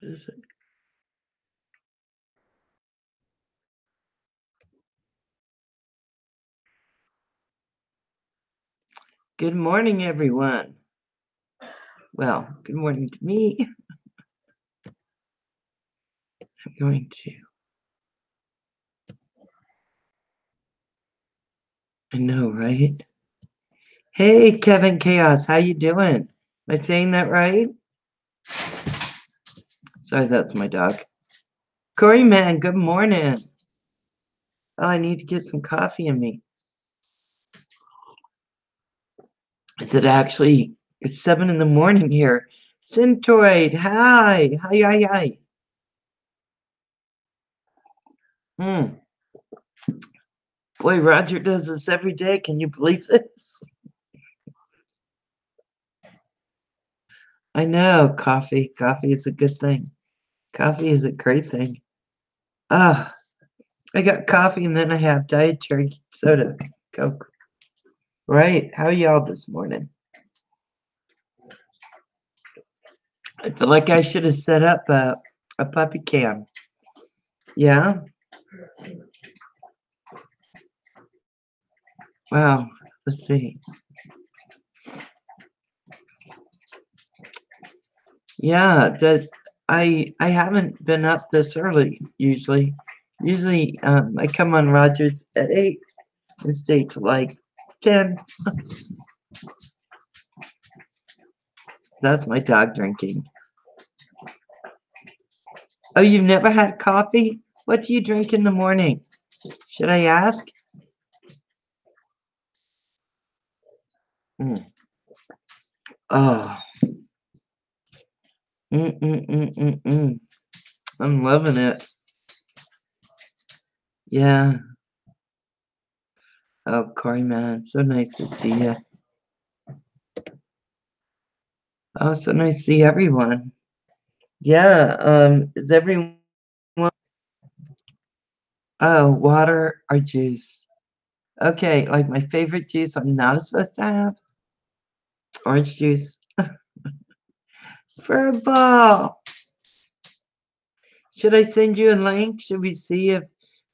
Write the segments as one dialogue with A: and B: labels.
A: What is it? Good morning, everyone. Well, good morning to me. I'm going to. I know, right? Hey, Kevin Chaos, how you doing? Am I saying that right? Sorry, that's my dog. Corey, man, good morning. Oh, I need to get some coffee in me. Is it actually? It's 7 in the morning here. Syntoid, hi, hi. Hmm. Boy, Roger does this every day. Can you believe this? I know, coffee. Coffee is a good thing. Coffee is a great thing. Ah, I got coffee and then I have dietary soda, Coke. Right? How y'all this morning? I feel like I should have set up a puppy cam. Yeah? Wow. Let's see. Yeah, that I haven't been up this early usually. Usually I come on Rogers at 8 and stay till like 10. That's my dog drinking. Oh, you've never had coffee? What do you drink in the morning? Should I ask? Mm. Oh. Mm. I'm loving it. Yeah. Oh, Corey, man, so nice to see you. Oh, so nice to see everyone. Yeah. Is everyone? Oh, water or juice? Okay, like my favorite juice I'm not supposed to have? Orange juice. Furball. Should I send you a link? Should we see if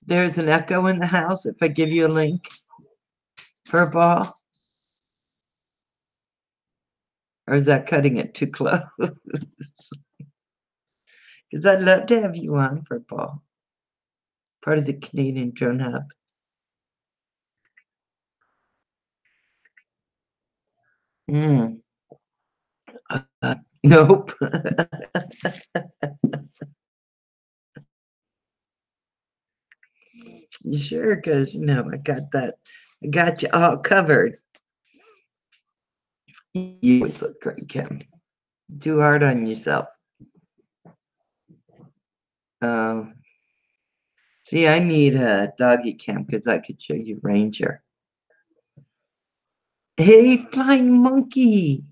A: there's an echo in the house if I give you a link? Furball? Or is that cutting it too close? Because I'd love to have you on, Furball. Part of the Canadian Drone Hub. Mm. Nope. You sure? Because, I got that. I got you all covered. You always look great, Kim. Too hard on yourself. Um, See, I need a doggy cam because I could show you Ranger. Hey, Flying Monkey.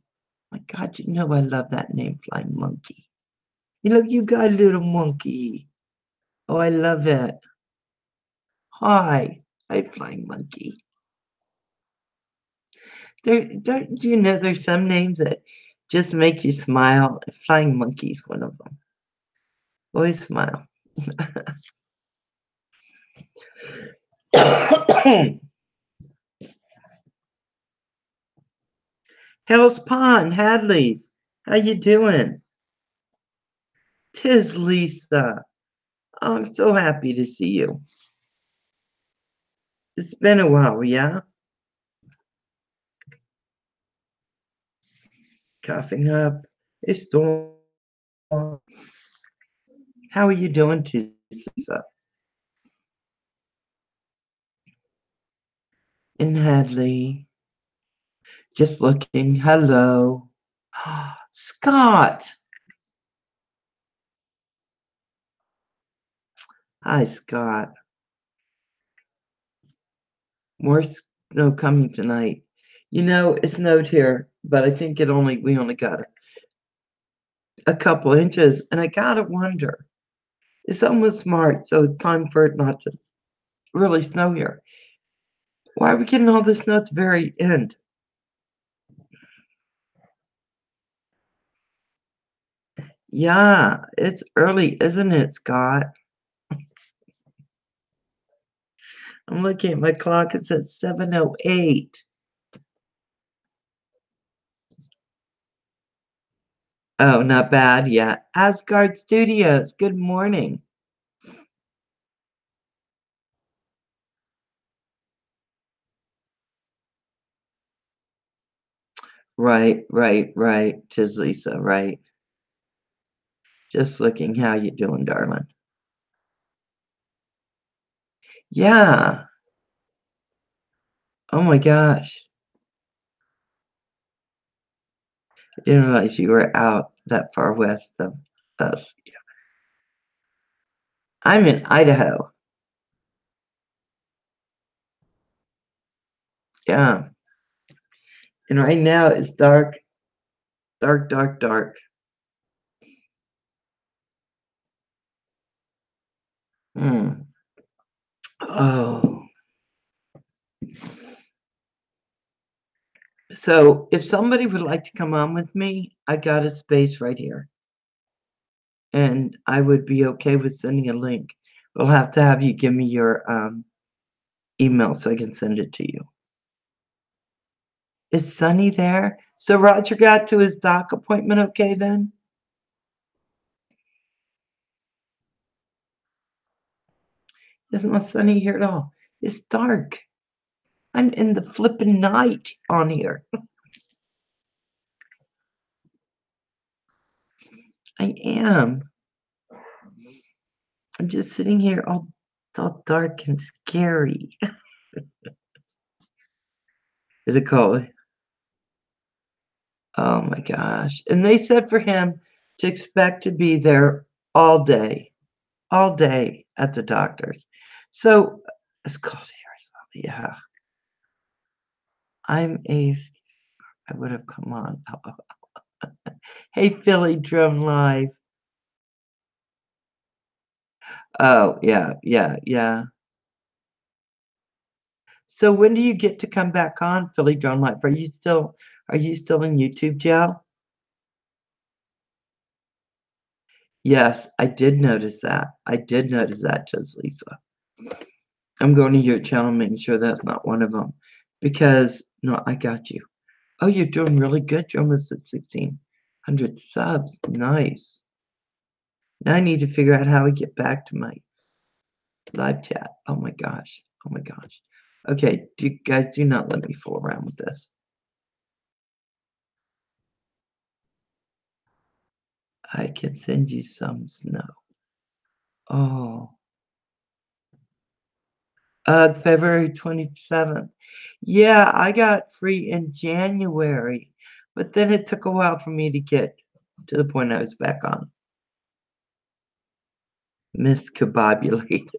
A: My God, you know I love that name, Flying Monkey. Look, you got a little monkey. Oh, I love it. Hi. Hi, Flying Monkey. Don't you know there's some names that just make you smile? Flying Monkey's one of them. Always smile. Hell's Pond, Hadley's. How you doing? 'Tis Lisa. Oh, I'm so happy to see you. It's been a while, yeah? Coughing up a storm. How are you doing, Lisa? In Hadley. Just looking. Hello. Scott. Hi, Scott. More snow coming tonight. It snowed here, but I think we only got a couple inches, and I gotta wonder. It's almost March, so it's time for it not to really snow here. Why are we getting all this snow at the very end? Yeah, it's early, isn't it, Scott? I'm looking at my clock, it says 7:08. Oh, not bad, yeah. Asgard Studios, good morning. Right. 'Tis Lisa, right. Just looking, how you doing, darling? Yeah. Oh my gosh. I didn't realize you were out that far west of us. Yeah. I'm in Idaho. Yeah. And right now it's dark, dark. Mm. Oh. So if somebody would like to come on with me, I got a space right here. And I would be okay with sending a link. We'll have to have you give me your email so I can send it to you. Is Sunny there? So Roger got to his doc appointment okay then? It's not sunny here at all. It's dark. I'm in the flippin' night on here. I am. I'm just sitting here it's all dark and scary. Is it cold? Oh my gosh. And they said for him to expect to be there all day at the doctor's. So it's cold here as well. Yeah. I'm a I would have come on. Hey, Philly Drum Live. Oh, yeah. So when do you get to come back on Philly Drum Live? Are you still in YouTube jail? Yes, I did notice that. Just Lisa. I'm going to your channel, making sure that's not one of them. Because no, I got you. Oh, you're doing really good. You're almost at 1,600 subs. Nice. Now I need to figure out how we get back to my live chat. Oh my gosh. Oh my gosh. Okay, do not let me fool around with this. I can send you some snow. Oh, February 27th. Yeah, I got free in January, but then it took a while for me to get to the point I was back on. Miscabobulated.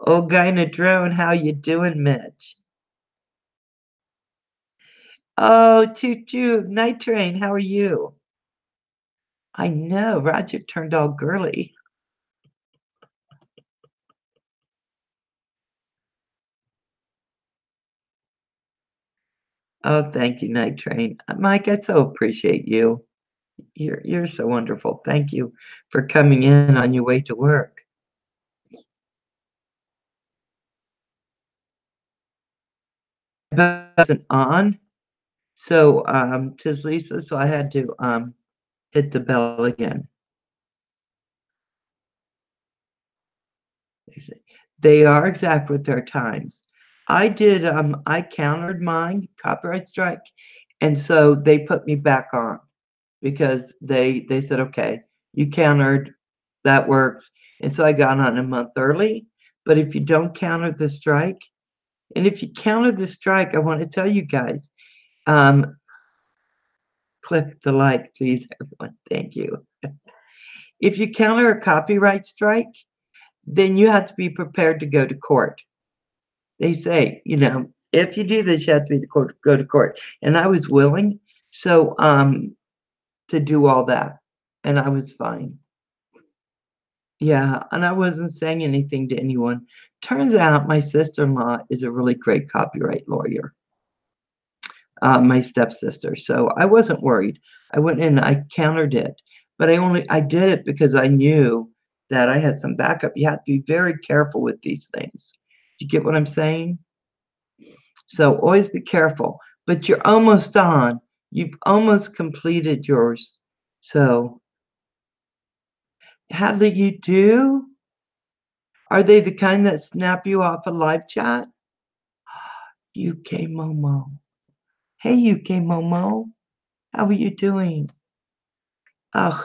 A: Old guy in a drone, how you doing, Mitch? Oh, choo-choo, Night Train, how are you? I know, Roger turned all girly. Oh, thank you, Night Train. Mike, I so appreciate you. You're so wonderful. Thank you for coming in on your way to work. But wasn't on, so, 'tis Lisa, so I had to, hit the bell again. They are exact with their times. I countered mine, copyright strike, and so they put me back on because they said, "Okay, you countered, that works," and so I got on a month early, but if you don't counter the strike and if you counter the strike, I wanna tell you guys, um, click the like, please, everyone. Thank you. If you counter a copyright strike, then you have to be prepared to go to court. They say, if you do this, you have to be go to court. And I was willing, so to do all that, and I was fine. Yeah, and I wasn't saying anything to anyone. Turns out my sister-in-law is a really great copyright lawyer. my stepsister. So I wasn't worried. I went in, I countered it, but I did it because I knew that I had some backup. You have to be very careful with these things. Do you get what I'm saying? So always be careful. But you're almost on. You've almost completed yours. So how do you do? Are they the kind that snap you off a live chat? UK Momo. Hey, UK Momo. How are you doing? Oh,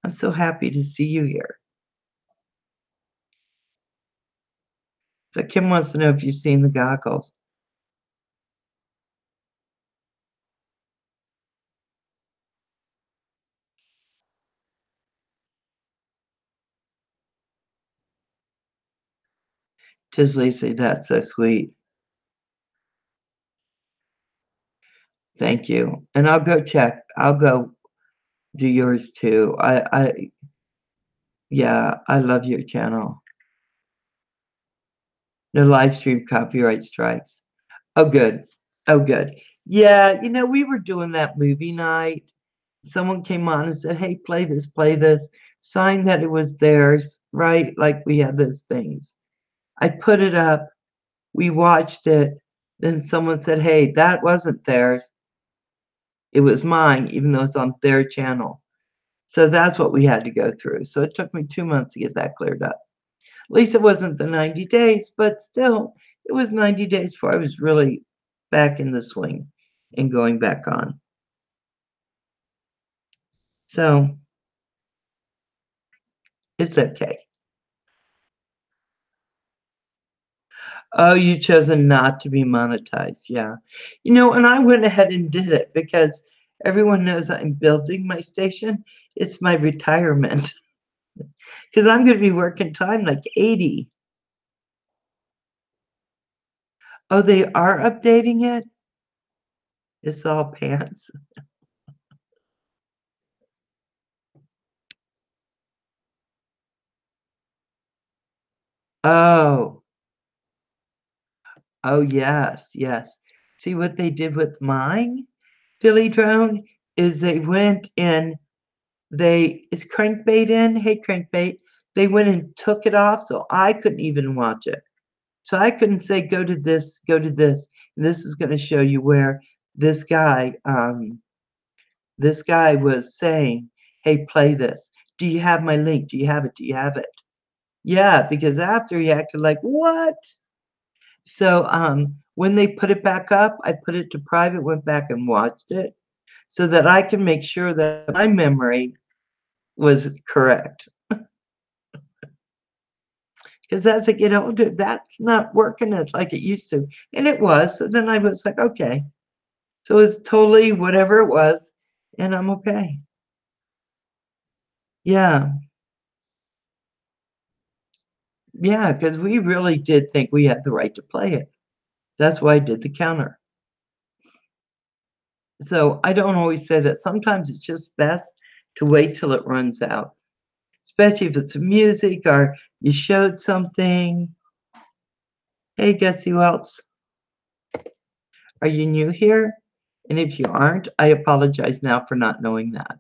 A: I'm so happy to see you here. So Kim wants to know if you've seen the goggles. Tis Lisa, that's so sweet. Thank you. And I'll go check. I'll go do yours too. Yeah, I love your channel. No live stream copyright strikes. Oh, good. Oh, good. Yeah, we were doing that movie night. Someone came on and said, hey, play this, play this. Signed that it was theirs, right? Like we had those things. I put it up. We watched it. Then someone said, hey, that wasn't theirs. It was mine, even though it's on their channel. So that's what we had to go through. So it took me 2 months to get that cleared up. At least it wasn't the 90 days, but still, it was 90 days before I was really back in the swing and going back on. So it's okay. Oh, you chosen not to be monetized. Yeah. And I went ahead and did it because everyone knows I'm building my station. It's my retirement because I'm going to be working time like 80. Oh, they are updating it? It's all pants. Oh, oh, yes, yes. See what they did with mine, Philly Drone, is they went and is Crankbait in? Hey, Crankbait. They went and took it off, so I couldn't even watch it. So I couldn't say, go to this, go to this. And this is going to show you where this guy was saying, hey, play this. Do you have my link? Do you have it? Do you have it? Yeah, because after he acted like, what? So when they put it back up, I put it to private, went back and watched it so that I can make sure that my memory was correct. Because as I get older, that's not working as like it used to. And it was. So then I was like, okay. So it's totally whatever it was, and I'm okay. Yeah. Yeah, because we really did think we had the right to play it. That's why I did the counter. So I don't always say that. Sometimes it's just best to wait till it runs out, especially if it's music or you showed something. Hey, guess who else? Are you new here? And if you aren't, I apologize now for not knowing that.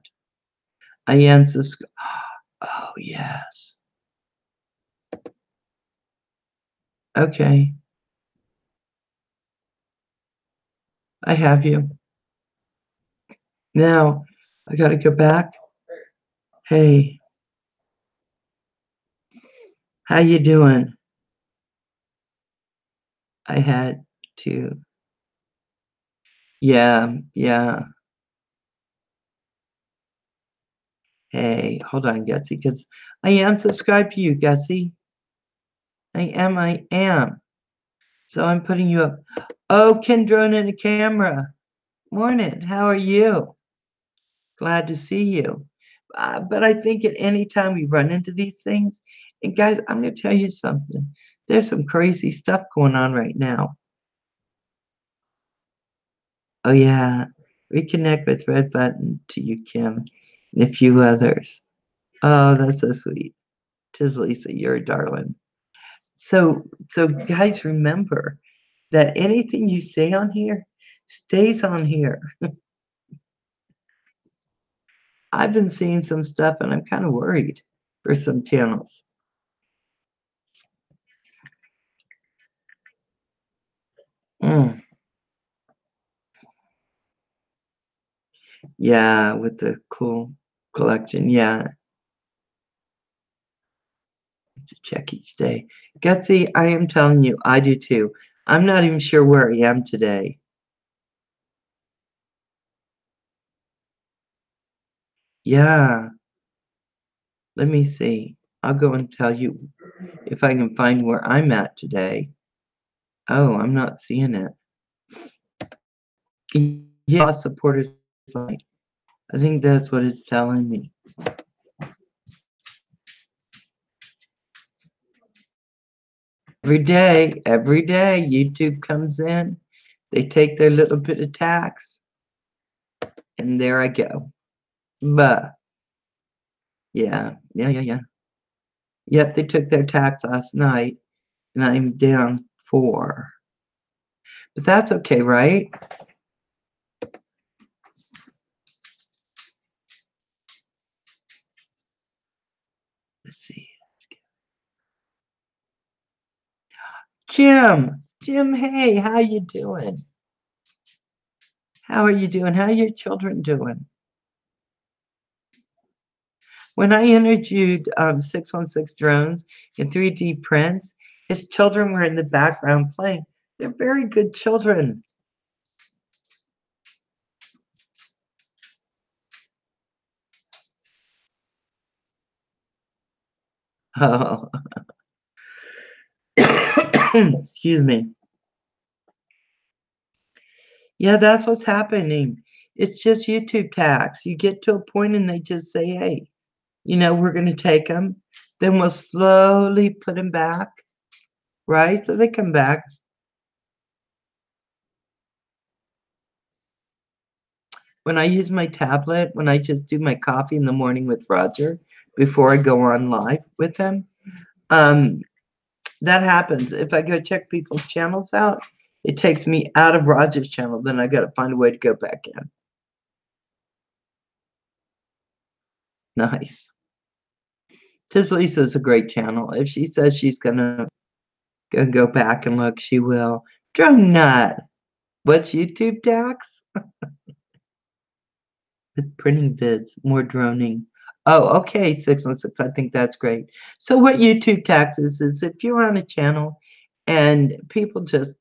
A: I am subscribed. Oh, yes. Okay. I have you. Now, I got to go back. Hey, how you doing? I had to. Yeah, yeah. Hey, hold on, Gutsy, because I am subscribed to you, Gutsy. I am. So I'm putting you up. Oh, Ken drone in the camera. Morning. How are you? Glad to see you. But I think at any time we run into these things, and guys, I'm going to tell you something. There's some crazy stuff going on right now. Oh, yeah. Reconnect with Red Button to you, Kim, and a few others. Oh, that's so sweet. Tis Lisa, you're a darling. So guys, remember that anything you say on here stays on here. I've been seeing some stuff and I'm kind of worried for some channels. Mm, yeah, with the cool collection. Yeah, to check each day. Gutsy, I am telling you, I do too. I'm not even sure where I am today. Yeah, let me see. I'll go and tell you if I can find where I'm at today. Oh, I'm not seeing it. Yeah, supporters like I think that's what it's telling me. Every day, YouTube comes in, they take their little bit of tax, and there I go. But yeah. Yep, they took their tax last night, and I'm down 4. But that's okay, right? Let's see. Jim, hey, how you doing? How are you doing? How are your children doing? When I interviewed 616 drones and 3D prints, his children were in the background playing. They're very good children. Oh, excuse me. Yeah, that's what's happening. It's just YouTube tax. You get to a point and they just say, hey, we're going to take them. Then we'll slowly put them back, right? So they come back. When I use my tablet, when I just do my coffee in the morning with Roger before I go on live with him, um, that happens. If I go check people's channels out, it takes me out of Roger's channel. Then I got to find a way to go back in. Nice. Tis Lisa's a great channel. If she says she's gonna go back and look, she will. Drone Nut. What's YouTube tax? With printing vids, more droning. Oh, okay, 616. I think that's great. So what YouTube tax is if you're on a channel and people just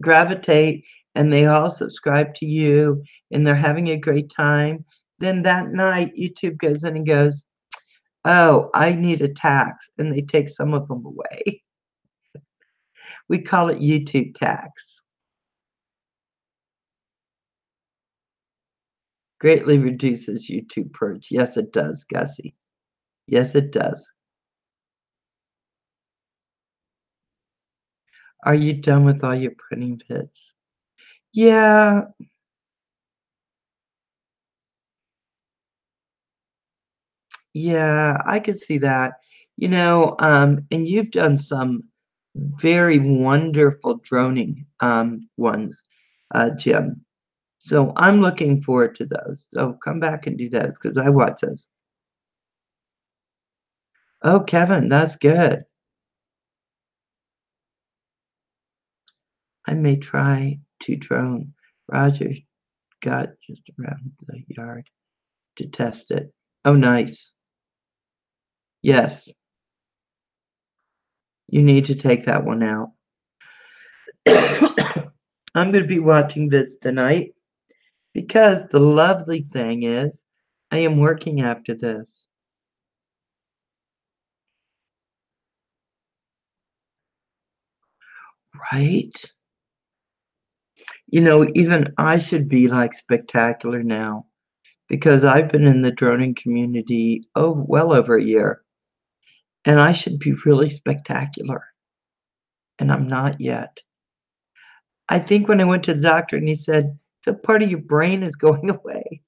A: gravitate and they all subscribe to you and they're having a great time, then that night YouTube goes in and goes, oh, I need a tax, and they take some of them away. We call it YouTube tax. Greatly reduces YouTube purge. Yes, it does, Gussie. Yes, it does. Are you done with all your printing bits? Yeah, yeah, I could see that. And you've done some very wonderful droning ones, Jim. So I'm looking forward to those. So come back and do those because I watch those. Oh, Kevin, that's good. I may try to drone. Roger got just around the yard to test it. Oh, nice. Yes, you need to take that one out. I'm going to be watching this tonight because the lovely thing is I am working after this. Right? Even I should be like spectacular now because I've been in the droning community, well over a year, and I should be really spectacular, and I'm not yet. I think when I went to the doctor and he said, "So part of your brain is going away."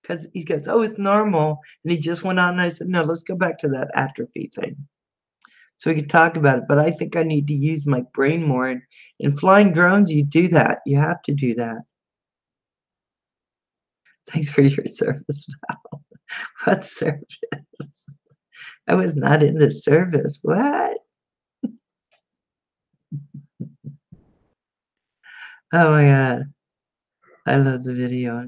A: Because he goes, "Oh, it's normal." And he just went on and I said, "No, let's go back to that atrophy thing." so we could talk about it, but I think I need to use my brain more. And in flying drones, you do that. You have to do that. Thanks for your service, Val. What service? I was not in the service. What? Oh my god. I love the video.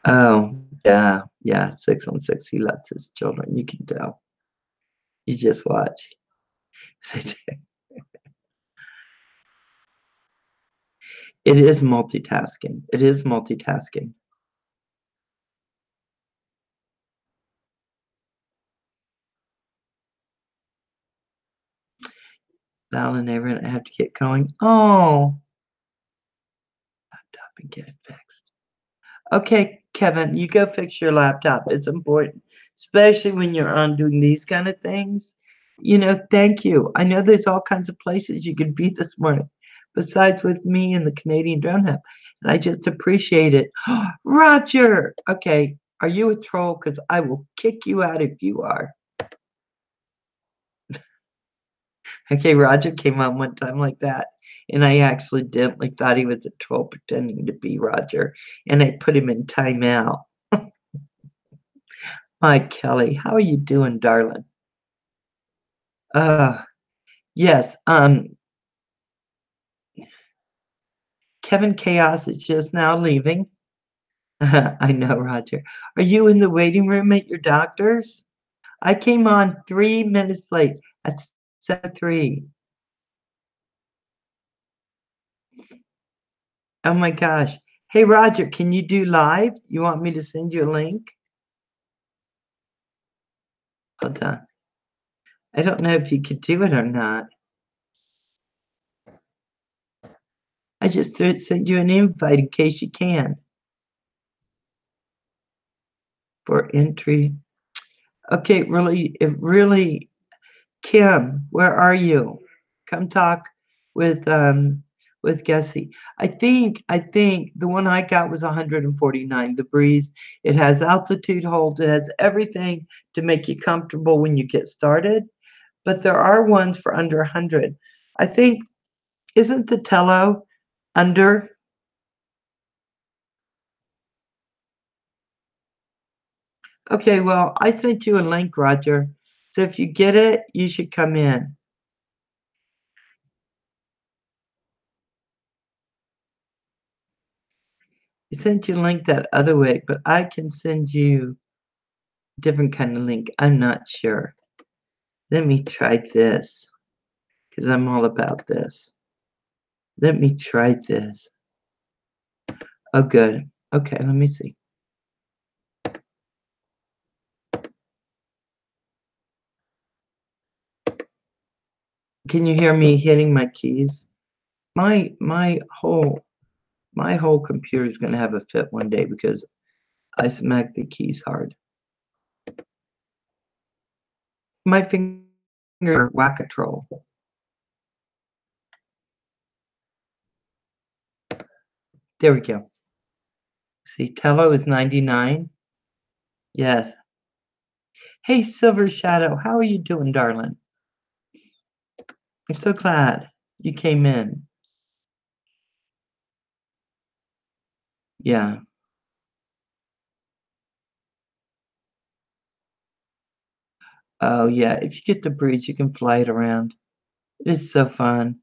A: Oh, yeah, yeah, 616. He loves his children. You can tell. You just watch. It is multitasking. It is multitasking. Val and Aaron, I have to get going. Oh, laptop and get it fixed. Okay, Kevin, you go fix your laptop. It's important, especially when you're on doing these kind of things. Thank you. I know there's all kinds of places you could be this morning, besides with me and the Canadian Drone Hub, and I just appreciate it. Roger! Okay, are you a troll? Because I will kick you out if you are. Okay, Roger came on one time like that, and I accidentally thought he was a troll pretending to be Roger, and I put him in timeout. Hi, Kelly. How are you doing, darling? Yes, Kevin Chaos is just now leaving. I know, Roger. Are you in the waiting room at your doctor's? I came on 3 minutes late at 7:03. Oh my gosh. Hey, Roger, can you do live? You want me to send you a link? Hold on. I don't know if you could do it or not. I just sent you an invite in case you can. For entry. Okay, really, Kim, where are you? Come talk with Gessie. I think the one I got was 149, the Breeze. It has altitude hold, it has everything to make you comfortable when you get started, but there are ones for under 100. I think, isn't the Tello under? Okay, well, I sent you a link, Roger. So if you get it, you should come in. I sent you a link that other way, but I can send you a different kind of link. I'm not sure. Let me try this, because I'm all about this. Let me try this. Oh, good. Okay, let me see. Can you hear me hitting my keys? My whole computer is gonna have a fit one day because I smacked the keys hard. My finger whack-a-troll. There we go. See, Tello is 99. Yes. Hey, Silver Shadow, how are you doing, darling? I'm so glad you came in. Yeah. Oh, yeah. If you get the Breeze, you can fly it around. It is so fun.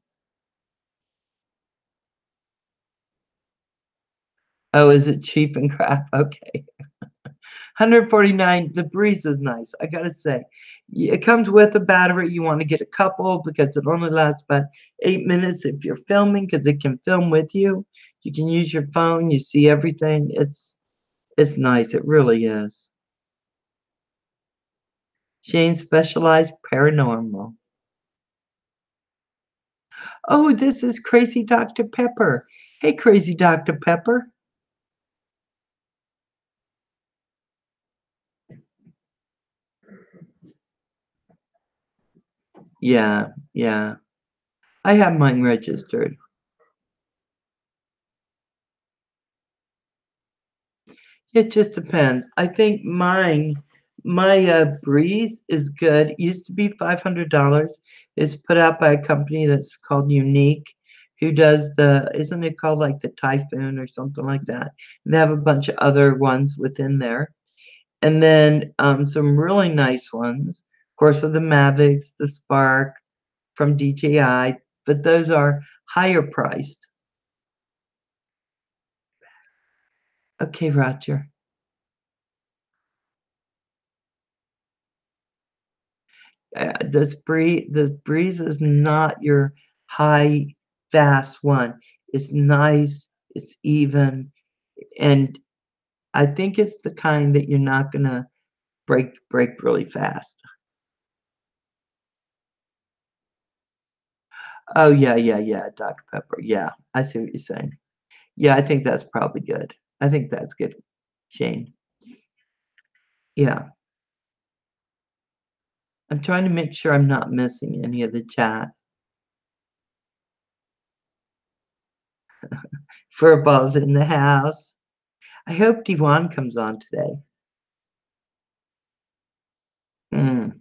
A: Oh, is it cheap and crap? Okay. 149, the Breeze is nice, I gotta say. It comes with a battery. You want to get a couple because it only lasts about 8 minutes if you're filming, because it can film with you. You can use your phone, you see everything. It's nice, it really is. Shane Specialized Paranormal. Oh, this is Crazy Dr. Pepper. Hey, Crazy Dr. Pepper. Yeah, yeah. I have mine registered. It just depends. I think My Breeze is good. It used to be $500. It's put out by a company that's called Unique, who does the, isn't it called like the Typhoon or something like that? And they have a bunch of other ones within there. And then some really nice ones, of course, are the Mavics, the Spark from DJI, but those are higher priced. Okay, Roger. This Breeze is not your high fast one. It's nice, it's even, and I think it's the kind that you're not gonna break really fast. Oh yeah, Dr. Pepper. Yeah, I see what you're saying. Yeah, I think that's probably good. I think that's good, Shane. Yeah. I'm trying to make sure I'm not missing any of the chat. Furballs in the house. I hope Devon comes on today. Mm,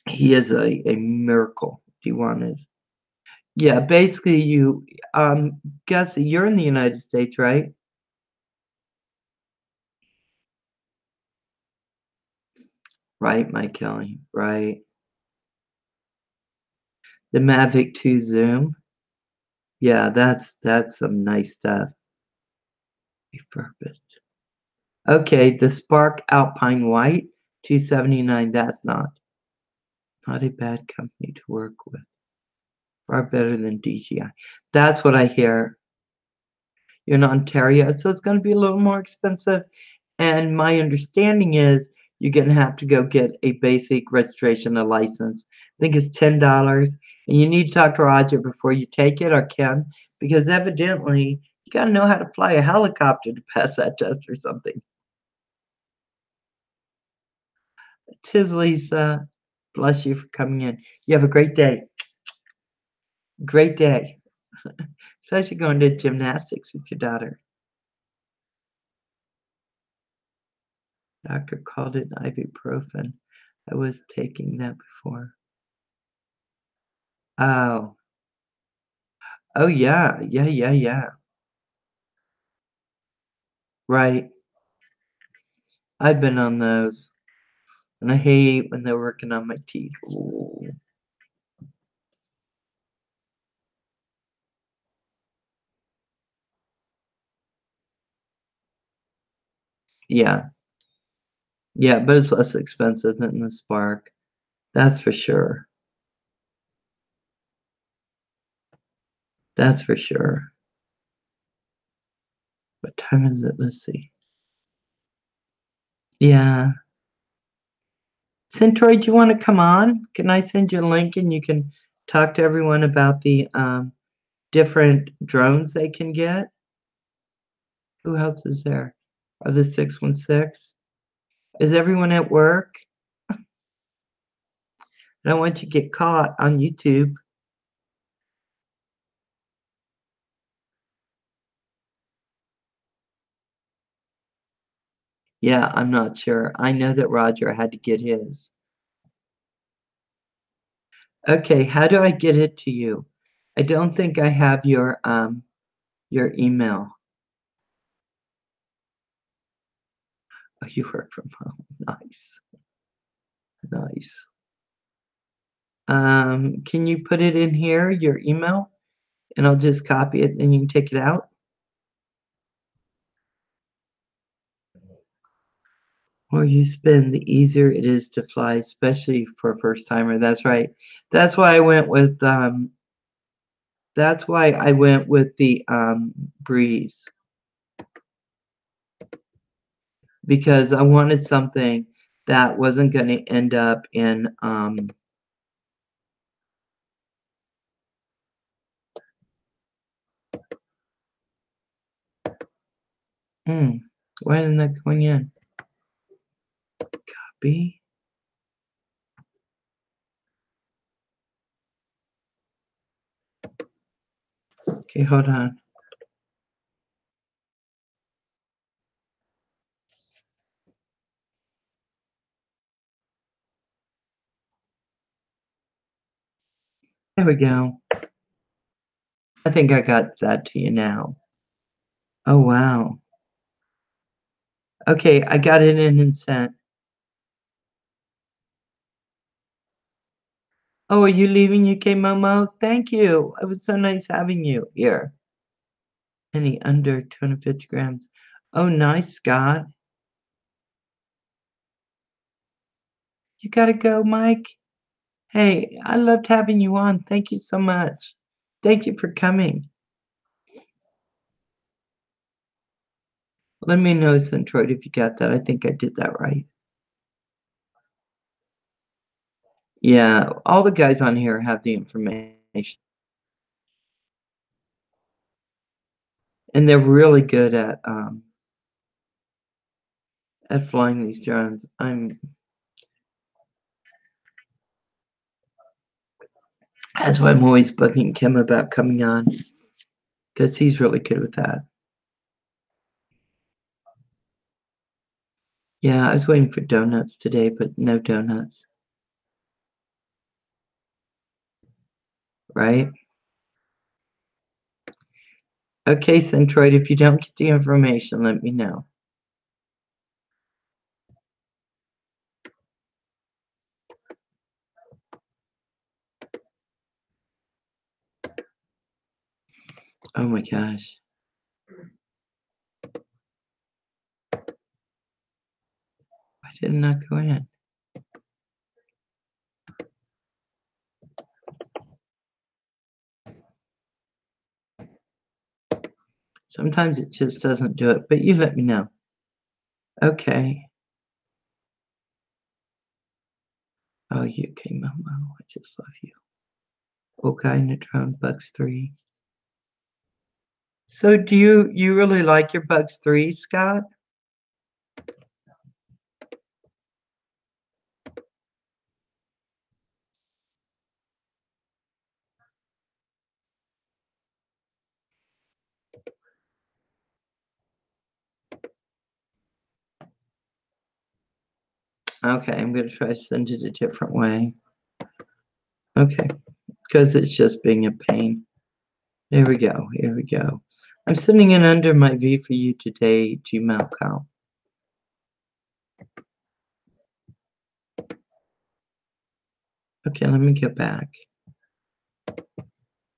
A: he is a miracle. Devon is. Yeah, basically Gussie, you're in the United States, right? Right, Mike Kelly. Right. The Mavic 2 Zoom. Yeah, that's some nice stuff. Refurbished. Okay, the Spark Alpine White, 279. That's not a bad company to work with. Far better than DJI. That's what I hear. You're in Ontario, so it's going to be a little more expensive. And my understanding is you're going to have to go get a basic registration, a license. I think it's $10. And you need to talk to Roger before you take it, or Ken, because evidently you got to know how to fly a helicopter to pass that test or something. Tis Lisa. Bless you for coming in. You have a great day. Great day. Especially going to gymnastics with your daughter. Doctor called it ibuprofen. I was taking that before. Oh. Oh yeah. Yeah. Right. I've been on those. And I hate when they're working on my teeth. Ooh. Yeah. Yeah, but it's less expensive than the Spark. That's for sure. That's for sure. What time is it? Let's see. Yeah. Centroid, do you want to come on? Can I send you a link and you can talk to everyone about the different drones they can get? Who else is there? Are the 616? Is everyone at work? I don't want you to get caught on YouTube. Yeah, I'm not sure. I know that Roger had to get his. Okay, how do I get it to you? I don't think I have your email. Oh, you work from home. Nice. Nice. Can you put it in here, your email? And I'll just copy it and you can take it out. More you spend, the easier it is to fly, especially for a first timer. That's right. That's why I went with that's why I went with the Breeze, because I wanted something that wasn't going to end up in why isn't that going in? Copy. Okay, hold on. There we go. I think I got that to you now. Oh, wow. Okay, I got it in and sent. Oh, are you leaving UK, Momo? Thank you. It was so nice having you here. Any under 250 grams. Oh, nice, Scott. You gotta go, Mike. Hey, I loved having you on. Thank you so much. Thank you for coming. Let me know, Centroid, if you got that. I think I did that right. Yeah, all the guys on here have the information. And they're really good at flying these drones. That's why I'm always bugging Kim about coming on, because he's really good with that. Yeah, I was waiting for donuts today, but no donuts. Right? Okay, Centroid, if you don't get the information, let me know. Oh my gosh. Why did it not go in? Sometimes it just doesn't do it, but you let me know. Okay. Oh, UK Momo, I just love you. Okay, Neutron Bugs 3. So do you really like your Bugs 3, Scott? Okay, I'm gonna try to send it a different way. Okay, because it's just being a pain. There we go, here we go. I'm sending it under my V for you today Gmail account. Okay, let me get back.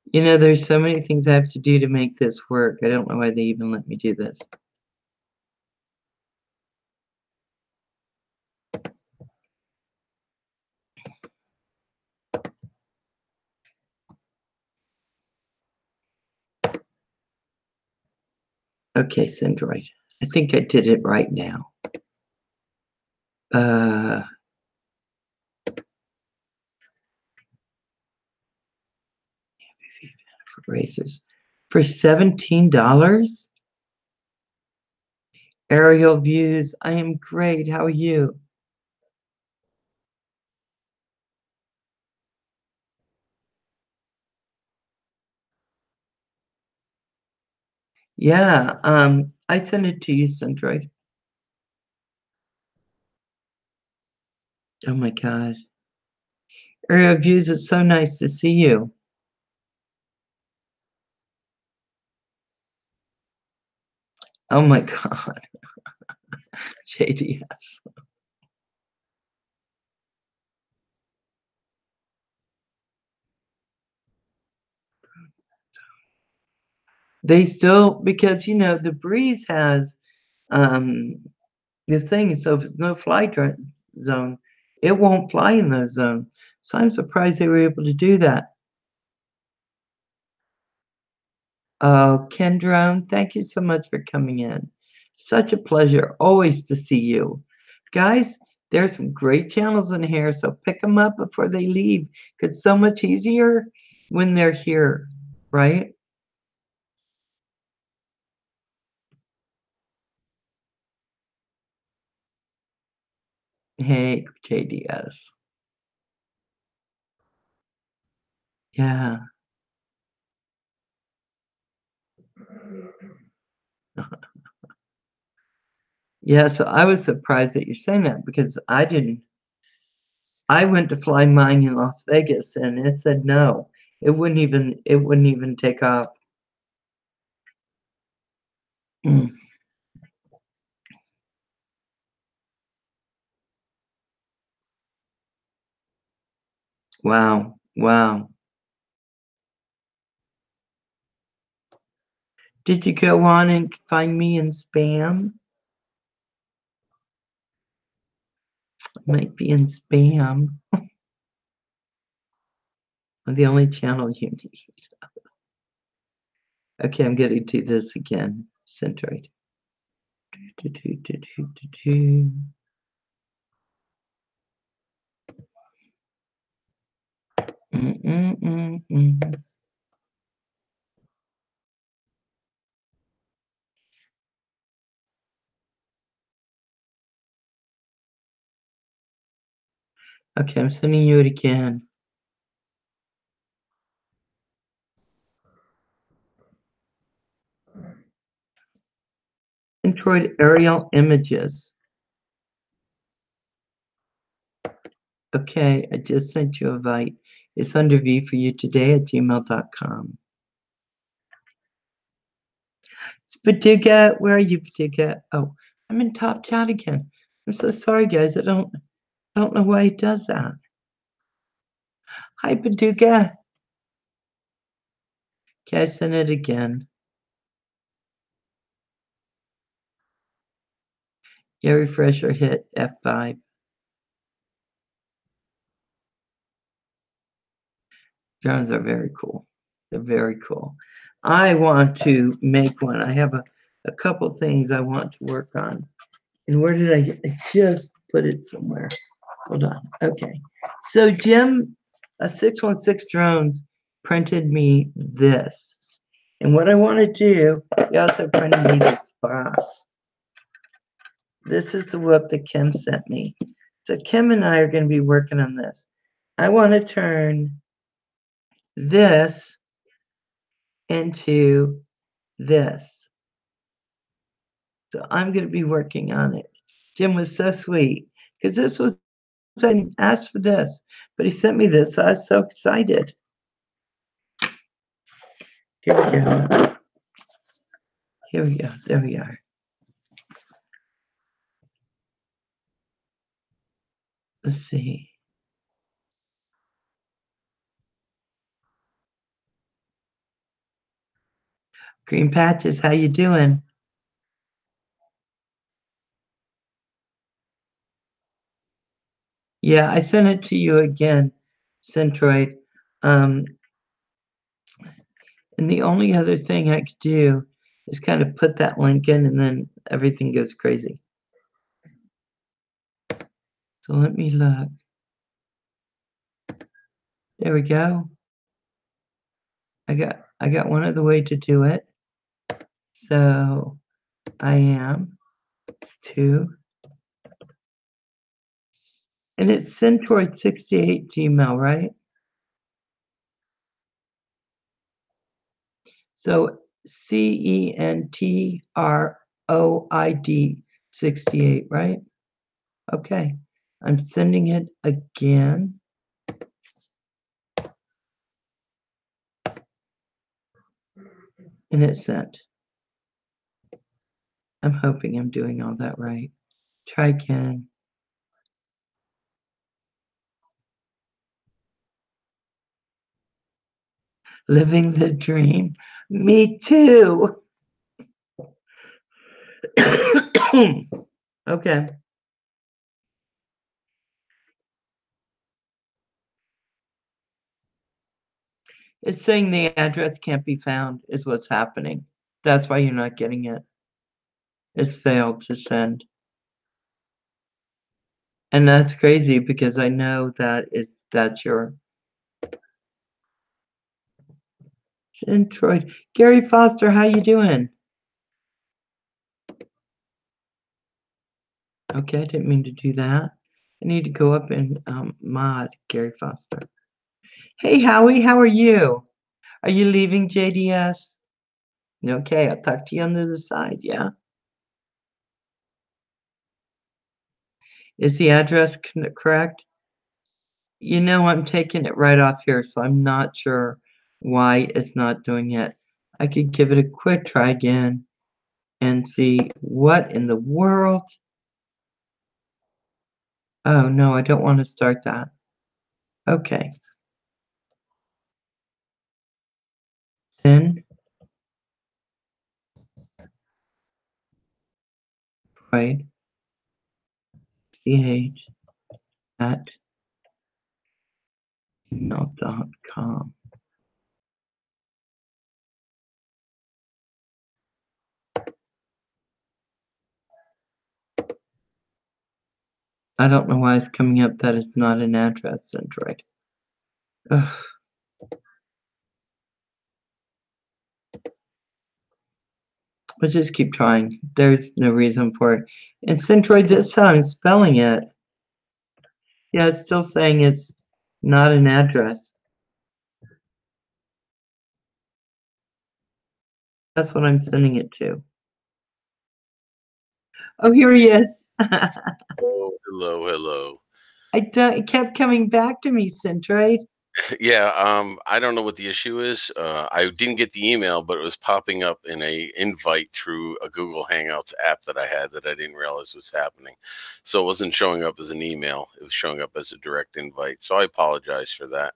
A: You know, there's so many things I have to do to make this work. I don't know why they even let me do this. Okay, Sendroid. I think I did it right now. For razors. For $17? Aerial views. I am great. How are you? Yeah, I sent it to you, Centroid. Oh my gosh. Aerial views, it's so nice to see you. Oh my God. JDS. They still, because you know, the breeze has the thing, so if there's no fly zone, it won't fly in those zones. So I'm surprised they were able to do that. Oh, Kendra, thank you so much for coming in. Such a pleasure always to see you. Guys, there's some great channels in here, so pick them up before they leave because it's so much easier when they're here, right? Hey, JDS. Yeah. Yeah, so I was surprised that you're saying that because I didn't. I went to fly mine in Las Vegas and it said no. It wouldn't even take off. Mm. Wow. Wow. Did you go on and find me in spam? Might be in spam. The only channel you need. Okay, I'm gonna do this again. Centroid. Okay, I'm sending you it again. Centroid aerial images. Okay, I just sent you a invite. It's under V for you today at gmail.com. It's Paducah. Where are you, Paducah? Oh, I'm in top chat again. I'm so sorry, guys. I don't know why it does that. Hi, Paducah. Okay, I sent it again. Yeah, refresh or hit F5. Drones are very cool. They're very cool. I want to make one. I have a couple things I want to work on. And where did I get? I just put it somewhere. Hold on. Okay. So Jim, 616 Drones printed me this. And what I want to do, he also printed me this box. This is the whoop that Kim sent me. So Kim and I are going to be working on this. I want to turn this into this. So I'm going to be working on it. Jim was so sweet because this was, I didn't ask for this, but he sent me this. So I was so excited. Here we go. Here we go. There we are. Let's see. Green Patches, how you doing? Yeah, I sent it to you again, Centroid. And the only other thing I could do is kind of put that link in and then everything goes crazy. So let me look. There we go. I got one other way to do it. So I am 2. And it's Centroid68 Gmail, right? So CENTROID 68, right? Okay. I'm sending it again. And it's sent. I'm hoping I'm doing all that right. Try again. Living the dream. Me too. Okay. It's saying the address can't be found is what's happening. That's why you're not getting it. It's failed to send. And that's crazy because I know that that's your Centroid. Gary Foster, how you doing? Okay, I didn't mean to do that. I need to go up and mod Gary Foster. Hey Howie, how are you? Are you leaving JDS? Okay, I'll talk to you on the other side, yeah? Is the address correct? I'm taking it right off here, so I'm not sure why it's not doing it. I could give it a quick try again and see what in the world. Oh no, I don't want to start that. Okay. Send right ch at gmail.com. I don't know why it's coming up that it's not an address, Centroid. Ugh. Let's just keep trying. There's no reason for it. And Centroid, this time I'm spelling it. Yeah, it's still saying it's not an address. That's what I'm sending it to. Oh, here he is.
B: Oh, hello.
A: It kept coming back to me, Centroid.
B: Yeah, I don't know what the issue is. I didn't get the email, but it was popping up in a invite through a Google Hangouts app that I had that I didn't realize was happening. So it wasn't showing up as an email. It was showing up as a direct invite. So I apologize for that.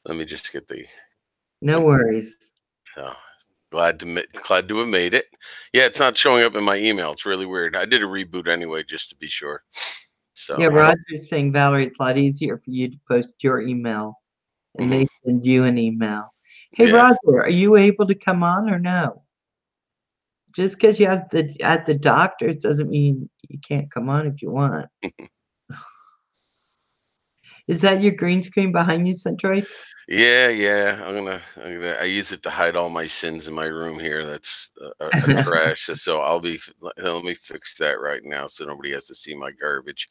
B: Let me just get the.
A: No worries.
B: So glad to have made it. Yeah, it's not showing up in my email. It's really weird. I did a reboot anyway, just to be sure. So
A: Yeah,
B: I hope.
A: Roger's saying, Valerie, it's a lot easier for you to post your email and
B: Mhm.
A: they send you an email. Hey,
B: Yeah.
A: Roger, are you able to come on or no? Just because you have at the doctor's doesn't mean you can't come on if you want. Is that your green screen behind you, Centroid?
B: Yeah. I use it to hide all my sins in my room here. That's a trash. So let me fix that right now so nobody has to see my garbage.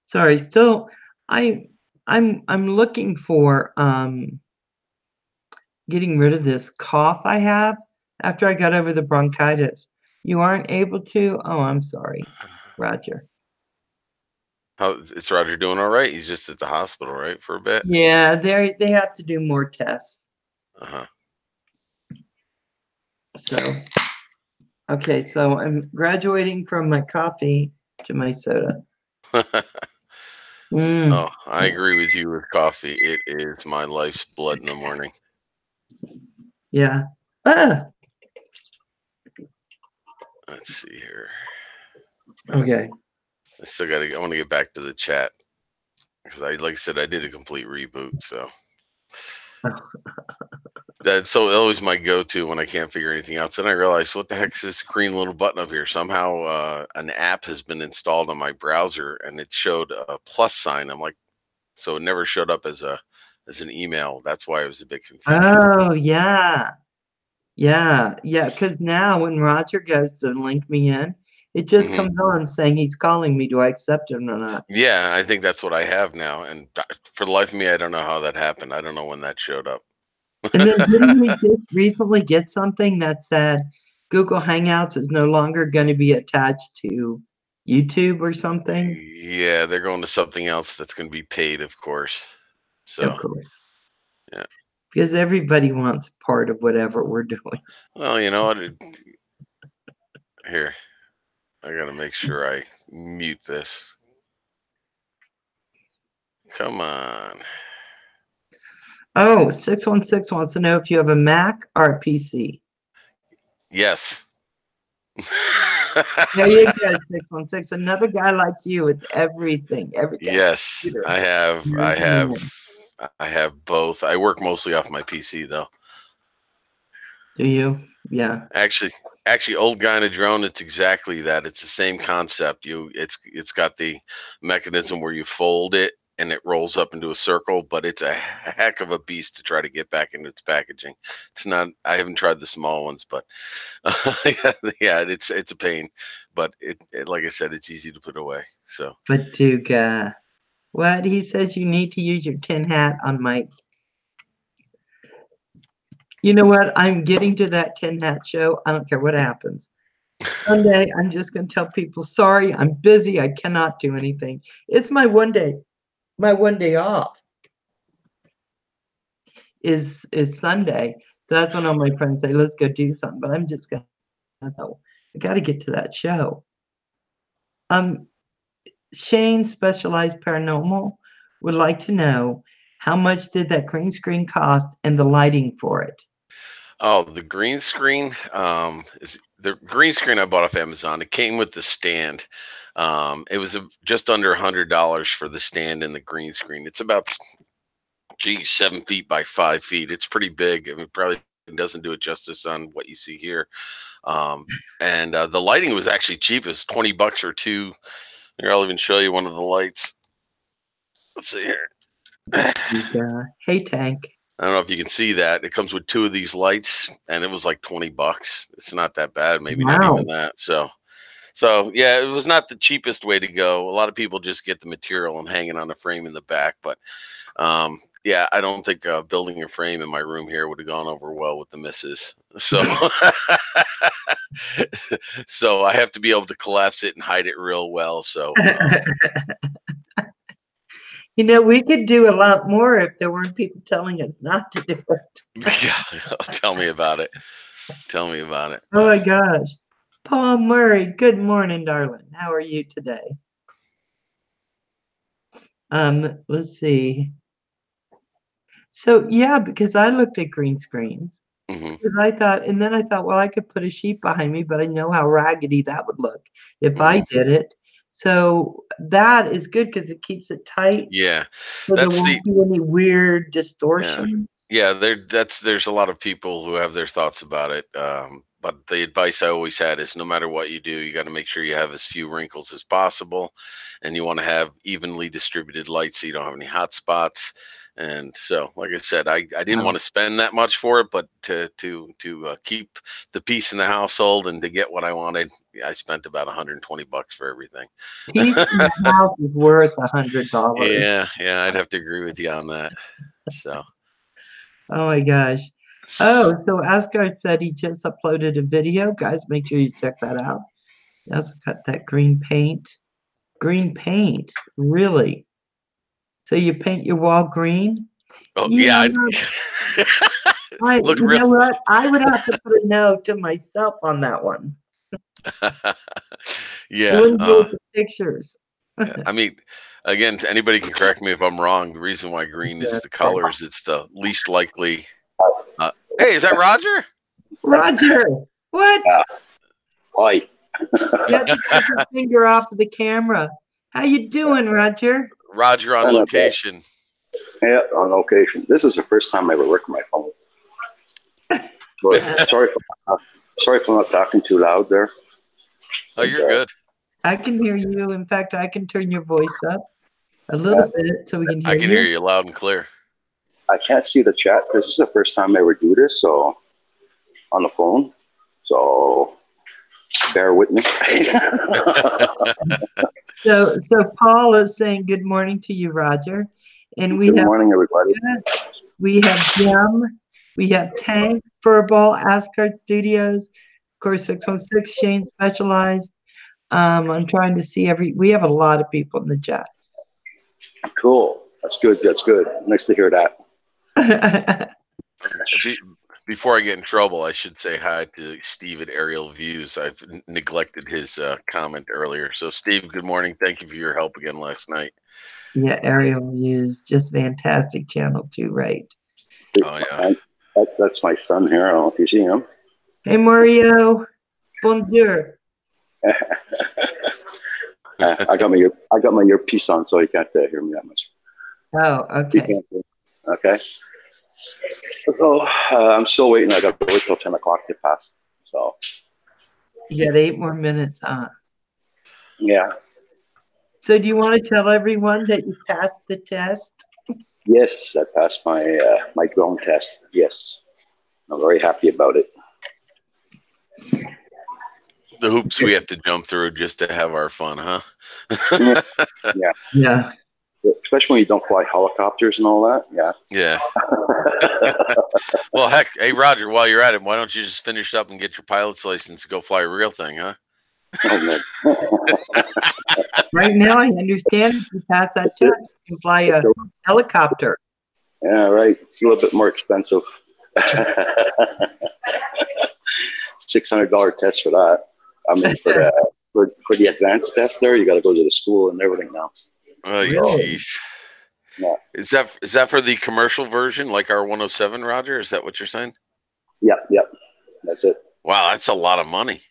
A: Sorry, still I'm looking for getting rid of this cough I have after I got over the bronchitis. You aren't able to? Oh, I'm sorry, Roger.
B: Is Roger doing all right? He's just at the hospital, right, for a bit?
A: Yeah, they have to do more tests.
B: Uh-huh.
A: So, okay, so I'm graduating from my coffee to my soda.
B: Oh,
A: Mm,
B: I agree with you with coffee. It is my life's blood in the morning.
A: yeah. Ah,
B: Let's see here.
A: okay.
B: I want to get back to the chat because like I said, I did a complete reboot. So that's always my go-to when I can't figure anything out. Then I realized, what the heck is this green little button up here? Somehow an app has been installed on my browser, and it showed a plus sign. I'm like, so it never showed up as an email. That's why I was a bit confused.
A: Oh, yeah. Yeah, yeah, because now when Roger goes to link me in, it just
B: Hmm.
A: comes on saying he's calling me. Do I accept him or not?
B: Yeah, I think that's what I have now. And for the life of me, I don't know how that happened. I don't know when that showed up.
A: And then didn't we just recently get something that said Google Hangouts is no longer going to be attached to YouTube or something?
B: Yeah, they're going to something else that's going to be paid, of course.
A: Of
B: So,
A: course,
B: yeah.
A: because everybody wants part of whatever we're doing.
B: Well, you know what? Here, I got to make sure I mute this. Come on.
A: Oh, 616 wants to know if you have a Mac or a PC.
B: Yes.
A: There you go, 616. Another guy like you with everything got a
B: Yes,
A: computer
B: I have.
A: and
B: I have.
A: everything.
B: I have both. I work mostly off my PC though.
A: Do you? Yeah.
B: Actually, old guy in a drone. It's exactly that. It's the same concept. It's got the mechanism where you fold it and it rolls up into a circle, but it's a heck of a beast to try to get back into its packaging. It's not. I haven't tried the small ones, but yeah, it's a pain. But like I said, it's easy to put away. So
A: Paducah. What? He says you need to use your tin hat on my. You know what? I'm getting to that tin hat show. I don't care what happens. Sunday, I'm just going to tell people, sorry, I'm busy. I cannot do anything. It's my one day off is Sunday. So that's when all my friends say, let's go do something. But I'm just going to go. I got to get to that show. Shane, Specialized Paranormal, would like to know how much did that green screen cost and the lighting for it?
B: Oh, the green screen is the green screen I bought off Amazon. It came with the stand. It was just under $100 for the stand and the green screen. It's about 7 feet by 5 feet. It's pretty big. I mean, probably doesn't do it justice on what you see here. And the lighting was actually cheap. It was $20 or two. Here, I'll even show you one of the lights. Let's see here.
A: Hey, Tank.
B: I don't know if you can see that. It comes with two of these lights, and it was like $20. It's not that bad, maybe not even that. So yeah, it was not the cheapest way to go. A lot of people just get the material and hang it on a frame in the back, but yeah, I don't think building a frame in my room here would have gone over well with the missus. So so I have to be able to collapse it and hide it real well. So
A: you know, we could do a lot more if there weren't people telling us not to do it.
B: Yeah, tell me about it. Tell me about it.
A: Oh my gosh. Paul Murray, good morning, darling. How are you today? Let's see. So yeah, because I looked at green screens. Because I thought, well, I could put a sheet behind me, but I know how raggedy that would look if I did it. So that is good because it keeps it tight.
B: Yeah,
A: So there won't be any weird distortion.
B: Yeah, there's a lot of people who have their thoughts about it. But the advice I always had is no matter what you do, you got to make sure you have as few wrinkles as possible, and you want to have evenly distributed light so you don't have any hot spots. And so, like I said, I didn't want to spend that much for it, but to keep the peace in the household and to get what I wanted, I spent about $120 for everything.
A: Peace in the house is worth $100.
B: Yeah, I'd have to agree with you on that. So.
A: Oh my gosh. Oh, so Asgard said he just uploaded a video. Guys, make sure you check that out. He also got that green paint. Green paint, really? So you paint your wall green?
B: Oh yeah.
A: Look, you know what? I would have to put a no to myself on that one.
B: Yeah.
A: The pictures.
B: I mean, again, anybody can correct me if I'm wrong. The reason why green is the colors, it's the least likely. Hey, is that Roger?
A: Roger, what?
C: Hi.
A: You have to take your finger off of the camera. How you doing, Roger?
B: Roger on location.
C: Yeah, on location. This is the first time I ever worked my phone. But sorry for not talking too loud there.
B: Oh, you're good.
A: I can hear you. In fact, I can turn your voice up a little bit so we can hear you.
B: I can hear you loud and clear.
C: I can't see the chat because this is the first time I ever do this, so on the phone. So bear with me.
A: So Paul is saying good morning to you, Roger. And
C: good morning, everybody.
A: We have Jim, we have Tank, Furball, Asgard Studios, of course 616, Shane Specialized. I'm trying to see we have a lot of people in the chat.
C: Cool. That's good. That's good. Nice to hear that.
B: Before I get in trouble, I should say hi to Steve at Aerial Views. I've neglected his comment earlier. So, Steve, good morning. Thank you for your help again last night.
A: Yeah, Aerial Views, just fantastic channel too, right?
B: Oh, yeah.
C: That's my son here. I don't know if you see him.
A: Hey, Mario. Bonjour.
C: I got my earpiece on, so you can't hear me that much.
A: Oh, okay.
C: Okay. So I'm still waiting. I got to wait till 10 o'clock to pass. So
A: you got 8 more minutes, huh?
C: Yeah.
A: So do you want to tell everyone that you passed the test?
C: Yes, I passed my my drone test. Yes, I'm very happy about it.
B: The hoops we have to jump through just to have our fun, huh?
C: Yeah. Especially when you don't fly helicopters and all that. Yeah.
B: Yeah. Well, heck, hey Roger, while you're at it, why don't you just finish up and get your pilot's license and go fly a real thing, huh?
A: Right now, I understand if you pass that test, you can fly a helicopter.
C: Yeah, right. It's a little bit more expensive. $600 test for that. I mean, for the advanced test there, you got to go to the school and everything now.
B: Oh,
A: Really?
B: jeez.
C: Yeah.
B: Is that for the commercial version, like our 107, Roger? Is that what you're saying?
C: Yep. That's it.
B: Wow, that's a lot of money.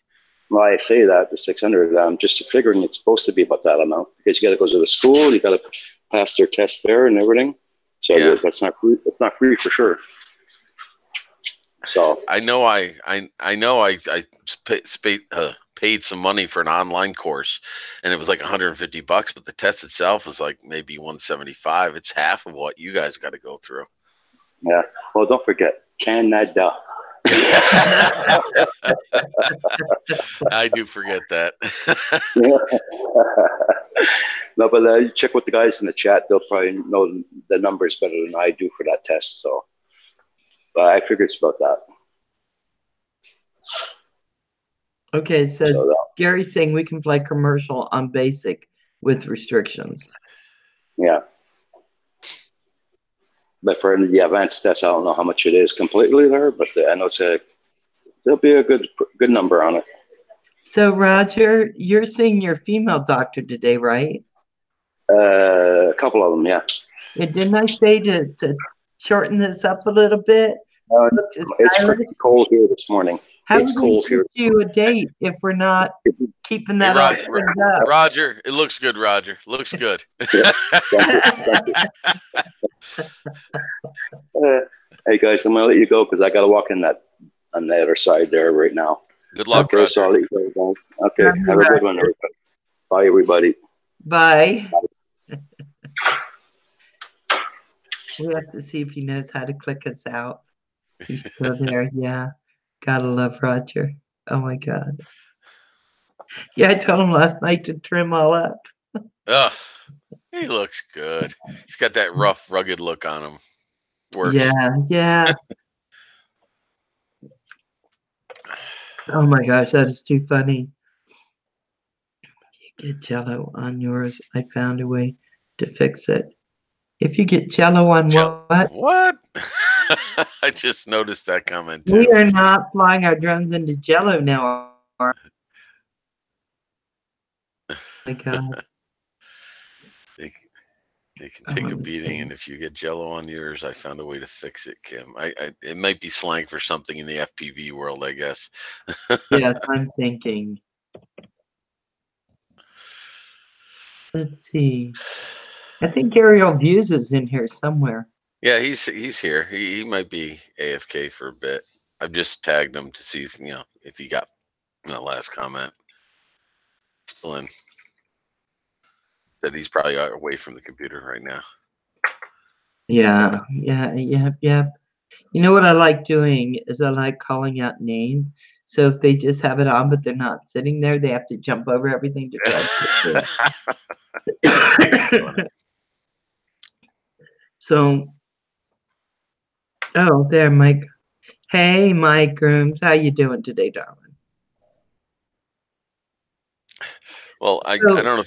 C: Well, I say that the 600. I'm just figuring it's supposed to be about that amount because you got to go to the school, you got to pass their test there and everything. So
B: Yeah.
C: that's not free. It's not free for sure. So
B: I know I paid some money for an online course, and it was like $150, but the test itself was like maybe 175. It's half of what you guys got to go through.
C: yeah. Well, don't forget Canada.
B: I do forget that.
C: No, but you check with the guys in the chat. They'll probably know the numbers better than I do for that test. So, but I figure it's about that.
A: Okay, so Gary's saying we can fly commercial on basic with restrictions.
C: Yeah. But for the advanced test, I don't know how much it is completely there, but I know there'll be a good number on it.
A: So Roger, you're seeing your female doctor today, right?
C: A couple of them, yeah.
A: Didn't I say to shorten this up a little bit?
C: It's pretty cold here this morning. It's cold here.
A: You a date if we're not keeping that up.
B: Roger, it looks good, Roger. Looks good.
C: Yeah, thank you. Hey guys, I'm gonna let you go because I gotta walk on the other side there right now.
B: Good luck,
C: okay,
B: Roger.
C: So I'll let you go. Okay, have a good one, everybody. Bye, everybody.
A: Bye. We have to see if he knows how to click us out. He's still there. Yeah. Gotta love Roger. Oh my God. Yeah, I told him last night to trim all up.
B: Ugh, he looks good. He's got that rough, rugged look on him. Works.
A: Yeah. Oh my gosh, that is too funny. You get Jello on yours. I found a way to fix it. If you get Jello on what?
B: What? I just noticed that comment too.
A: We are not flying our drones into Jello now. Oh my God.
B: They can take a beating, and if you get Jello on yours, I found a way to fix it, Kim. It might be slang for something in the FPV world, I guess.
A: Yes, I'm thinking. Let's see. I think Ariel Views is in here somewhere.
B: Yeah, he's here. He might be AFK for a bit. I've just tagged him to see if he got that last comment. Still in. That he's probably away from the computer right now.
A: Yeah. You know what I like doing is I like calling out names. So if they just have it on but they're not sitting there, they have to jump over everything to try to So, oh, there, Mike. Hey, Mike Grooms, how you doing today, darling?
B: Well, I don't know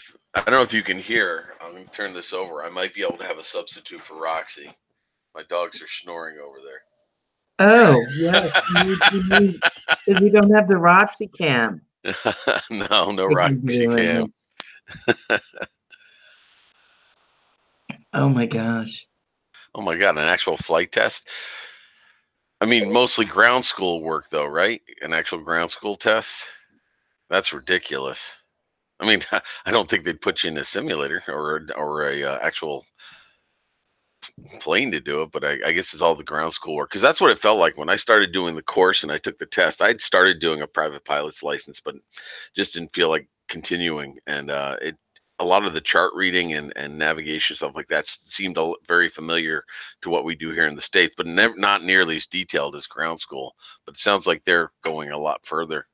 B: if you can hear. I'm gonna turn this over. I might be able to have a substitute for Roxy. My dogs are snoring over there.
A: Oh, yes. Because we don't have the Roxy cam.
B: No Roxy cam.
A: Oh my gosh.
B: Oh my God, an actual flight test? I mean, mostly ground school work though, right? An actual ground school test? That's ridiculous. I mean, I don't think they'd put you in a simulator or a actual plane to do it, but I guess it's all the ground school work, because that's what it felt like when I started doing the course and I took the test. I'd started doing a private pilot's license, but just didn't feel like continuing. And a lot of the chart reading and navigation stuff like that seemed very familiar to what we do here in the States, but not nearly as detailed as ground school. But it sounds like they're going a lot further.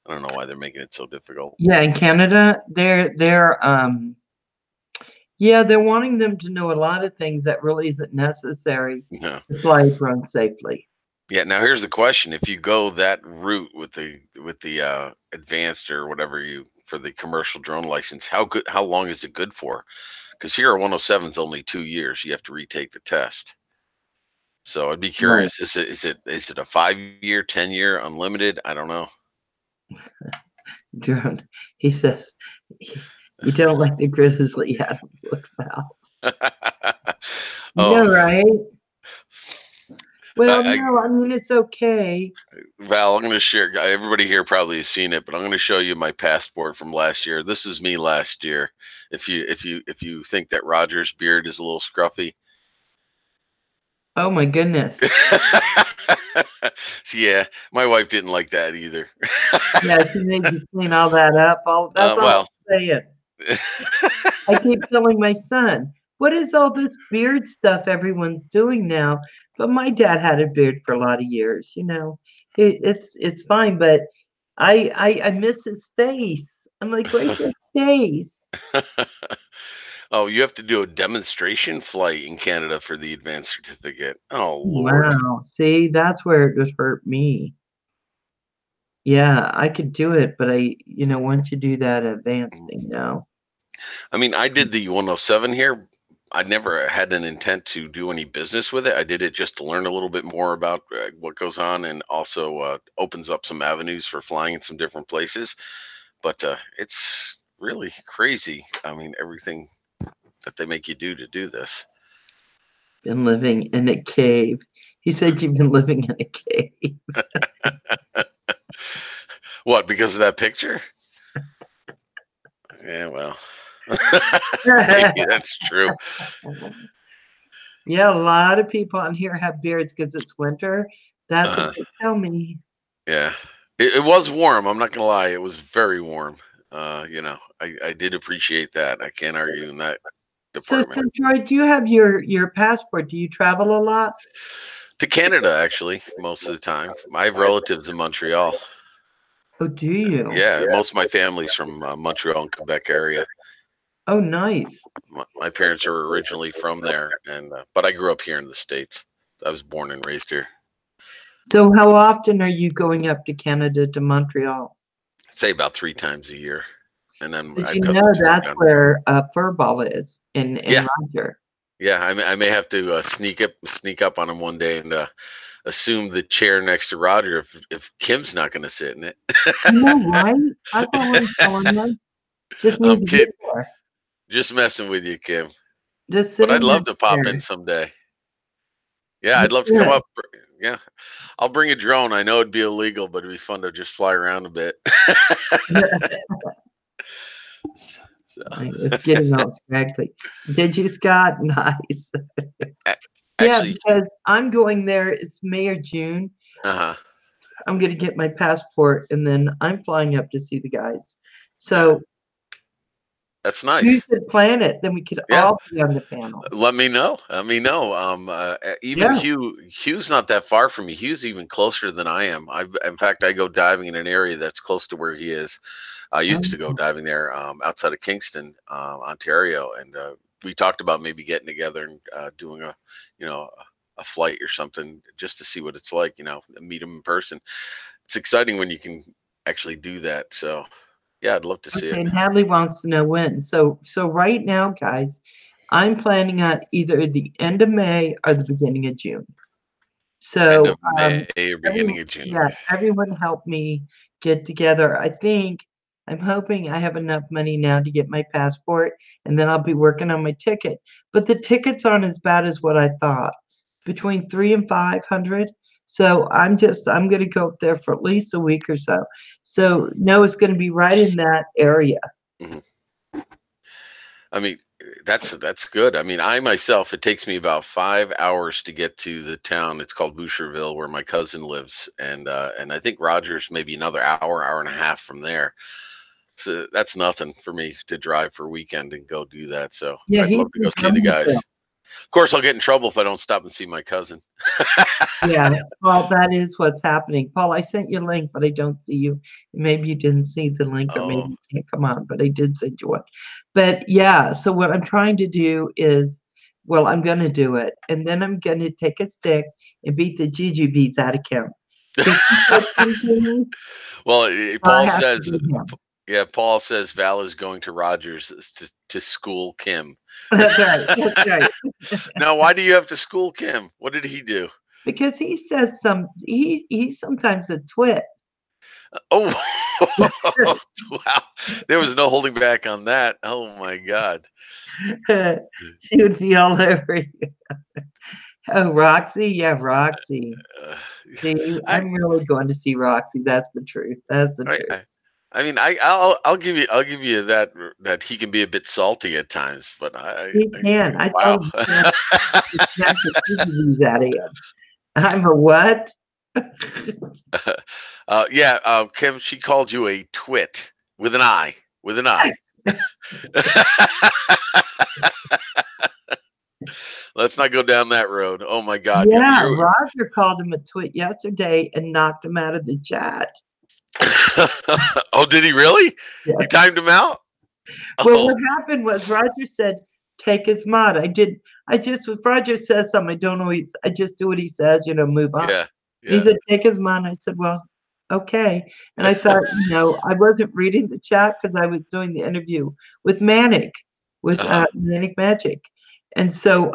B: I don't know why they're making it so difficult.
A: Yeah, in Canada, Yeah, they're wanting them to know a lot of things that really isn't necessary
B: Yeah.
A: to fly a drone safely.
B: Yeah. Now here's the question: if you go that route with the advanced or whatever you for the commercial drone license, how long is it good for? Because here at 107 is only 2 years. You have to retake the test. So I'd be
A: Right.
B: curious. Is it a 5 year, 10 year, unlimited? I don't know.
A: Drone. He says, you don't like the Grizzly Adams look foul. Yeah,
B: Oh,
A: right? Well,
B: I,
A: no, I mean, it's okay.
B: Val, I'm going to share. Everybody here probably has seen it, but I'm going to show you my passport from last year. This is me last year. If you think that Roger's beard is a little scruffy,
A: Oh my goodness.
B: so yeah, my wife didn't like that either.
A: Yeah, she made you clean all that up. That's all
B: Well,
A: I'm saying. I keep telling my son, what is all this beard stuff everyone's doing now? But my dad had a beard for a lot of years, you know. It's fine, but I miss his face. I'm like, where's your face?
B: oh, you have to do a demonstration flight in Canada for the advanced certificate. Oh Lord.
A: Wow. See, that's where it would hurt me. Yeah, I could do it, but once you do that advanced thing, no.
B: I mean, I did the 107 here. I never had an intent to do any business with it. I did it just to learn a little bit more about what goes on, and also opens up some avenues for flying in some different places. But it's really crazy. I mean, everything that they make you do to do this.
A: Been living in a cave. He said you've been living in a cave.
B: What, because of that picture? Yeah, well, maybe that's true.
A: Yeah, a lot of people on here have beards because it's winter. That's what
B: Uh,
A: they tell me.
B: yeah, it was warm. I'm not gonna lie, it was very warm. I did appreciate that. I can't argue in that
A: So,
B: department.
A: Troy, do you have your passport? Do you travel a lot?
B: To Canada, actually, most of the time. I have relatives in Montreal.
A: Oh, do you?
B: Yeah, most of my family's from Montreal and Quebec area.
A: Oh, nice.
B: My parents are originally from there, and but I grew up here in the States. I was born and raised here.
A: So, how often are you going up to Canada to Montreal?
B: I'd say about 3 times a year, and then
A: Did
B: I have
A: you know
B: cousins who are
A: that's
B: down.
A: where Furball is in
B: Yeah,
A: Roger?
B: yeah. I may have to sneak up on him one day and assume the chair next to Roger if Kim's not going to sit in it.
A: You know, right? I've always told them. Just need
B: I'm
A: to get
B: kidding.
A: there.
B: Just messing with you, Kim.
A: Just
B: But
A: sit
B: I'd
A: in
B: love
A: that
B: to pop in
A: chair.
B: someday. Yeah,
A: You
B: I'd love to come
A: should.
B: up. Yeah, I'll bring a drone. I know it'd be illegal, but it'd be fun to just fly around a bit. So,
A: It's getting off correctly. Did you, Scott? Nice. Yeah,
B: actually,
A: because I'm going there. It's May or June.
B: uh-huh.
A: I'm going to get my passport, and then I'm flying up to see the guys.
B: Yeah,
A: So
B: that's
A: you
B: nice.
A: should plan it. Then we could
B: Yeah,
A: all be on the panel.
B: let me know. Let me know. Even
A: Yeah.
B: Hugh's not that far from me. Hugh's even closer than I am. In fact, I go diving in an area that's close to where he is. I used to go diving there outside of Kingston, Ontario, and we talked about maybe getting together and doing you know, a flight or something just to see what it's like. Meet him in person. It's exciting when you can actually do that. So yeah, I'd love to see
A: Okay,
B: it.
A: and Hadley wants to know when. So right now, guys, I'm planning on either the end of May or the beginning of June.
B: End
A: So
B: of May or beginning of June.
A: everyone help me get together. I'm hoping I have enough money now to get my passport, and then I'll be working on my ticket. But the tickets aren't as bad as what I thought, between 300 and 500. So I'm going to go up there for at least a week or so. So no, it's going to be right in that area.
B: Mhm. I mean, that's good. I mean, I myself, it takes me about 5 hours to get to the town. It's called Boucherville, where my cousin lives, and I think Rogers maybe another hour and a half from there. So that's nothing for me to drive for a weekend and go do that. So
A: Yeah,
B: I'd
A: he's
B: love to
A: in
B: go see the guys.
A: Drummondville.
B: Of course, I'll get in trouble if I don't stop and see my cousin.
A: Yeah, well, that is what's happening. Paul, I sent you a link, but I don't see you. Maybe you didn't see the link, or maybe
B: Oh,
A: you can't come on, but I did send you one. But yeah, so what I'm trying to do is, well, I'm going to do it, and then I'm going to take a stick and beat the jujubes out of Kim. 'Cause he said some things,
B: well,
A: I
B: Paul
A: have to
B: says,
A: beat him.
B: yeah, Paul says Val is going to Rogers to school Kim.
A: That's right. That's right.
B: Now, why do you have to school Kim? What did he do?
A: Because he says he's sometimes a twit.
B: Oh, wow. There was no holding back on that. Oh, my God.
A: She would be all over you. Oh, Roxy? Yeah, Roxy.
B: Uh,
A: See,
B: I,
A: I'm really going to see Roxy. That's the truth. That's the
B: I,
A: truth.
B: I mean, I'll give you that he can be a bit salty at times, but
A: He can. I
B: wow.
A: told him to smack the TVs out of him. I'm a what?
B: Yeah, Kim, she called you a twit with an I, with an I. Let's not go down that road. Oh my God,
A: Yeah, Roger called him a twit yesterday and knocked him out of the chat.
B: Oh, did he really?
A: Yeah.
B: He timed him out?
A: Well,
B: Oh,
A: what happened was Roger said, take his mod. If Roger says something, I just do what he says, move on.
B: yeah,
A: He
B: yeah.
A: said, take his mod. I said, well, okay. And I thought, I wasn't reading the chat because I was doing the interview with Manic, with Manic Magic. And so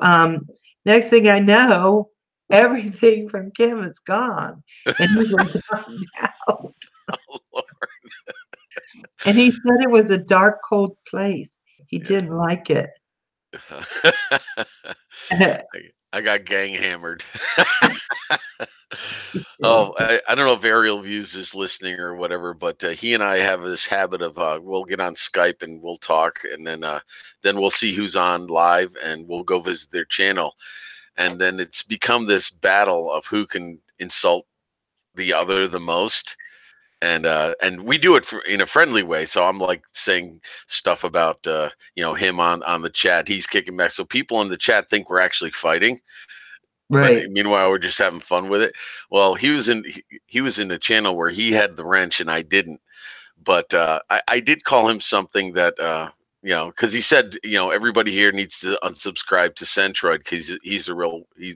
A: next thing I know, everything from Kim is gone. And he was knocked out.
B: Oh, Lord.
A: And he said it was a dark, cold place. He didn't like it.
B: I got gang hammered. Oh, I don't know if Ariel views this listening or whatever, but he and I have this habit of we'll get on Skype and we'll talk, and then we'll see who's on live, and we'll go visit their channel, and then it's become this battle of who can insult the other the most. And we do it in a friendly way. So I'm like saying stuff about him on the chat. He's kicking back, so people in the chat think we're actually fighting.
A: Right.
B: But meanwhile, we're just having fun with it. Well, he was in a channel where he had the wrench and I didn't. But I did call him something that because he said everybody here needs to unsubscribe to Centroid because he's a real he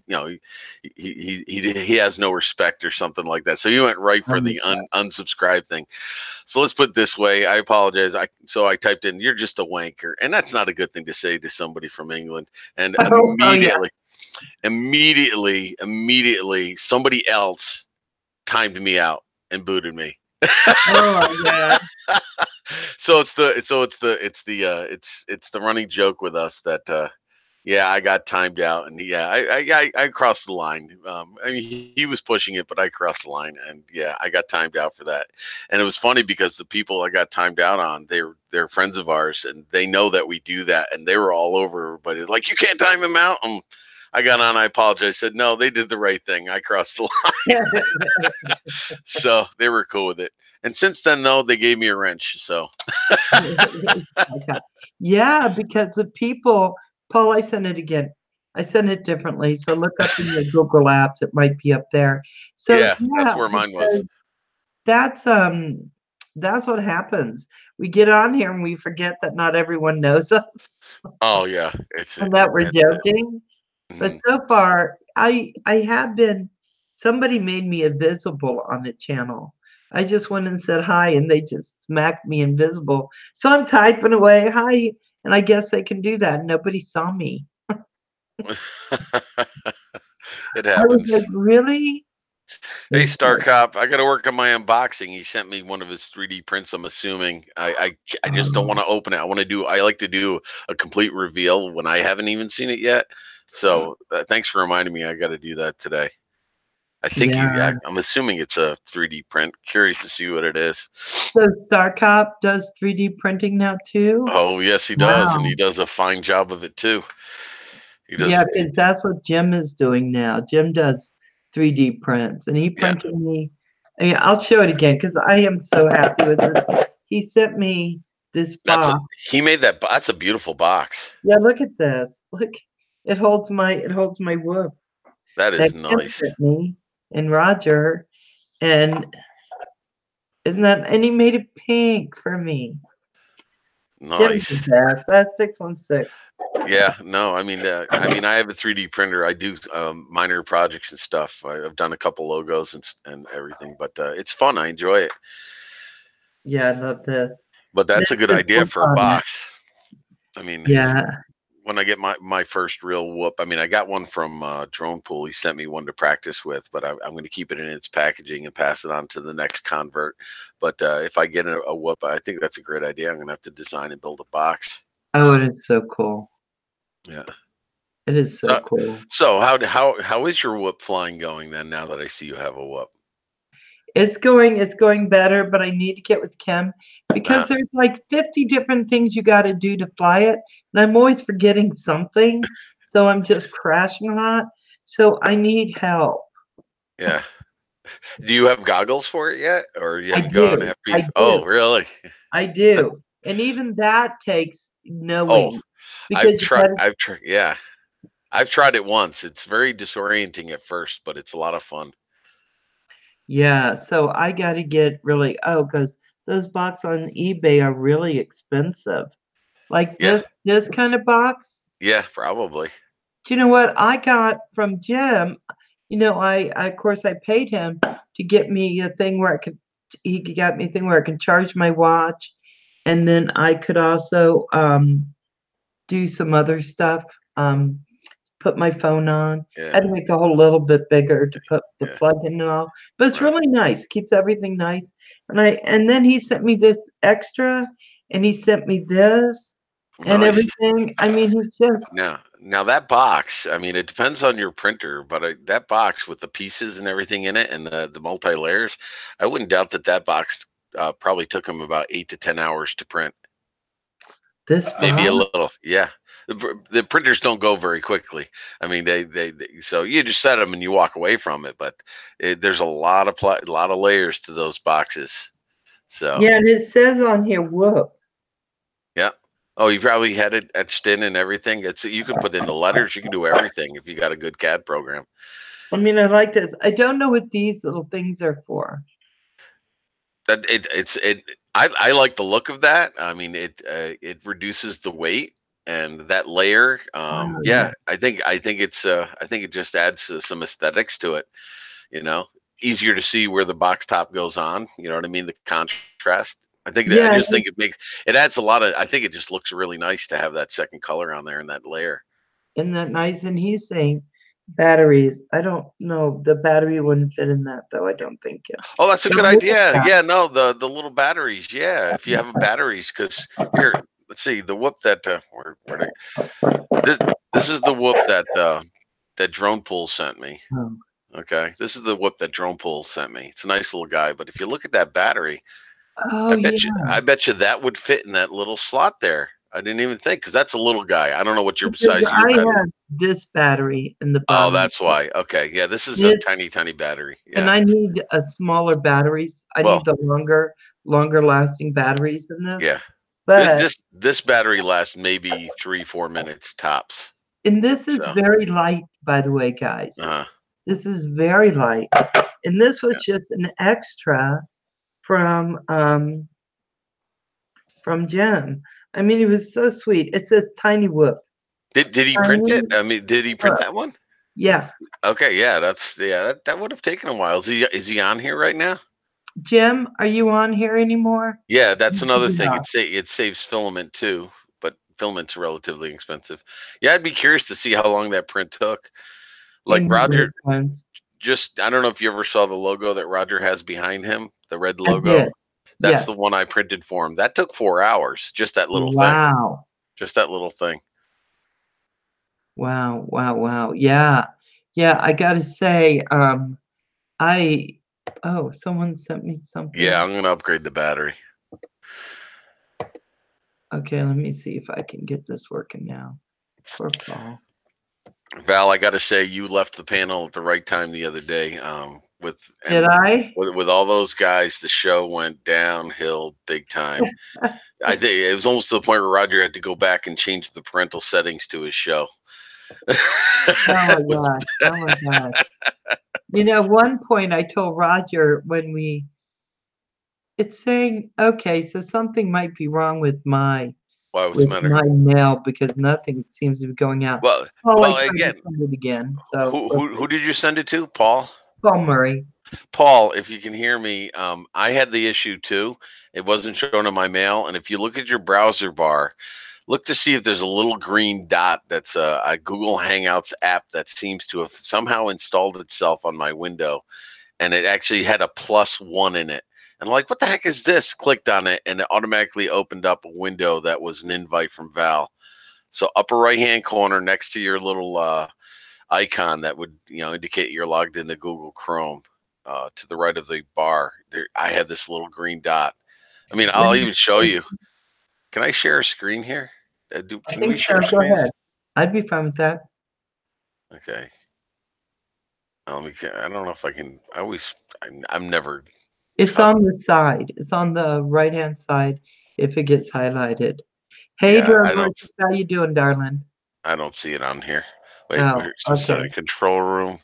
B: has no respect or something like that. So he went right for the unsubscribe thing. So let's put it this way. I apologize. So I typed in, "You're just a wanker," and that's not a good thing to say to somebody from England. And immediately somebody else timed me out and booted me.
A: Oh yeah.
B: So it's the running joke with us that I got timed out, and I crossed the line. I mean, he was pushing it, but I crossed the line, and I got timed out for that. And it was funny because the people I got timed out on, they're friends of ours, and they know that we do that, and they were all over everybody like, you can't time him out. And I got on, I apologized, said no, they did the right thing. I crossed the line. So they were cool with it. And since then, though, they gave me a wrench. So
A: yeah, because the people, Paul, I sent it again. I sent it differently. So look up in your Google Apps. It might be up there. So
B: that's where mine was.
A: That's what happens. We get on here and we forget that not everyone knows us.
B: Oh yeah,
A: and that we're joking. But so far, I have been. Somebody made me invisible on the channel. I just went and said hi, and they just smacked me invisible. So I'm typing away hi, and I guess they can do that. Nobody saw me.
B: It happens.
A: I was like, really?
B: Hey, Star Cop, I got to work on my unboxing. He sent me one of his 3D prints. I'm assuming I just don't want to open it. I like to do a complete reveal when I haven't even seen it yet. So thanks for reminding me. I got to do that today. I think I'm assuming it's a 3D print. Curious to see what it is.
A: So Star Cop does 3D printing now too?
B: Oh yes, he does, and he does a fine job of it too. He does.
A: Yeah, because that's what Jim is doing now. Jim does 3D prints, and he printed me. I mean, I'll show it again because I am so happy with this. He sent me this box.
B: He made that. That's a beautiful box.
A: Yeah, look at this. Look, It holds my whoop
B: That
A: that
B: is
A: Kim
B: nice.
A: sent me and Roger, and isn't that? And he made it pink for me. Jim's the
B: Nice.
A: best. That's 616.
B: Yeah, no, I mean, I have a 3D printer. I do minor projects and stuff. I've done a couple logos and everything, but it's fun. I enjoy it.
A: Yeah, I love this.
B: But
A: This
B: that's a good
A: is
B: idea
A: whoop
B: for a
A: on it.
B: box. I mean,
A: Yeah.
B: when I get my first real whoop, I mean, I got one from Drone Pool. He sent me one to practice with, but I'm going to keep it in its packaging and pass it on to the next convert. But if I get a whoop, I think that's a great idea. I'm going to have to design and build a box.
A: Oh,
B: So,
A: it is so cool.
B: yeah.
A: It is so
B: So,
A: cool.
B: so how is your whoop flying going then? Now that I see you have a whoop,
A: It's going better, but I need to get with Kim
B: uh,
A: because there's like 50 different things you got to do to fly it, and I'm always forgetting something, so I'm just crashing a lot. So I need help.
B: yeah. Do you have goggles for it yet, or have
A: I
B: you gone
A: do. I
B: FP?
A: do.
B: Oh, really?
A: I do. And even that takes
B: Oh,
A: knowing because you got to.
B: I've tried. Yeah, I've tried it once. It's very disorienting at first, but it's a lot of fun.
A: Yeah, so I got to get really, because those boxes on eBay are really expensive. Like
B: Yeah,
A: this kind of box.
B: yeah, probably.
A: Do you know what I got from Jim? You know, I of course I paid him to get me a thing where I could. He got me a thing where I can charge my watch, and then I could also do some other stuff. Um, put my phone on.
B: Yeah,
A: Had to make the hole a little bit bigger to put the
B: yeah,
A: plug in and all. But it's
B: right.
A: really nice. Keeps everything nice. And then he sent me this extra, and he sent me this and
B: Nice.
A: everything. I mean, he's just
B: Now that box. I mean, it depends on your printer, but that box with the pieces and everything in it and the multi layers, I wouldn't doubt that box probably took him about 8 to 10 hours to print.
A: this
B: Maybe a
A: box.
B: little, yeah. The printers don't go very quickly. I mean, they so you just set them and you walk away from it, but there's a lot of lot of layers to those boxes. So
A: Yeah, and it says on here, whoop.
B: yeah. Oh, you probably had it etched in and everything. It's you can put in the letters. You can do everything if you got a good CAD program.
A: I mean, I like this. I don't know what these little things are for.
B: That it's it. I like the look of that. I mean, it reduces the weight and that layer.
A: Oh,
B: Yeah,
A: yeah.
B: I think it just adds some aesthetics to it. You know, easier to see where the box top goes on. You know what I mean? The contrast. I
A: Yeah,
B: just think it adds a lot of. I think it just looks really nice to have that second color on there and that layer.
A: isn't that nice? And he's saying batteries. I don't know. The battery wouldn't fit in that, though. I don't think it.
B: Oh, that's a good
A: Don't look at
B: idea.
A: that.
B: Yeah, no, the little batteries. Yeah, if you have a batteries, because here, let's see, the whoop that this this is the whoop that Drone Pool sent me.
A: Oh,
B: Okay, this is the whoop that Drone Pool sent me. It's a nice little guy, but if you look at that battery,
A: oh yeah.
B: I bet you that would fit in that little slot there. I didn't even think because that's a little guy. I don't know what your
A: Because
B: size of your
A: I
B: battery.
A: have this battery in the
B: Oh,
A: bottom,
B: that's why. Okay, yeah, this is a
A: it,
B: tiny battery.
A: and
B: Yeah.
A: I need a smaller batteries. I need
B: Well,
A: the longer lasting batteries in this.
B: yeah.
A: But
B: This battery lasts maybe 3 4 minutes tops.
A: and this is
B: So,
A: very light, by the way, guys.
B: uh,
A: This is very light, and this was
B: yeah.
A: just an extra from Jim. I mean, he was so sweet. It says tiny whoop.
B: Did he print
A: Tiny
B: it? I mean, did he print
A: whoop.
B: that one?
A: Yeah.
B: Okay, yeah, that would have taken a while. Is he on here right now?
A: Jim, are you on here anymore?
B: Yeah, that's another thing.
A: Yeah.
B: It saves filament too, but filament's relatively expensive. Yeah, I'd be curious to see how long that print took. Like
A: In
B: Roger,
A: ones.
B: just I don't know if you ever saw the logo that Roger has behind him, the red
A: I
B: logo.
A: did.
B: That's
A: Yes.
B: the one I printed for him. That took 4 hours, just that little thing.
A: Wow.
B: Just that little thing.
A: Wow. Wow. Wow. Yeah. Yeah. I gotta say, I someone sent me something.
B: Yeah, I'm gonna upgrade the battery.
A: Okay, let me see if I can get this working now. Poor Paul.
B: Val, I gotta say, you left the panel at the right time the other day.
A: Did I?
B: With all those guys, the show went downhill big time. I think it was almost to the point where Roger had to go back and change the parental settings to his show.
A: Oh my gosh. Oh my gosh. You know, one point I told Roger when it's saying, okay, so something might be wrong with
B: Why, what's the
A: with
B: matter?
A: my mail because nothing seems to be going out.
B: Well,
A: Well, I
B: well,
A: tried to
B: again,
A: send it again. So
B: who did you send it to? Paul?
A: Paul Murray.
B: Paul, if you can hear me, I had the issue too. It wasn't shown in my mail, and if you look at your browser bar, look to see if there's a little green dot that's a Google Hangouts app that seems to have somehow installed itself on my window, and it actually had a +1 in it. And I'm like, what the heck is this? Clicked on it, and it automatically opened up a window that was an invite from Val. So upper right hand corner next to your little icon that would indicate you're logged into Google Chrome. To the right of the bar, there I had this little green dot. I mean, I'll even show you. Can I share a screen here?
A: I
B: Can we
A: think so.
B: share
A: Go
B: screens?
A: ahead. I'd be fine with that.
B: Okay. I don't know if I can. I'm never.
A: It's on the side. It's on the right-hand side if it gets highlighted. Hey,
B: Yeah,
A: Doris, how you doing, darling?
B: I don't see it on here. Wait,
A: Oh,
B: we're just
A: okay.
B: in control room.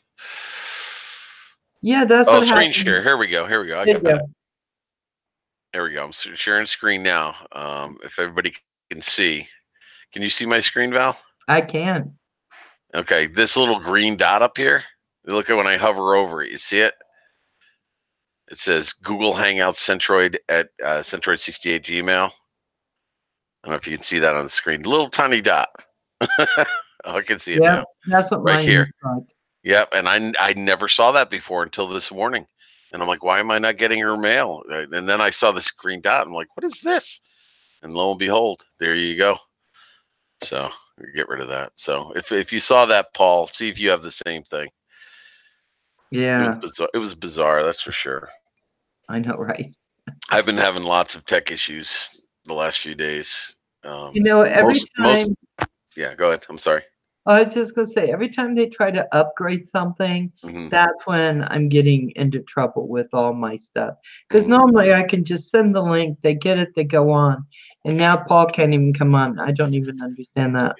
A: Yeah, that's
B: Oh,
A: what
B: screen
A: happened.
B: share. Here we go. I
A: There you
B: got it.
A: go.
B: There we go. I'm sharing screen now. If everybody can see, can you see my screen, Val?
A: I can.
B: Okay, this little green dot up here. Look at when I hover over it. You see it? It says Google Hangouts Centroid at Centroid68 Gmail. I don't know if you can see that on the screen. Little tiny dot. Oh, I can see it
A: Yeah,
B: now.
A: that's what
B: Right
A: mine
B: here.
A: looks like.
B: Yep, and I never saw that before until this morning, and I'm like, why am I not getting her mail? And then I saw this green dot. I'm like, what is this? And lo and behold, there you go. So get rid of that. So if you saw that, Paul, see if you have the same thing.
A: Yeah,
B: It was bizarre, that's for sure.
A: I know, right?
B: I've been having lots of tech issues the last few days.
A: You know, every
B: Most
A: time,
B: yeah. Go ahead. I'm sorry.
A: I was just gonna say, every time they try to upgrade something,
B: Hmm.
A: that's when I'm getting into trouble with all my stuff. Because
B: Hmm.
A: normally I can just send the link, they get it, they go on. And now Paul can't even come on. I don't even understand that.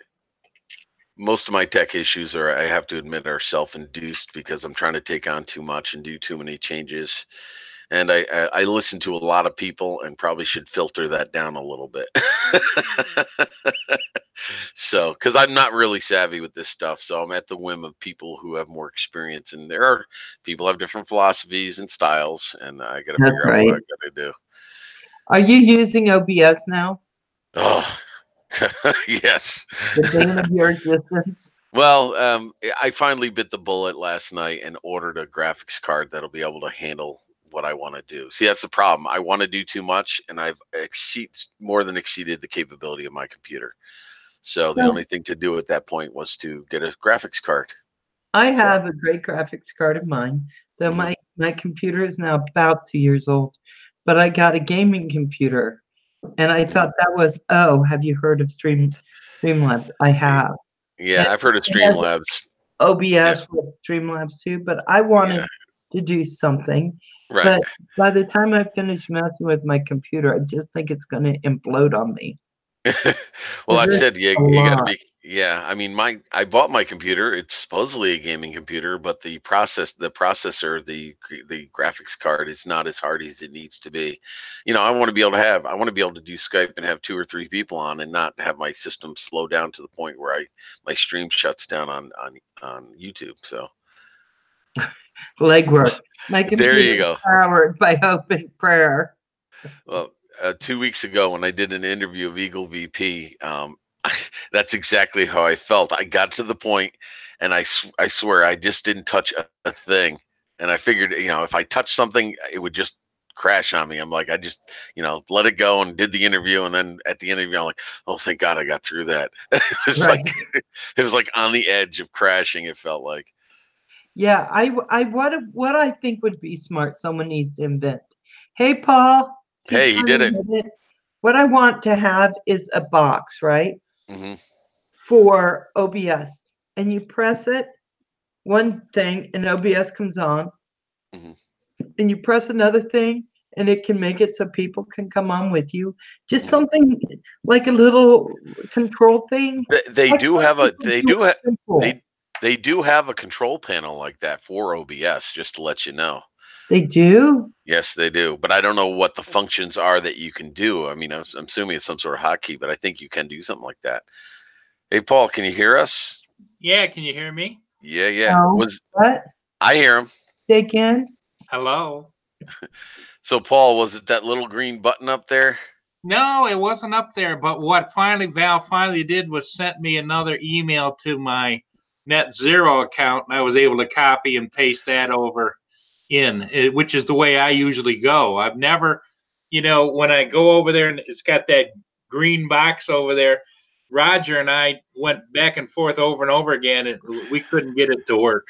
B: Most of my tech issues are, I have to admit, are self-induced because I'm trying to take on too much and do too many changes. And I listen to a lot of people and probably should filter that down a little bit. So, because I'm not really savvy with this stuff, so I'm at the whim of people who have more experience. And there are people have different philosophies and styles, and I got to
A: That's
B: figure out what I
A: right.
B: got to do.
A: Are you using OBS now?
B: Oh, yes.
A: The bane of your existence?
B: Well, I finally bit the bullet last night and ordered a graphics card that'll be able to handle what I want to do. See, that's the problem. I want to do too much, and I've more than exceeded the capability of my computer. So the
A: So
B: only thing to do at that point was to get a graphics card.
A: I
B: So,
A: have a great graphics card of mine, though
B: mhm.
A: my computer is now about 2 years old, but I got a gaming computer, and I thought that was, oh, have you heard of Streamlabs? I have. And
B: Yeah, I've heard of
A: it has
B: Streamlabs. Yeah,
A: OBS with Streamlabs too, but I wanted
B: yeah,
A: to do something.
B: right.
A: But by the time I finish messing with my computer, I just think it's gonna implode on me.
B: Well,
A: 'Cause
B: I
A: there's
B: said
A: a
B: you got to
A: lot.
B: be. Yeah, I mean, I bought my computer. It's supposedly a gaming computer, but the processor, the graphics card is not as hard as it needs to be. I want to be able to do Skype and have 2 or 3 people on, and not have my system slow down to the point where my stream shuts down on YouTube. So
A: Legwork. My
B: there
A: computer
B: you
A: is
B: go.
A: powered by hope and prayer.
B: Well, 2 weeks ago when I did an interview of Eagle VP, that's exactly how I felt. I got to the point, and I swear I just didn't touch a thing, and I figured, if I touched something, it would just crash on me. I'm like, I just, let it go and did the interview, and then at the interview, I'm like, oh, thank God I got through that. It was
A: Right.
B: like, it was like on the edge of crashing. It felt like.
A: Yeah, what I think would be smart, someone needs to invent. Hey, Paul, see,
B: Hey, he did it.
A: what I want to have is a box, right,
B: Hmm.
A: for OBS, and you press it, one thing, and OBS comes on,
B: Hmm.
A: and you press another thing, and it can make it so people can come on with you. Just something like a little control thing.
B: They
A: I
B: do
A: thought
B: have a
A: you could do it simple.
B: they do have a control panel like that for OBS, just to let you know.
A: They do?
B: Yes, they do, but I don't know what the functions are that you can do. I mean, I'm assuming it's some sort of hotkey, but I think you can do something like that. Hey, Paul, can you hear us?
D: Yeah, can you hear me?
B: Yeah, yeah.
A: No. What?
B: I hear him.
A: Say again?
D: Hello?
B: So, Paul, was it that little green button up there?
D: No, it wasn't up there, but what Val finally did was sent me another email to my Net Zero account, and I was able to copy and paste that over which is the way I usually go. I've never, when I go over there and it's got that green box over there, Roger and I went back and forth over and over again, and we couldn't get it to work.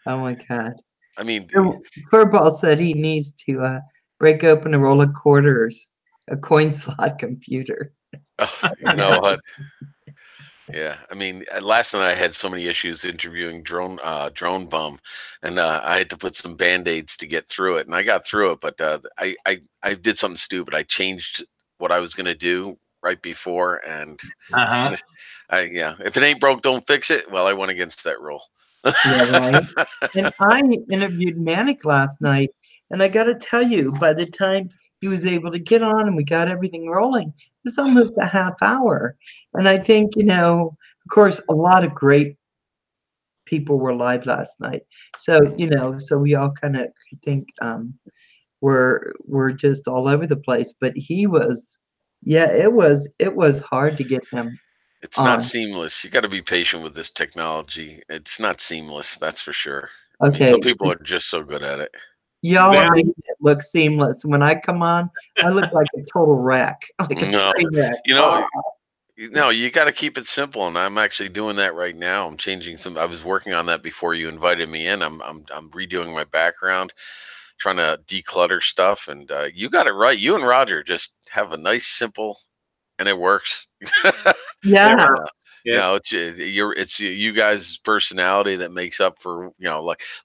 A: Oh my God.
B: I mean,
A: Furball said he needs to break open a roll of quarters, a coin slot computer.
B: you know what? Yeah, I mean, last night I had so many issues interviewing Drone Bum, and I had to put some Band-Aids to get through it, and I got through it. But I did something stupid. I changed what I was gonna do right before, and if it ain't broke, don't fix it. Well, I went against that rule.
A: Yeah, right. And I interviewed Manic last night, and I got to tell you, by the time he was able to get on and we got everything rolling, it was almost a half hour. And I think, of course, a lot of great people were live last night. So, so we all kind of think we're just all over the place. But he was, it was hard to get him.
B: It's not seamless. You got to be patient with this technology. It's not seamless, that's for sure.
A: Okay.
B: I mean, some people are just so good at it.
A: Y'all make it look seamless. When I come on, I look like a total wreck. Like a train wreck.
B: You got to keep it simple, and I'm actually doing that right now. I'm changing some. I was working on that before you invited me in. I'm redoing my background, trying to declutter stuff, and you got it right. You and Roger just have a nice, simple, and it works.
A: Yeah.
B: It's you guys' personality that makes up for,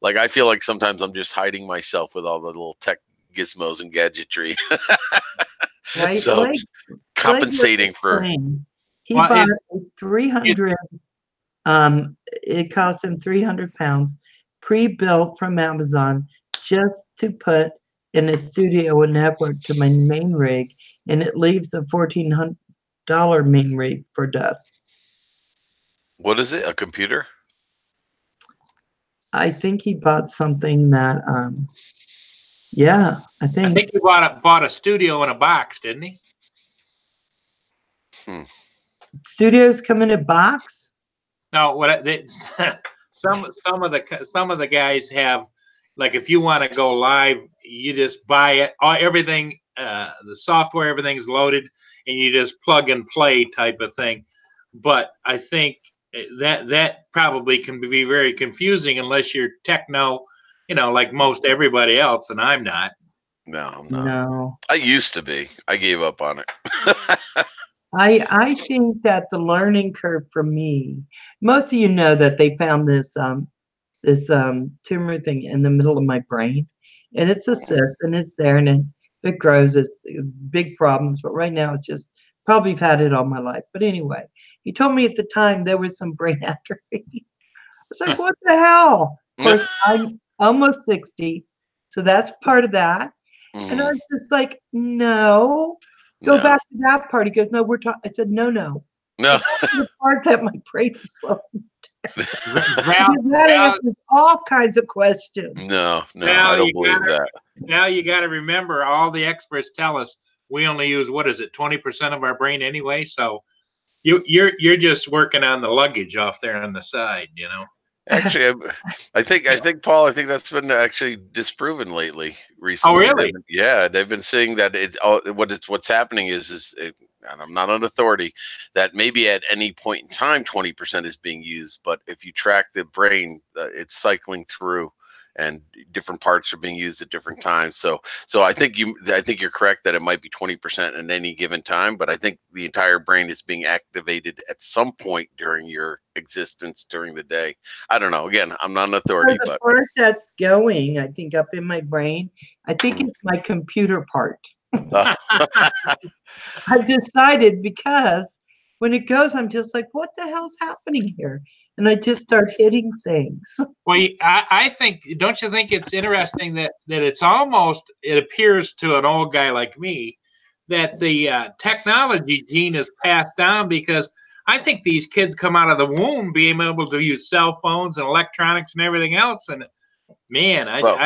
B: like I feel like sometimes I'm just hiding myself with all the little tech gizmos and gadgetry.
A: Right.
B: So compensating for.
A: He bought 300. It cost him 300 pounds, pre-built from Amazon, just to put in a studio and network to my main rig, and it leaves the $1,400 main rig for dust.
B: What is it? A computer?
A: I think he bought something that, I think
D: he bought a studio in a box, didn't he?
A: Studios come in a box?
D: No, some of the guys have, like, if you want to go live, you just buy it. Everything, the software, everything's loaded, and you just plug and play type of thing. But I think that probably can be very confusing unless you're techno, like most everybody else, and I'm not.
B: No, I'm not.
A: No.
B: I used to be. I gave up on it.
A: I think that the learning curve for me, most of you know that they found this tumor thing in the middle of my brain, and it's a cyst, and it's there, and if it grows, it's big problems. But right now, it's just probably have had it all my life. But anyway, he told me at the time there was some brain atrophy. I was like, what the hell? Of course, I'm almost 60, so that's part of that. And I was just like, no. Go back to that part. He goes, no, we're talking. I said, no. The part that my brain is slowing down. That answers all kinds of questions.
B: No, I don't believe that.
D: Now you got to remember, all the experts tell us we only use, 20% of our brain anyway. So you're just working on the luggage off there on the side,
B: Actually, I think Paul, I think that's been actually disproven lately. Recently.
D: Oh, really?
B: They've been saying that what's happening is and I'm not an authority, that maybe at any point in time 20% is being used, but if you track the brain, it's cycling through and different parts are being used at different times. So I think you're correct that it might be 20% at any given time, but I think the entire brain is being activated at some point during your existence during the day. I don't know. Again, I'm not an authority,
A: The
B: but
A: part that's going, I think, up in my brain, I think
B: Mhm.
A: it's my computer part.
B: uh,
A: I've decided because when it goes, I'm just like, what the hell's happening here? And I just start hitting things.
D: Well, I think, don't you think it's interesting that it's almost, it appears to an old guy like me that the technology gene is passed down, because I think these kids come out of the womb being able to use cell phones and electronics and everything else. And man,
B: well,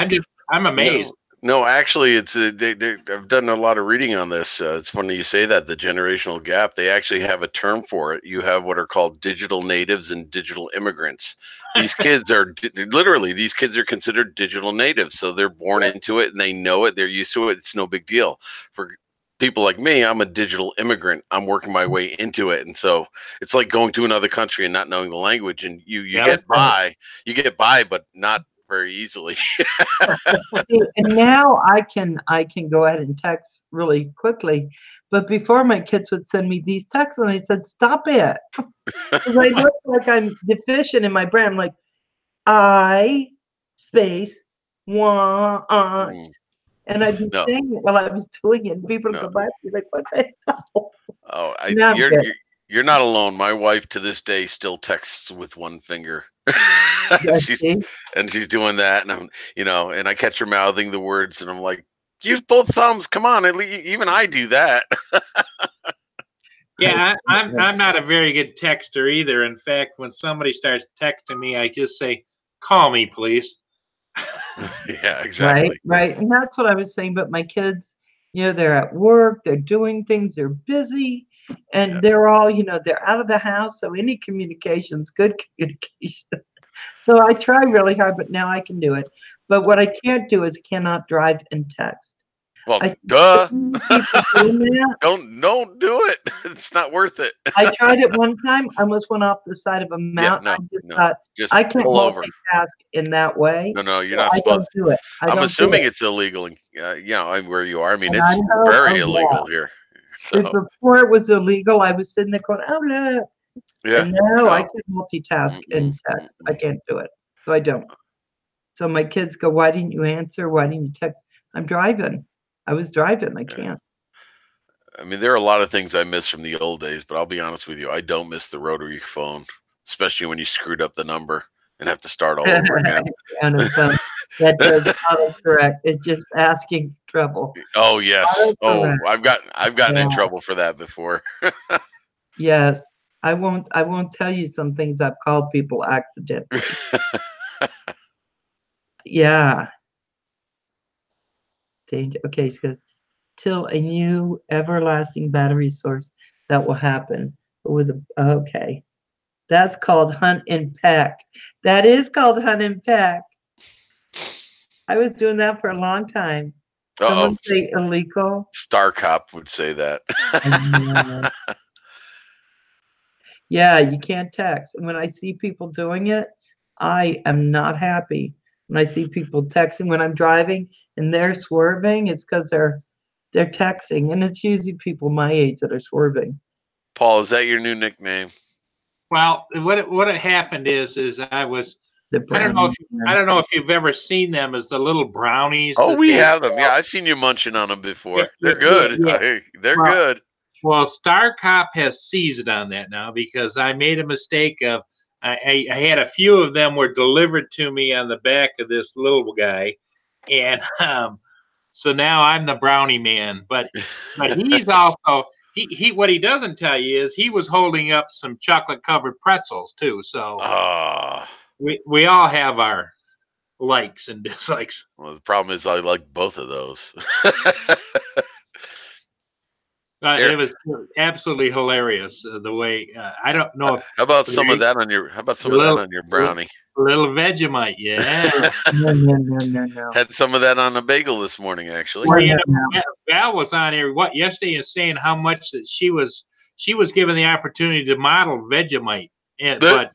D: I'm amazed.
B: No, actually, it's I've done a lot of reading on this. It's funny you say that, the generational gap. They actually have a term for it. You have what are called digital natives and digital immigrants. These kids are literally, these kids are considered digital natives. So they're born into it and they know it. They're used to it. It's no big deal. For people like me, I'm a digital immigrant. I'm working my way into it. And so it's like going to another country and not knowing the language. And you
D: Yeah.
B: get by, but not very easily.
A: And now I can go ahead and text really quickly. But before, my kids would send me these texts, and I said, "Stop it!" Because I look like I'm deficient in my brain. I'm like, I space want, and I'd be
B: No.
A: saying it while I was doing it, and people would
B: No.
A: go by and be like, "What the hell?"
B: Oh,
A: Now I'm good.
B: you're not alone. My wife to this day still texts with one finger.
A: Yeah,
B: she's
A: see?
B: she's doing that, and I'm and I catch her mouthing the words, and I'm like, use both thumbs. Come on, even I do that.
D: Yeah, I'm not a very good texter either. In fact, when somebody starts texting me, I just say, "Call me, please."
B: Yeah, exactly.
A: Right. And that's what I was saying. But my kids, they're at work, they're doing things, they're busy, and
B: Yeah.
A: they're all, they're out of the house. So any communication's good communication. So I try really hard, but now I can do it. But what I can't do is cannot drive and text.
B: Well,
A: I see
B: duh.
A: so many people doing that.
B: Don't do it. It's not worth it.
A: I tried it one time, I almost went off the side of a
B: Yeah,
A: mountain. I just
B: no.
A: thought,
B: Just
A: I can't
B: pull over.
A: multitask in that way.
B: No, you're
A: So
B: not
A: I
B: supposed.
A: don't do it. I
B: I'm
A: don't do
B: assuming
A: it.
B: it's illegal, where you are. I mean,
A: And
B: it's
A: Idaho,
B: very
A: oh,
B: illegal here.
A: yeah.
B: So
A: Before it was illegal, I was sitting there going, "Oh, look."
B: yeah.
A: And now I
B: No.
A: can multitask and text. I
B: Mm-mm.
A: can't do it. So I don't. So my kids go, "Why didn't you answer? Why didn't you text?" I'm driving. I was driving. I
B: Yeah.
A: can't.
B: I mean, there are a lot of things I miss from the old days, but I'll be honest with you, I don't miss the rotary phone, especially when you screwed up the number and have to start all over again.
A: On a phone that does autocorrect. It's just asking for trouble.
B: Oh yes. Oh,
A: Autocorrect.
B: I've gotten in
A: Yeah.
B: trouble for that before.
A: Yes. I won't tell you some things I've called people accidentally. Yeah. Danger. Okay, so it says, till a new everlasting battery source that will happen with okay. That's called hunt and peck. That is called hunt and peck. I was doing that for a long time. Someone say illegal.
B: Star Cop would say that.
A: Yeah, you can't text. And when I see people doing it, I am not happy. When I see people texting when I'm driving and they're swerving, it's because they're texting, and it's usually people my age that are swerving.
B: Paul, is that your new nickname?
D: Well, what had happened is I don't know if you've ever seen them as the little brownies.
B: Oh, we have them. Yeah, I've seen you munching on them before. They're good.
D: Yeah.
B: They're good.
D: Well, Star Cop has seized on that now, because I made a mistake of I had a few of them were delivered to me on the back of this little guy, and so now I'm the brownie man. But he's also he what he doesn't tell you is he was holding up some chocolate covered pretzels too. So we all have our likes and dislikes.
B: Well, the problem is I like both of those.
D: It was absolutely hilarious the way I don't know if.
B: How about some of that on your brownie?
D: A little Vegemite, yeah.
A: No.
B: Had some of that on a bagel this morning, actually.
D: Well, Val was on here yesterday and saying how much that she was given the opportunity to model Vegemite, but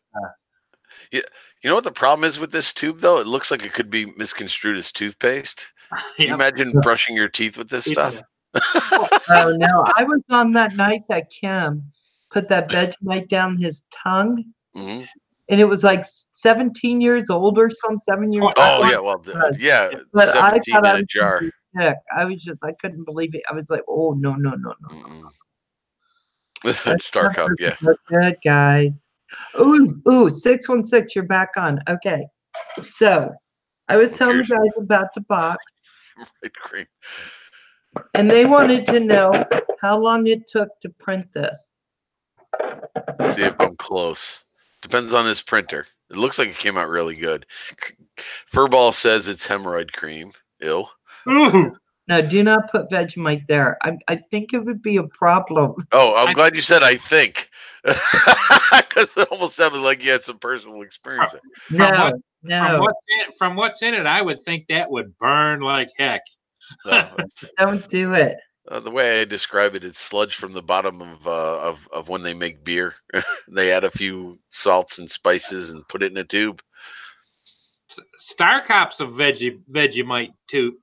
B: You know what the problem is with this tube, though? It looks like it could be misconstrued as toothpaste. Can you
D: Yep.
B: imagine brushing your teeth with this stuff?
A: Oh no, I was on that night that Kim put that Vegemite down his tongue,
B: Hmm.
A: and it was like 17 years old or some 7 years old.
B: Oh yeah, well,
A: Right.
B: yeah,
A: But I
B: 17
A: thought I
B: in a
A: was
B: jar.
A: gonna be sick. I couldn't believe it. I was like, oh no, no, no, no.
B: Mm-mm. Star Cup, yeah.
A: Look good, guys. Ooh, 616, you're back on. Okay. So I was telling you
B: Cheers.
A: guys about the box,
B: Right, great.
A: and they wanted to know how long it took to print this.
B: See if I'm close. Depends on his printer. It looks like it came out really good. Furball says it's hemorrhoid cream. Ew.
D: Ooh.
A: No, do not put Vegemite there. I think it would be a problem.
B: Oh, I'm glad you said I think. Because it almost sounded like you had some personal experience.
A: No, no,
D: From what's in it, I would think that would burn like heck.
B: No, it's-
A: don't do it.
B: the way I describe it, it's sludge from the bottom of when they make beer. They add a few salts and spices and put it in a tube.
D: Star Cop's a Vegemite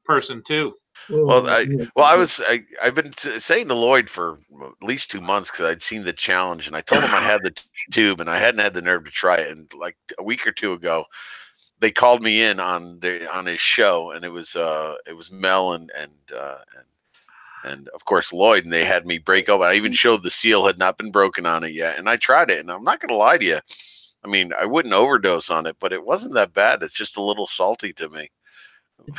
D: person too.
B: Well,
A: Ooh,
B: I've been saying to Lloyd for at least 2 months because I'd seen the challenge and I told him I had the tube and I hadn't had the nerve to try it. And like a week or two ago, they called me in on his show, and it was Mel and of course Lloyd, and they had me break open. I even showed the seal had not been broken on it yet, and I tried it, and I'm not going to lie to you. I mean, I wouldn't overdose on it, but it wasn't that bad. It's just a little salty to me.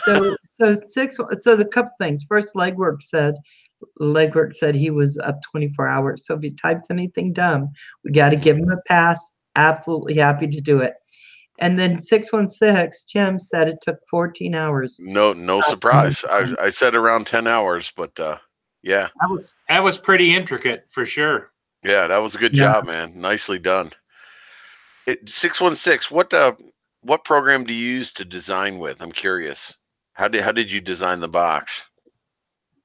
A: so the couple things. First, Legwork said he was up 24 hours. So if he types anything dumb, we got to give him a pass. Absolutely happy to do it. And then 616, Jim said it took 14 hours.
B: No surprise. I said around 10 hours, but yeah.
D: That was pretty intricate for sure.
B: Yeah, that was a good job, man. Nicely done. 616, what program do you use to design with? I'm curious. How did you design the box?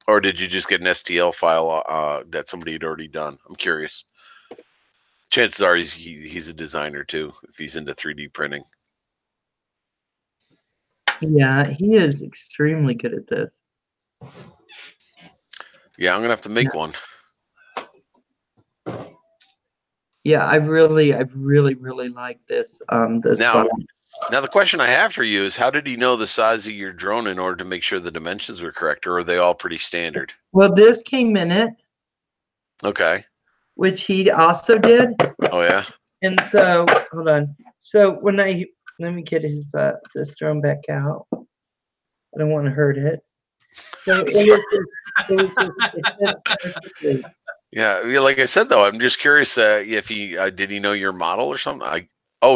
B: Or did you just get an STL file that somebody had already done? I'm curious. Chances are he's a designer too, if he's into 3D printing.
A: Yeah, he is extremely good at this.
B: Yeah, I'm gonna have to make one.
A: Yeah, I really like this. This
B: Now,
A: one.
B: now the question I have for you is, how did he know the size of your drone in order to make sure the dimensions were correct, or are they all pretty standard?
A: Well, this came in it,
B: Okay.
A: which he also did.
B: Oh yeah.
A: And so, hold on. So let me get his this drone back out. I don't want to hurt it. So
B: Yeah, like I said though, I'm just curious if he did he know your model or something.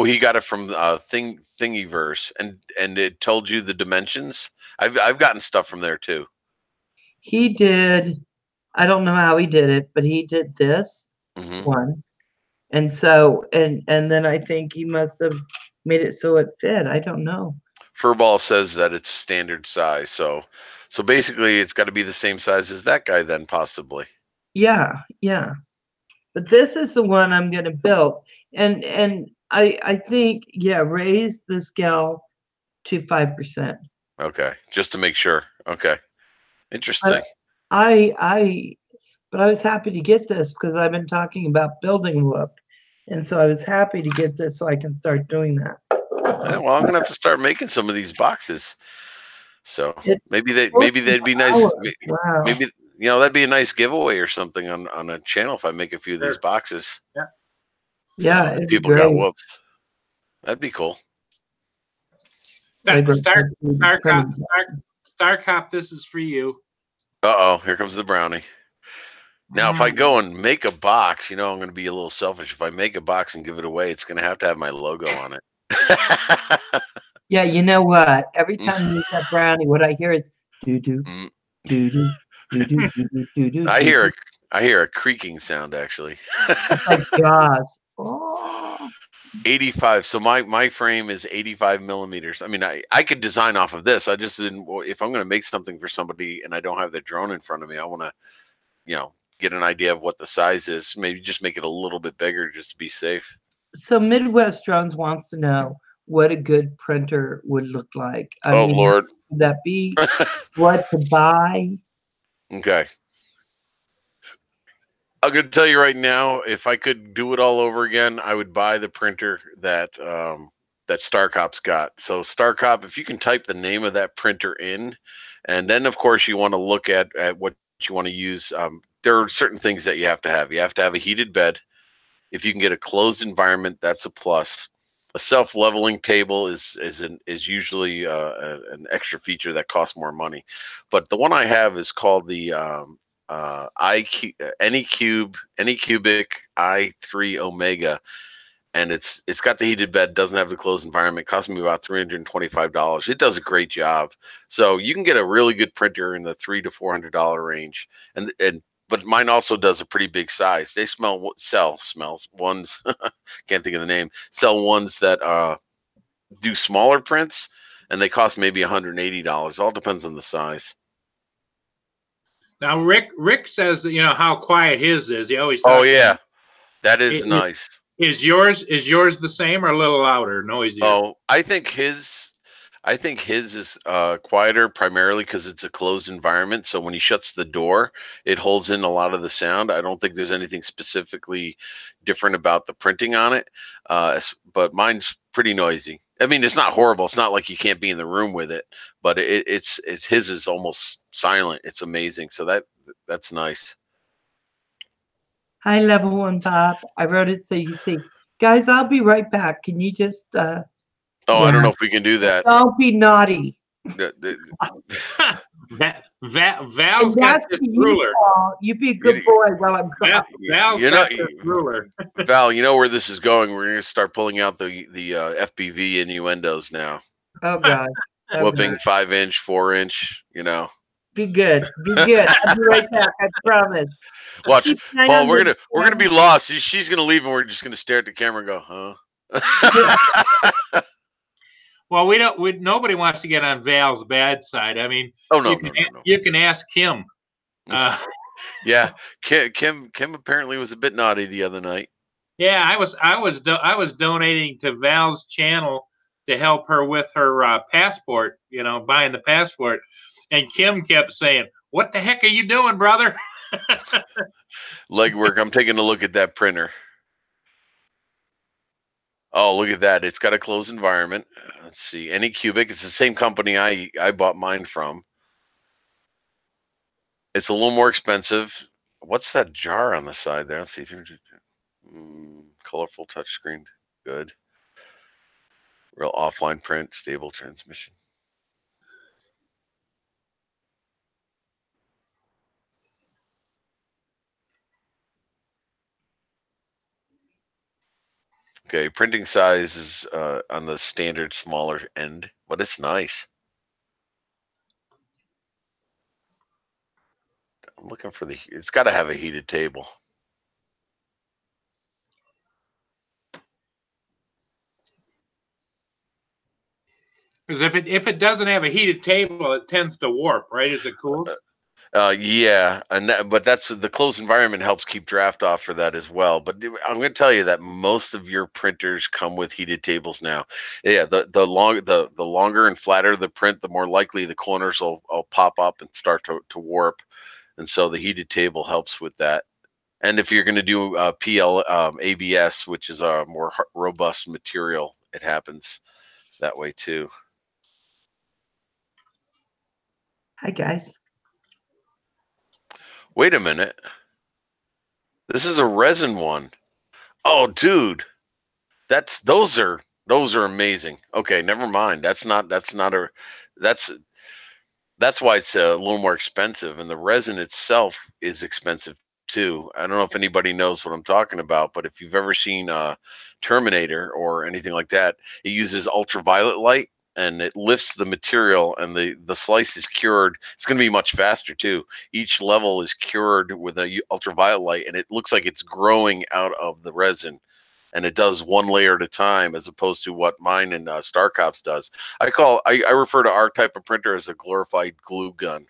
B: He got it from Thingiverse, and it told you the dimensions. I've gotten stuff from there too.
A: he did. I don't know how he did it, but he did this
B: Hmm.
A: one, and so and then I think he must have made it so it fit. I don't know.
B: Furball says that it's standard size, so basically it's got to be the same size as that guy then possibly.
A: Yeah. But this is the one I'm going to build, and I think raise the scale to 5%.
B: Okay, just to make sure. Okay, interesting.
A: But I was happy to get this because I've been talking about building Whoop, and so I was happy to get this so I can start doing that.
B: Yeah, well, I'm gonna have to start making some of these boxes. So maybe they'd be nice.
A: Wow.
B: Maybe that'd be a nice giveaway or something on a channel if I make a few of these boxes.
D: Yeah.
A: Yeah,
B: So
A: it'd
B: people
A: be
B: got
A: great.
B: whoops. That'd be cool.
D: Star Cop, this is for you.
B: Here comes the brownie. Now, if I go and make a box, I'm going to be a little selfish. If I make a box and give it away, it's going to have my logo on it.
A: Yeah, you know what? Every time you use that brownie, what I hear is doo doo doo doo doo doo doo doo doo.
B: I hear a creaking sound actually.
A: It's like Jaws. Oh.
B: 85. So my frame is 85 millimeters. I mean, I could design off of this. I just didn't. If I'm going to make something for somebody and I don't have the drone in front of me, I want to, get an idea of what the size is. Maybe just make it a little bit bigger just to be safe.
A: So Midwest Drones wants to know what a good printer would look like. I
B: Oh
A: mean,
B: Lord.
A: would that be what to buy?
B: Okay. I'm gonna tell you right now, if I could do it all over again, I would buy the printer that that StarCop's got. So StarCop, if you can type the name of that printer in, and then of course you want to look at what you want to use. There are certain things that you have to have. You have to have a heated bed. If you can get a closed environment, that's a plus. A self-leveling table is usually an extra feature that costs more money. But the one I have is called the Anycubic i3 Omega, and it's got the heated bed, doesn't have the closed environment. Cost me about $325. It does a great job. So you can get a really good printer in the $300 to $400 range, and but mine also does a pretty big size. They smells ones can't think of the name. Sell ones that do smaller prints, and they cost maybe $180. All depends on the size.
D: Now, Rick says that, how quiet his is. He always
B: Oh
D: talks.
B: yeah, that is
D: It-
B: nice.
D: Is yours the same or a little louder, noisier?
B: Oh, I think his is quieter primarily because it's a closed environment. So when he shuts the door, it holds in a lot of the sound. I don't think there's anything specifically different about the printing on it. But mine's pretty noisy. I mean, it's not horrible. It's not like you can't be in the room with it, but it's his is almost silent. It's amazing. So that's nice.
A: Hi, Level 1 Bob. I wrote it so you see. Guys, I'll be right back. Can you just
B: Oh,
A: Yeah.
B: I don't know if we can do that.
A: don't be naughty?
D: Val's
A: And
D: got
A: that's
D: this
A: for you,
D: ruler.
A: Paul. You be a good boy while I'm gone.
D: Val's
B: You know-
D: got this ruler.
B: Val, you know where this is going. We're going to start pulling out the FPV innuendos now.
A: Oh, God. Oh,
B: Whooping
A: God.
B: 5-inch, 4-inch.
A: Be good. Be good. I'll be right back. I promise.
B: Watch,
A: Keep an eye
B: Paul.
A: on
B: We're
A: the-
B: gonna be lost. She's gonna leave, and we're just gonna stare at the camera and go, huh?
D: Well, nobody wants to get on Val's bad side. I mean,
B: Oh no,
D: you
B: no,
D: can,
B: no, no.
D: you can ask Kim.
B: Yeah, Kim apparently was a bit naughty the other night.
D: Yeah, I was donating to Val's channel to help her with her passport. Buying the passport, and Kim kept saying, "What the heck are you doing, brother?"
B: Legwork. I'm taking a look at that printer. Oh, look at that. It's got a closed environment. Let's see. Anycubic. It's the same company I bought mine from. It's a little more expensive. What's that jar on the side there? Let's see. Colorful touchscreen. Good. Real offline print. Stable transmission. Okay, printing size is on the standard smaller end, but it's nice. I'm looking for it's got to have a heated table.
D: Because if it doesn't have a heated table, it tends to warp, right? As it cools.
B: Yeah, but that's the closed environment helps keep draft off for that as well. But I'm going to tell you that most of your printers come with heated tables now. Yeah, the longer and flatter the print, the more likely the corners will pop up and start to warp, and so the heated table helps with that. And if you're going to do ABS, which is a more robust material, it happens that way too.
A: Hi, guys.
B: Wait a minute. This is a resin one. Oh, dude. Those are amazing. Okay, never mind. That's why it's a little more expensive, and the resin itself is expensive too. I don't know if anybody knows what I'm talking about, but if you've ever seen Terminator or anything like that, it uses ultraviolet light and it lifts the material, and the slice is cured. It's going to be much faster too. Each level is cured with a ultraviolet light, and it looks like it's growing out of the resin. And it does one layer at a time, as opposed to what mine and StarCop's does. I refer to our type of printer as a glorified glue gun.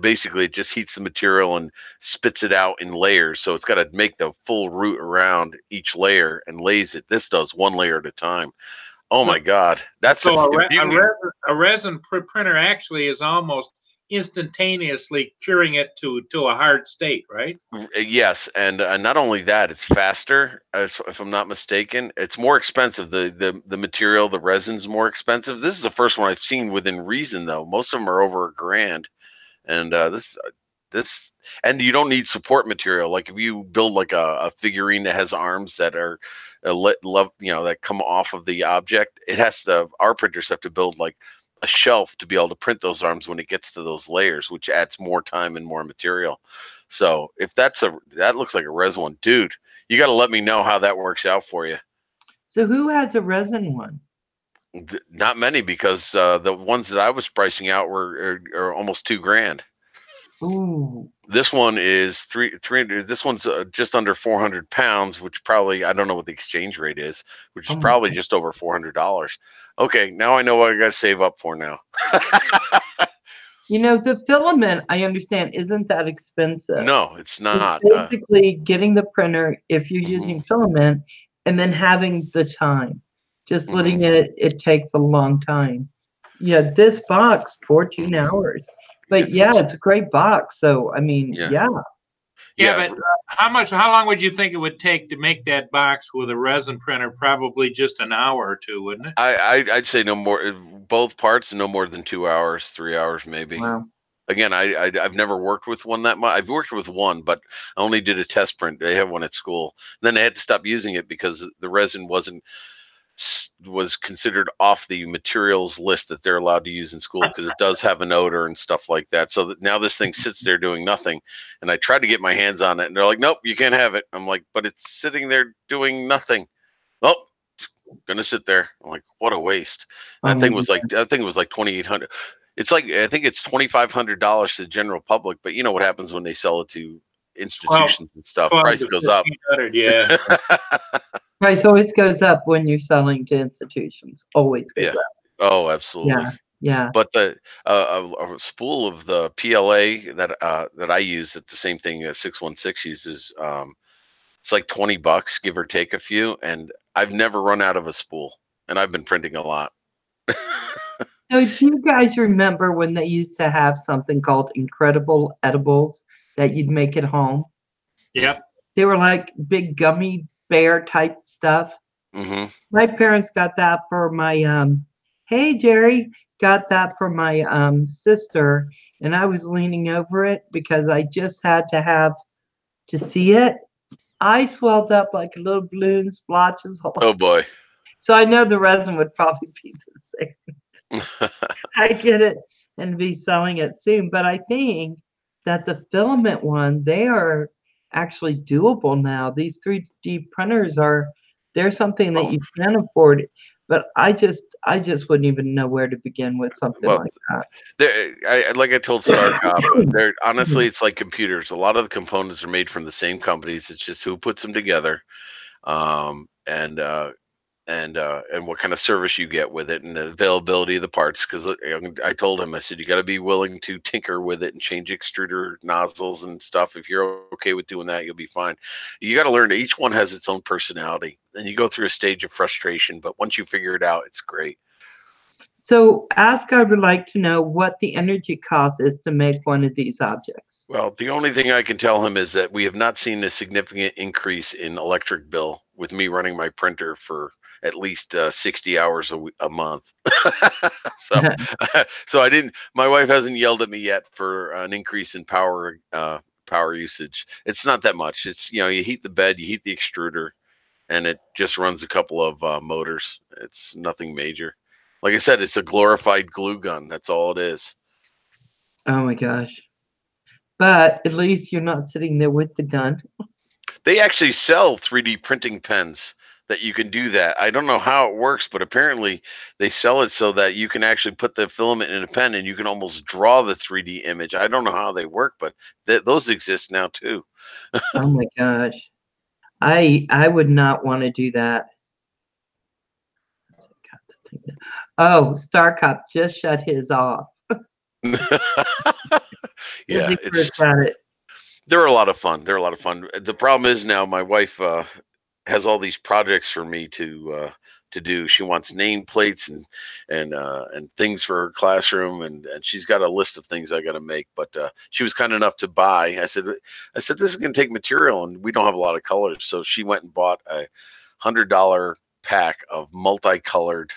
B: Basically, it just heats the material and spits it out in layers. So it's got to make the full route around each layer and lays it. This does one layer at a time. Oh my God, that's
D: So
B: if you can,
D: a resin printer actually is almost instantaneously curing it to a hard state, right?
B: yes, and not only that, it's faster. If I'm not mistaken, it's more expensive. The material, the resin's more expensive. This is the first one I've seen within reason, though. Most of them are over $1,000, and this and you don't need support material. Like if you build like a figurine that has arms that are that come off of the object, it has to. Our printers have to build like a shelf to be able to print those arms when it gets to those layers, which adds more time and more material. So if that looks like a resin one, dude, you got to let me know how that works out for you.
A: So who has a resin one?
B: Not many, because the ones that I was pricing out are almost $2,000.
A: Ooh.
B: This one is 300. This one's just under 400 pounds, which probably, I don't know what the exchange rate is, which is
A: Oh my
B: probably
A: God.
B: just over $400. Okay, now I know what I got to save up for now.
A: You know, the filament, I understand, isn't that expensive.
B: No, it's
A: It's
B: not.
A: basically getting the printer, if you're
B: Mhm.
A: using filament, and then having the time. Just
B: Mhm.
A: letting it takes a long time. Yeah, this box, 14
B: Mhm.
A: hours. But yeah, it's a great box. So, I mean,
B: Yeah.
A: yeah.
D: Yeah, but how long would you think it would take to make that box with a resin printer? Probably just an hour or two, wouldn't it?
B: I'd say no more, both parts, no more than 2 hours, 3 hours maybe.
A: Wow.
B: Again, I've never worked with one that much. I've worked with one, but I only did a test print. They have one at school. Then they had to stop using it because the resin was considered off the materials list that they're allowed to use in school, because it does have an odor and stuff like that. So that now this thing sits there doing nothing. And I tried to get my hands on it, and they're like, "Nope, you can't have it." I'm like, "But it's sitting there doing nothing." Oh, it's gonna sit there. I'm like, what a waste. That thing was like, I think it was like 2,800. It's like, I think it's $2,500 to the general public, but you know what happens when they sell it to institutions and stuff?
D: 12
B: Price
D: to
B: goes up.
D: 1,500, yeah.
A: Price always goes up when you're selling to institutions. Always goes
B: Yeah.
A: up.
B: Oh, absolutely.
A: Yeah. Yeah.
B: But the a spool of the PLA that I use, that the same thing as 616 uses, it's like $20, give or take a few, and I've never run out of a spool, and I've been printing a lot.
A: So do you guys remember when they used to have something called Incredible Edibles that you'd make at home?
D: Yep.
A: They were like big gummy bear type stuff.
B: Hmm.
A: My parents got that for my hey Jerry, got that for my sister, and I was leaning over it because I just had to have to see it. I swelled up like a little balloon, splotches.
B: Oh boy.
A: So I know the resin would probably be the same. I get it and be selling it soon, but I think that the filament one, they are actually doable now. These 3D printers they're something that
B: Oh.
A: you can afford, but I just wouldn't even know where to begin with something
B: Well,
A: like that.
B: like I told StarCop, they're honestly, it's like computers. A lot of the components are made from the same companies. It's just who puts them together, and what kind of service you get with it, and the availability of the parts. Because I told him, I said, you got to be willing to tinker with it and change extruder nozzles and stuff. If you're okay with doing that, you'll be fine. You got to learn that each one has its own personality, and you go through a stage of frustration. But once you figure it out, it's great.
A: So Asgard would like to know what the energy cost is to make one of these objects.
B: Well, the only thing I can tell him is that we have not seen a significant increase in electric bill with me running my printer for at least 60 hours a month. So I didn't. My wife hasn't yelled at me yet for an increase in power usage. It's not that much. It's, you heat the bed, you heat the extruder, and it just runs a couple of motors. It's nothing major. Like I said, it's a glorified glue gun. That's all it is.
A: Oh my gosh. But at least you're not sitting there with the gun.
B: They actually sell 3D printing pens that you can do that. I don't know how it works, but apparently they sell it so that you can actually put the filament in a pen and you can almost draw the 3D image. I don't know how they work, but those exist now too.
A: Oh my gosh. I would not want to do that. Oh, StarCop just shut his off.
B: Yeah,
A: it.
B: they're a lot of fun. They're a lot of fun. The problem is now my wife has all these projects for me to to do. She wants nameplates and things for her classroom, and she's got a list of things I got to make. But she was kind enough to buy. I said this is going to take material, and we don't have a lot of colors. So she went and bought a $100 pack of multicolored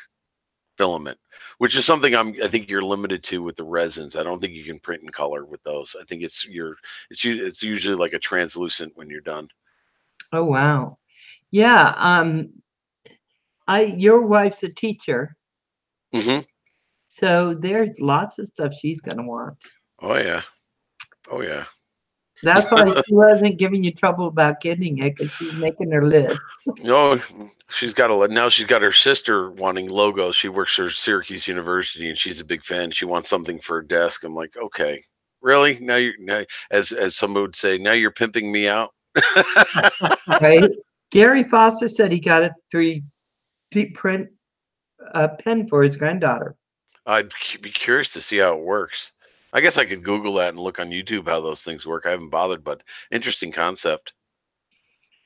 B: filament, which is something I think you're limited to with the resins. I don't think you can print in color with those. I think it's usually like a translucent when you're done.
A: Oh wow. Yeah. Your wife's a teacher,
B: Mm-hmm.
A: so there's lots of stuff she's gonna want.
B: Oh yeah. Oh yeah.
A: That's why she wasn't giving you trouble about getting it, because she's making her list.
B: No, she's got now she's got her sister wanting logos. She works for Syracuse University and she's a big fan. She wants something for her desk. I'm like, okay, really? Now as someone would say, now you're pimping me out.
A: Right? Gary Foster said he got a 3D print pen for his granddaughter.
B: I'd be curious to see how it works. I guess I could Google that and look on YouTube how those things work. I haven't bothered, but interesting concept.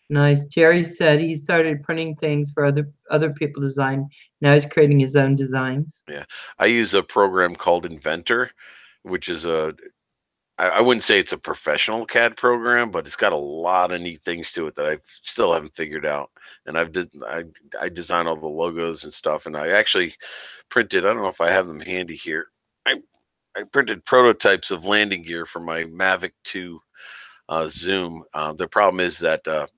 A: Nice. Jerry said he started printing things for other people to design. Now he's creating his own designs.
B: Yeah, I use a program called Inventor, which is I wouldn't say it's a professional CAD program, but it's got a lot of neat things to it that I still haven't figured out. And I design all the logos and stuff, and I actually printed. I don't know if I have them handy here. I printed prototypes of landing gear for my Mavic 2 Zoom. The problem is that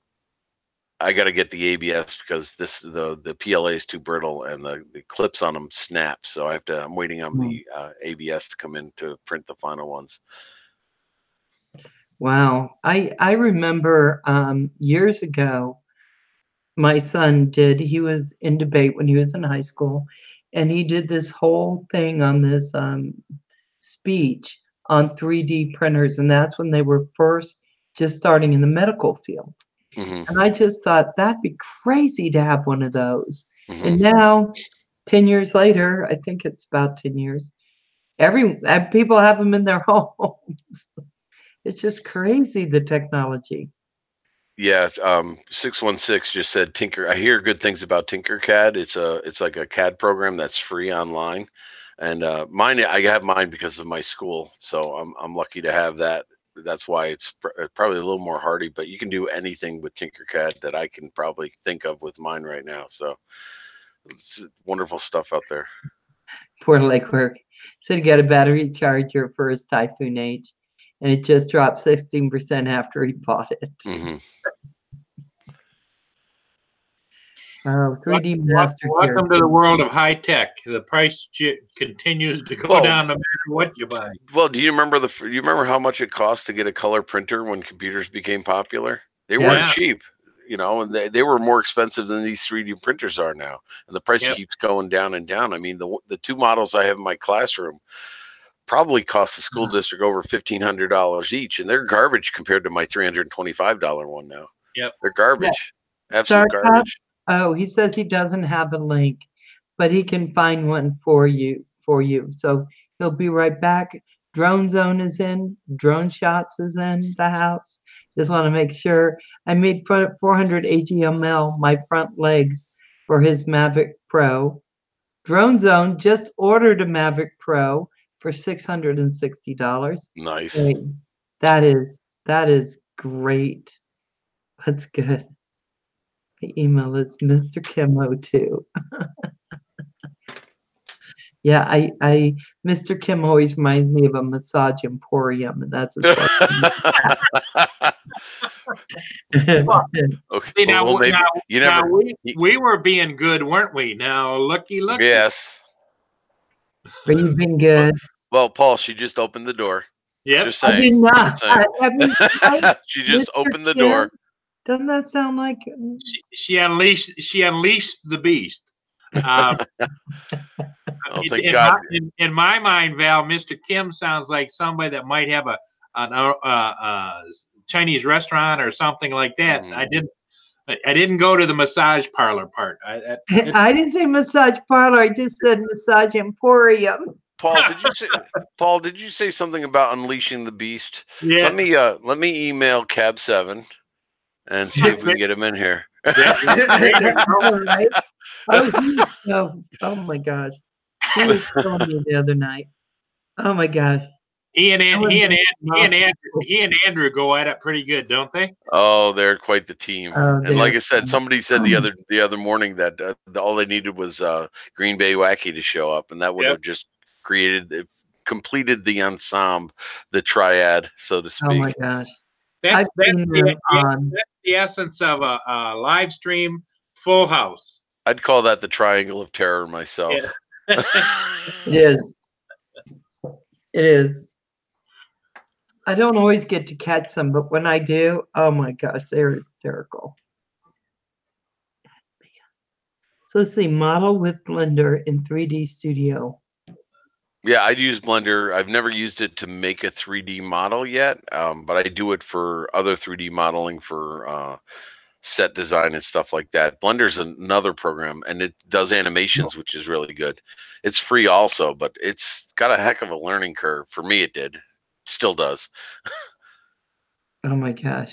B: I got to get the ABS because the PLA is too brittle and the clips on them snap. So I'm waiting on the ABS to come in to print the final ones.
A: Wow. I remember years ago, my son he was in debate when he was in high school, and he did this whole thing on this speech on 3D printers, and that's when they were first just starting in the medical field.
B: Mm-hmm.
A: And I just thought that'd be crazy to have one of those.
B: Mm-hmm.
A: And now, 10 years later, I think it's about 10 years, people have them in their homes. It's just crazy, the technology.
B: Yeah, 616 just said Tinker. I hear good things about Tinkercad. It's like a CAD program that's free online, and I have mine because of my school, so I'm lucky to have that. That's why it's probably a little more hardy, but you can do anything with Tinkercad that I can probably think of with mine right now. So it's wonderful stuff out there.
A: Poor legwork. Said he got a battery charger for his Typhoon H, and it just dropped 16% after he bought it.
B: Mm-hmm.
A: Oh, 3D Master.
D: Welcome to the world of high tech. The price continues to go down no matter what you buy.
B: Well, do you remember how much it cost to get a color printer when computers became popular? They weren't cheap, and they were more expensive than these 3D printers are now. And the price keeps going down and down. I mean, the two models I have in my classroom probably cost the school district over $1,500 each, and they're garbage compared to my $325 one now.
D: Yep,
B: they're garbage. Absolute garbage.
A: Oh, he says he doesn't have a link, but he can find one for you. So he'll be right back. Drone Zone is in. Drone Shots is in the house. Just want to make sure. I made 400 AGML my front legs for his Mavic Pro. Drone Zone just ordered a Mavic Pro for $660.
B: Nice.
A: Hey, that is great. That's good. The email is Mr. Kim02. Yeah, I Mr. Kim always reminds me of a massage emporium, and that's
D: okay. We were being good, weren't we? Now looky.
B: Yes.
A: But you've been good.
B: Well, Paul, she just opened the door.
D: Yeah.
B: Just saying.
A: I did not.
B: She just opened the door.
A: Doesn't that sound like
D: she unleashed the beast?
B: Oh, thank God.
D: In my mind, Val, Mr. Kim sounds like somebody that might have a Chinese restaurant or something like that. I didn't go to the massage parlor part.
A: I didn't say massage parlor. I just said massage emporium.
B: Paul, did you say something about unleashing the beast?
D: Yeah.
B: Let me email Cab 7 and see if we can get him in here.
D: Yeah, there you go.
A: All right. Oh my gosh. He was telling me the other night. Oh my gosh.
D: He and
A: I wouldn't make
D: he and Andrew go at it pretty good, don't they?
B: Oh, they're quite the team.
A: Oh,
B: And like
A: they're
B: I said,
A: fun.
B: somebody said the other morning that all they needed was Green Bay Wacky to show up, and that would
D: Yep.
B: have just completed the ensemble, the triad, so to
A: Oh my
B: speak.
A: gosh.
D: That's
A: I've seen them on.
D: that's the essence of a live stream full house.
B: I'd call that the triangle of terror myself.
D: Yeah.
A: It is. It is. I don't always get to catch them, but when I do, oh my gosh, they're hysterical. So let's see, model with Blender in 3D Studio.
B: Yeah, I'd use Blender. I've never used it to make a 3D model yet, but I do it for other 3D modeling for set design and stuff like that. Blender's another program, and it does animations, which is really good. It's free also, but it's got a heck of a learning curve. For me, it did. Still does.
A: Oh my gosh.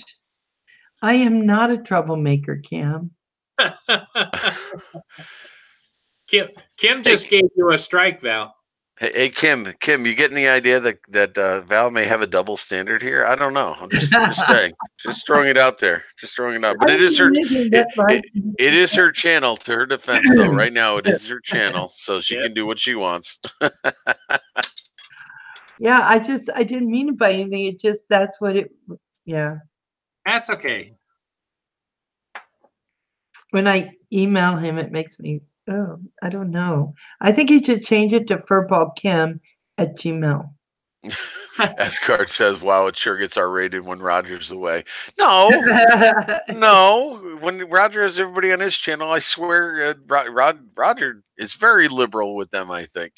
A: I am not a troublemaker, Cam.
D: Kim just gave you a strike, Val.
B: Hey, Kim, you getting the idea that Val may have a double standard here? I don't know. I'm just saying, just throwing it out there, just throwing it out. But it is her, it is her channel. To her defense, though, right now it is her channel, so she can do what she wants.
A: Yeah, I didn't mean it by anything. It just that's what it. Yeah.
D: That's okay.
A: When I email him, it makes me. Oh, I don't know. I think he should change it to furballkim@gmail.
B: Asgard says, "Wow, it sure gets R-rated when Roger's away." No, no. When Roger has everybody on his channel, I swear, Roger is very liberal with them. I think.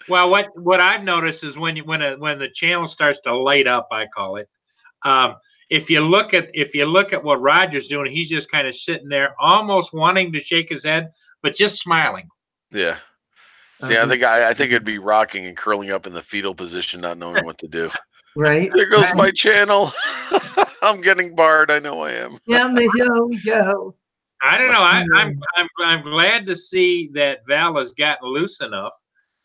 D: Well, what I've noticed is when the channel starts to light up, I call it. If you look at what Roger's doing, he's just kind of sitting there, almost wanting to shake his head, but just smiling.
B: Yeah. See, I think it'd be rocking and curling up in the fetal position, not knowing what to do.
A: Right.
B: There goes my channel. I'm getting barred. I know I am.
A: Down the hill we go.
D: I don't know. I'm glad to see that Val has gotten loose enough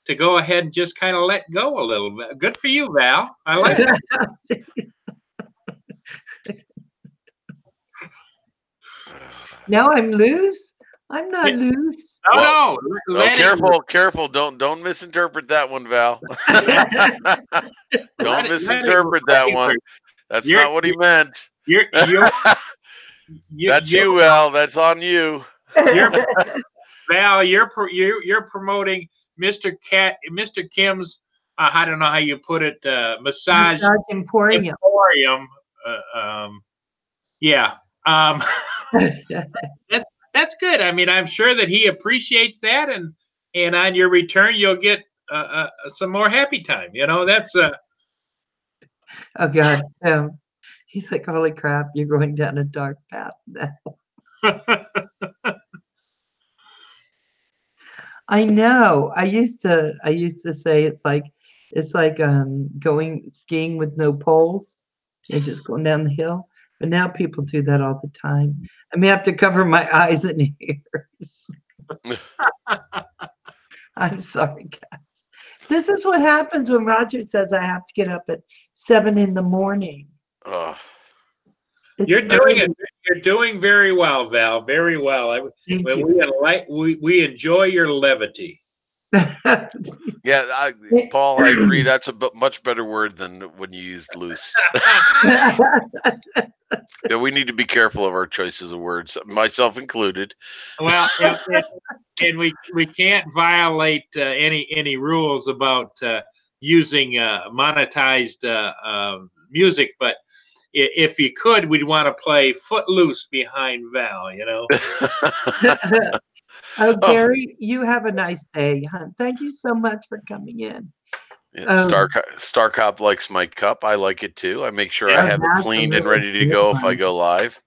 D: to go ahead and just kind of let go a little bit. Good for you, Val. I like it.
A: Now I'm loose. I'm not loose.
D: No,
B: careful. Don't misinterpret that one, Val. Don't misinterpret that one. That's not what he meant. That's you, Val. That's on you.
D: Val, you're promoting Mr. Kim's. I don't know how you put it. Massage
A: Emporium.
D: Yeah. That's good. I mean, I'm sure that he appreciates that, and on your return, you'll get some more happy time. You know, that's
A: Oh God. He's like, holy crap, you're going down a dark path now. I know. I used to say it's like going skiing with no poles and just going down the hill. But now people do that all the time. I may have to cover my eyes and ears. I'm sorry, guys. This is what happens when Roger says I have to get up at 7 in the morning.
D: You're doing it. You're doing very well, Val. Very well. We enjoy your levity.
B: Yeah, Paul, I agree. That's a much better word than when you used loose. Yeah, we need to be careful of our choices of words, myself included.
D: Well, and we can't violate any rules about using monetized music, but if you could, we'd want to play Footloose behind Val, you know.
A: Oh, Gary, you have a nice day, hon. Thank you so much for coming in.
B: Yeah, Star Cop likes my cup. I like it too. I make sure I have it cleaned and ready to go if I go live.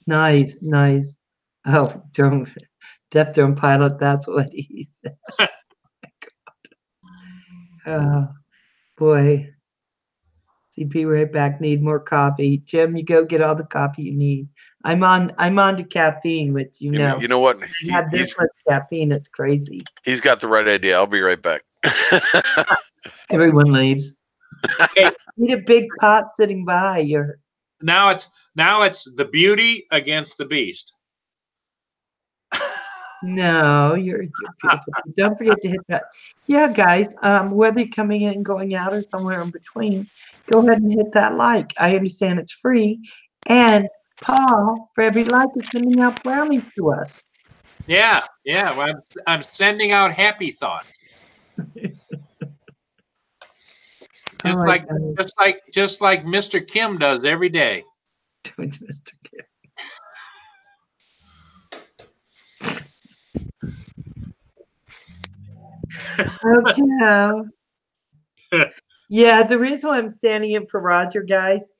A: Nice. Oh, Death Drone Pilot, that's what he said. Oh, boy. be right back. Need more coffee. Jim, you go get all the coffee you need. I'm on to caffeine, which you know.
B: You know what?
A: I have this much caffeine, it's crazy.
B: He's got the right idea. I'll be right back.
A: Everyone leaves.
D: Okay.
A: Need a big pot sitting by.
D: Now it's the beauty against the beast.
A: No, you're beautiful. Don't forget to hit that. Yeah, guys, whether you're coming in, going out, or somewhere in between, go ahead and hit that like. I understand it's free. And Paul, for every like, is sending out brownies to us.
D: Yeah. Well, I'm sending out happy thoughts. Just like Mr. Kim does every day.
A: Mr. Kim. Okay. Yeah, the reason why I'm standing in for Roger, guys,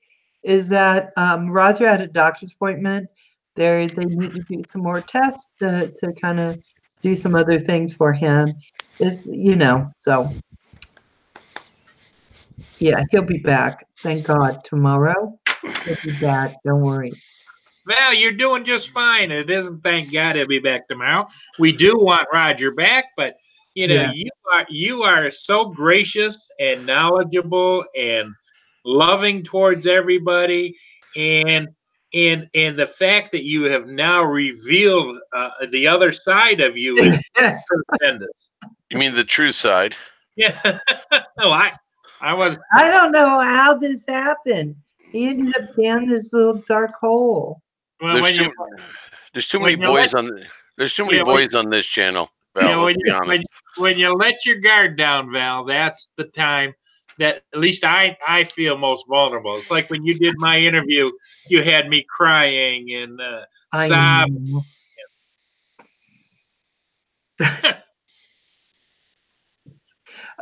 A: is that Roger had a doctor's appointment. They need to do some more tests to kind of do some other things for him. It's so yeah, he'll be back. Thank God. Tomorrow he'll be back. Don't worry.
D: Well, you're doing just fine. It isn't thank God he'll be back tomorrow. We do want Roger back, but
A: Yeah.
D: you are so gracious and knowledgeable and loving towards everybody, and the fact that you have now revealed the other side of you is tremendous.
B: You mean the true side?
D: Yeah. No, I
A: don't know how this happened. He ended up down this little dark hole.
D: Well,
B: there's too many boys on this channel. Val,
D: when you let your guard down, Val, that's the time that at least I feel most vulnerable. It's like when you did my interview, you had me crying and sobbing.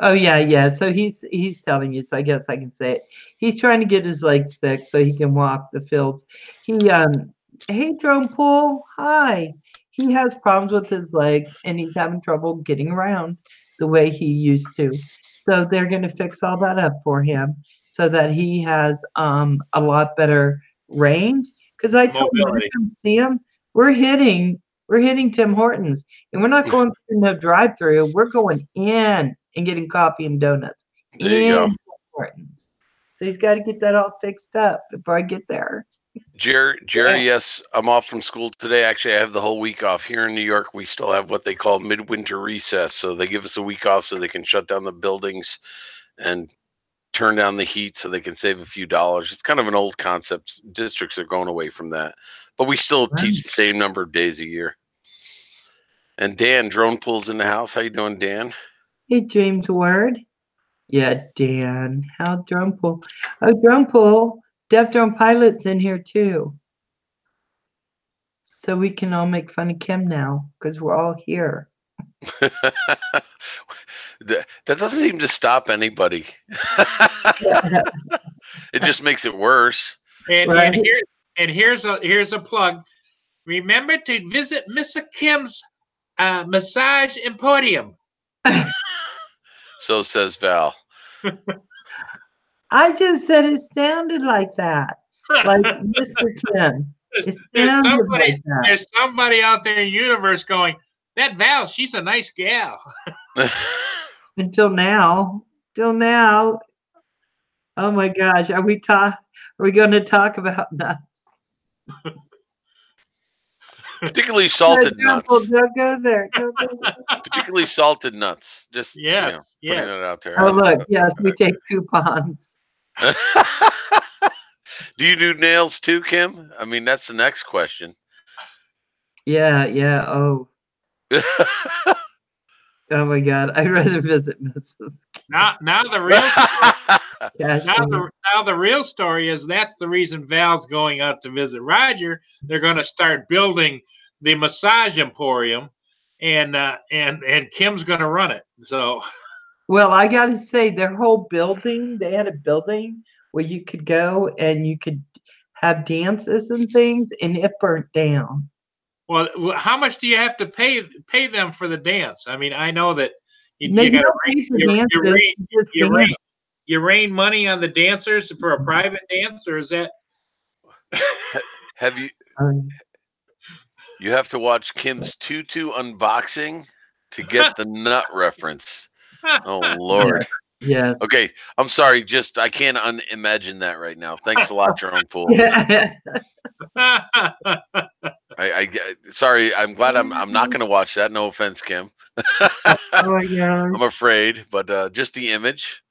A: Oh yeah. So he's telling you. So I guess I can say it. He's trying to get his legs fixed so he can walk the fields. Hey Drone Pool, hi. He has problems with his legs and he's having trouble getting around the way he used to. So they're going to fix all that up for him so that he has a lot better range. Because I told him to come see him. We're hitting Tim Hortons, and we're not going through no drive-through. We're going in and getting coffee and donuts.
B: There you go.
A: Tim Hortons. So he's got to get that all fixed up before I get there.
B: Jerry, yes, I'm off from school today. Actually, I have the whole week off. Here in New York, we still have what they call midwinter recess. So they give us a week off so they can shut down the buildings and turn down the heat so they can save a few dollars. It's kind of an old concept. Districts are going away from that. But we still teach the same number of days a year. And Dan, Drone Pool's in the house. How you doing, Dan?
A: Hey, James Ward. Yeah, Dan. How Drone Pool? Oh, Drone Pool. Deaf Drone Pilot's in here too. So we can all make fun of Kim now because we're all here.
B: That doesn't seem to stop anybody. It just makes it worse.
D: And here's a plug. Remember to visit Mr. Kim's Massage Emporium.
B: So says Val.
A: I just said it sounded like that, like Mr. Kim.
D: There's somebody out there in the universe going, that Val, she's a nice gal.
A: Until now. Oh my gosh, are we going to talk about nuts?
B: Particularly salted nuts.
A: Don't go there.
B: Particularly salted nuts. Just putting it out there.
A: Oh look, yes, we take coupons.
B: Do you do nails too, Kim? I mean, that's the next question.
A: Yeah. Oh. Oh my God! I'd rather visit Mrs.
D: Now the real story is that's the reason Val's going out to visit Roger. They're going to start building the Massage Emporium, and Kim's going to run it. So,
A: well, I got to say, their whole building, they had a building where you could go and you could have dances and things, and it burnt down.
D: Well, how much do you have to pay them for the dance? I mean, I know that you got to you rain money on the dancers for a private dance, or is that?
B: Have you?
A: Um,
B: You have to watch Kim's tutu unboxing to get the nut reference. Oh Lord.
A: yes.
B: Okay, I'm sorry. Just I can't imagine that right now. Thanks a lot, Drone Pool.
A: Yeah.
B: Sorry. I'm glad I'm not going to watch that. No offense, Kim.
A: Oh my gosh.
B: I'm afraid, but just the image.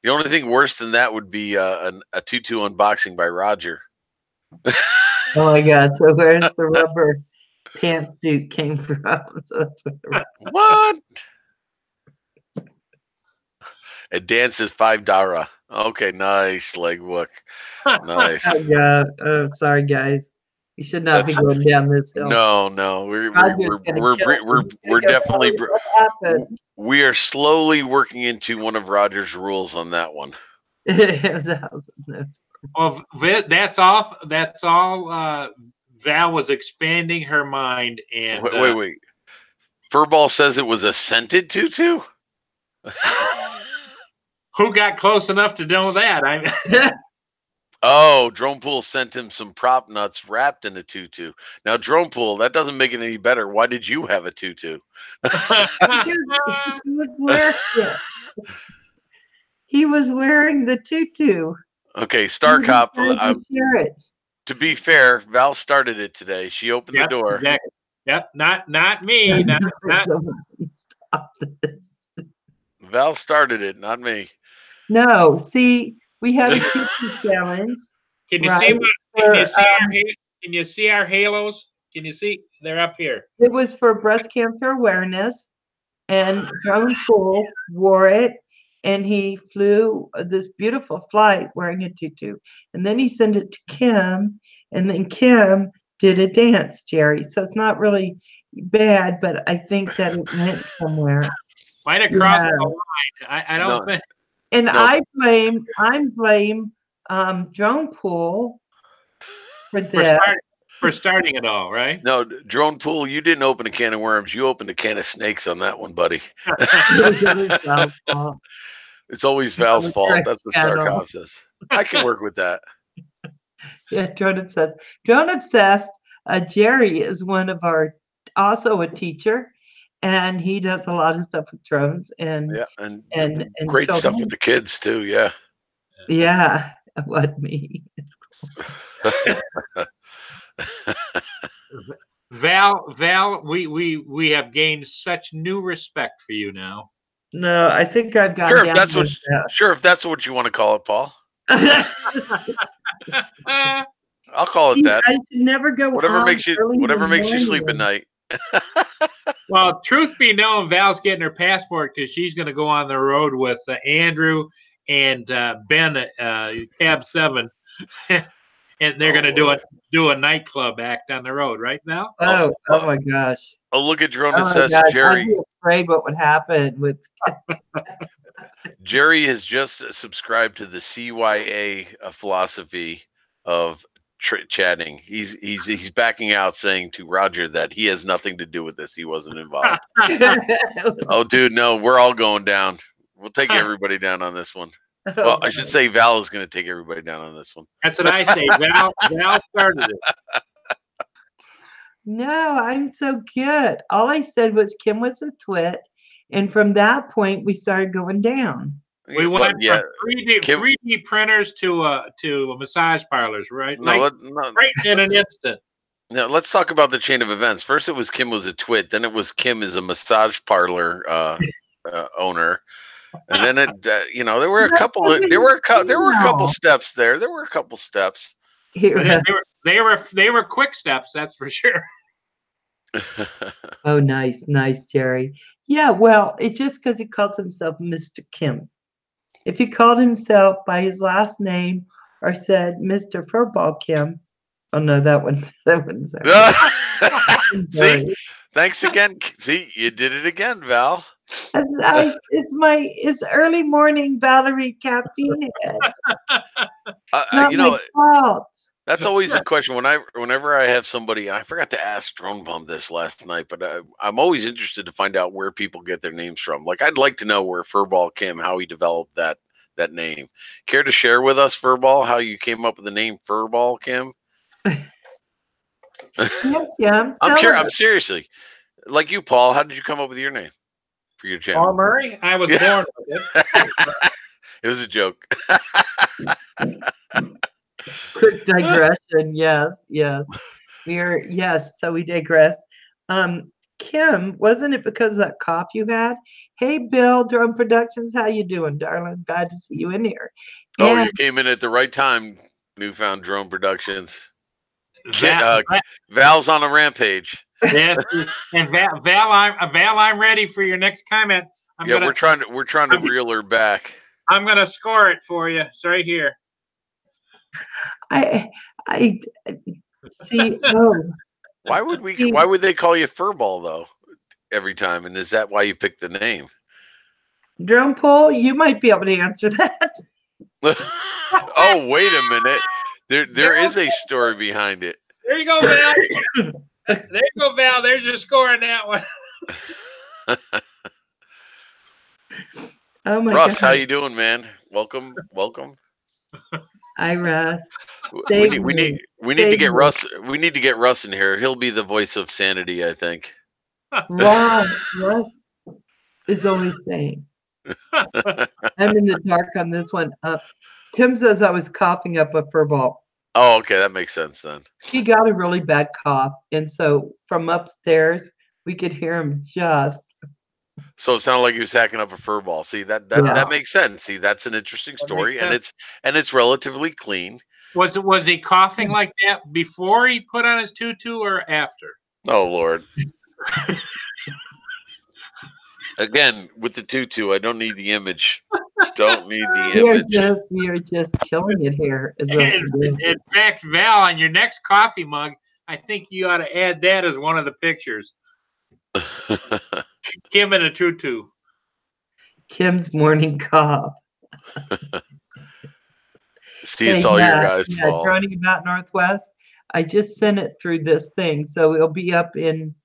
B: The only thing worse than that would be a tutu unboxing by Roger.
A: Oh my God. So where's the rubber pantsuit came from? So that's what the-
B: What? A dance is $5. Okay, nice leg book. Nice.
A: Oh God. Oh, sorry guys. You should not be going down this hill.
B: No,
A: Roger's gonna kill me.
B: we're definitely
A: What happened?
B: we are slowly working into one of Roger's rules on that one.
D: Well, that's all. That's all. Val was expanding her mind, and
B: Wait. Furball says it was a scented tutu.
D: who got close enough to know that?
B: Oh, Drone Pool sent him some prop nuts wrapped in a tutu. Now, Drone Pool, that doesn't make it any better. Why did you have a tutu?
A: He was wearing the tutu.
B: Okay, Star Cop.
A: Share it.
B: To be fair, Val started it today. She opened the door.
D: Exactly. Yep, not me. Not.
A: Stop this.
B: Val started it, not me.
A: No, see, we had a tutu challenge.
D: Can you
A: Right.
D: see? Can you see
A: For,
D: can you see our halos? Can you see? They're up here.
A: It was for breast cancer awareness, and Drone Pool wore it, and he flew this beautiful flight wearing a tutu, and then he sent it to Kim, and then Kim did a dance, Jerry. So it's not really bad, but I think that it went somewhere.
D: Might have crossed the line. I don't think.
A: And
B: No.
A: I blame Drone Pool for this.
D: For starting it all, right?
B: No, Drone Pool, you didn't open a can of worms. You opened a can of snakes on that one, buddy. It's always Val's fault. That's what Star Cop says. I can work with that.
A: Yeah, Drone Obsessed. Drone Obsessed, Jerry is one of our, also a teacher, and he does a lot of stuff with drones and
B: great
A: children.
B: stuff with the kids too. Yeah.
A: Yeah, what me? It's cool.
D: Val, we have gained such new respect for you now.
A: No, I think I've got.
B: Sure, if that's what you want to call it, Paul. I'll call it that.
A: I should never go.
B: Whatever makes you sleep at night.
D: Well, truth be known, Val's getting her passport because she's going to go on the road with Andrew and Ben, Cab 7, and they're going to do a nightclub act on the road, right, Val?
A: Oh my gosh!
B: Oh, look at Drone
A: Oh my
B: Obsessed,
A: gosh,
B: Jerry.
A: I'd be afraid what would happen with.
B: Jerry has just subscribed to the CYA philosophy of chatting. He's backing out, saying to Roger that he has nothing to do with this. He wasn't involved. Oh, dude, no, we're all going down. We'll take everybody down on this one. Well, I should say Val is going to take everybody down on this one.
D: That's what I say. Val started it.
A: No, I'm so good. All I said was Kim was a twit, and from that point we started going down.
D: We went from 3D printers to massage parlors, right? Right in an instant.
B: Now let's talk about the chain of events. First, it was Kim was a twit. Then it was Kim is a massage parlor owner, and then it there were a couple steps there. There were a couple steps.
D: They were quick steps, that's for sure.
A: Oh, nice, Jerry. Yeah, well, it's just because he calls himself Mr. Kim. If he called himself by his last name or said Mr. Furball Kim, oh no, that wouldn't sound.
B: See, thanks again. See, you did it again, Val.
A: It's early morning Valerie caffeine head. Not my fault.
B: That's always a question whenever I have somebody. I forgot to ask Drone Bum this last night, but I'm always interested to find out where people get their names from. Like, I'd like to know where Furball Kim, how he developed that that name. Care to share with us, Furball, how you came up with the name Furball, Kim?
A: Yeah.
B: I'm seriously, like you, Paul. How did you come up with your name for your channel?
D: Paul Murray. I was born with it.
B: It was a joke.
A: Quick digression. Yes. So we digress. Kim, wasn't it because of that cough you had? Hey, Bill, Drone Productions, how you doing, darling? Glad to see you in here.
B: Oh,
A: And
B: you came in at the right time, Newfound Drone Productions.
D: Val,
B: Val's on a rampage.
D: yes, and Val, I'm ready for your next comment.
B: We're trying to reel her back.
D: I'm gonna score it for you. It's right here.
A: I see. Oh,
B: Why would they call you Furball though every time? And is that why you picked the name?
A: Drone Pool, you might be able to answer that.
B: Oh, wait a minute. There is a story behind it.
D: There you go, Val. There you go, Val. There's your score on that one.
A: Oh my
B: Russ,
A: God.
B: how you doing, man? Welcome.
A: Hi, Russ.
B: We need to get Russ. We need to get Russ in here. He'll be the voice of sanity, I think.
A: Russ is always saying. I'm in the dark on this one. Tim says I was coughing up a furball.
B: Oh, okay, that makes sense then.
A: He got a really bad cough, and so from upstairs we could hear him just.
B: So it sounded like he was hacking up a furball. See, that makes sense. See, that's an interesting story, and it's relatively clean.
D: Was he coughing like that before he put on his tutu or after?
B: Oh Lord. Again, with the tutu, I don't need the image. Don't need the image.
A: We are just killing it here.
D: In fact, Val, on your next coffee mug, I think you ought to add that as one of the pictures. Kim in a tutu.
A: Kim's morning cough.
B: See, it's all your guys' fault.
A: Droning About Northwest. I just sent it through this thing, so it'll be up in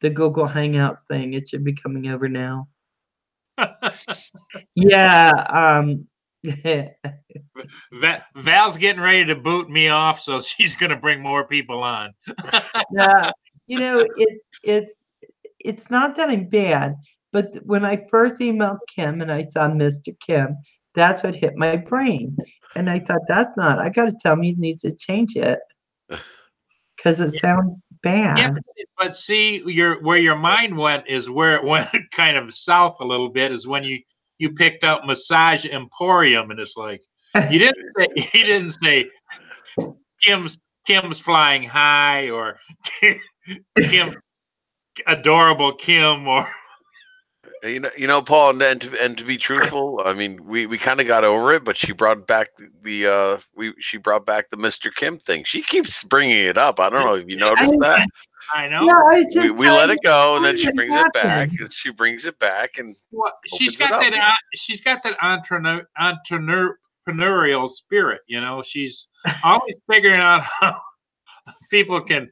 A: the Google Hangouts thing. It should be coming over now. Yeah.
D: Val's getting ready to boot me off, so she's going to bring more people on.
A: Yeah, it's not that I'm bad, but when I first emailed Kim and I saw Mr. Kim, that's what hit my brain, and I thought I got to tell him he needs to change it because it sounds bad.
D: Yeah, but see, where your mind went is where it went kind of south a little bit is when you picked up Massage Emporium, and it's like he didn't say Kim's flying high or Kim adorable Kim or
B: you know Paul, and to be truthful, I mean we kind of got over it, but she brought back the Mr. Kim thing. She keeps bringing it up. I don't know if you noticed that.
D: I know.
A: No,
B: we let it go, and then she brings it back. She brings it back, and
D: she's got that entrepreneurial spirit. You know, she's always figuring out how people can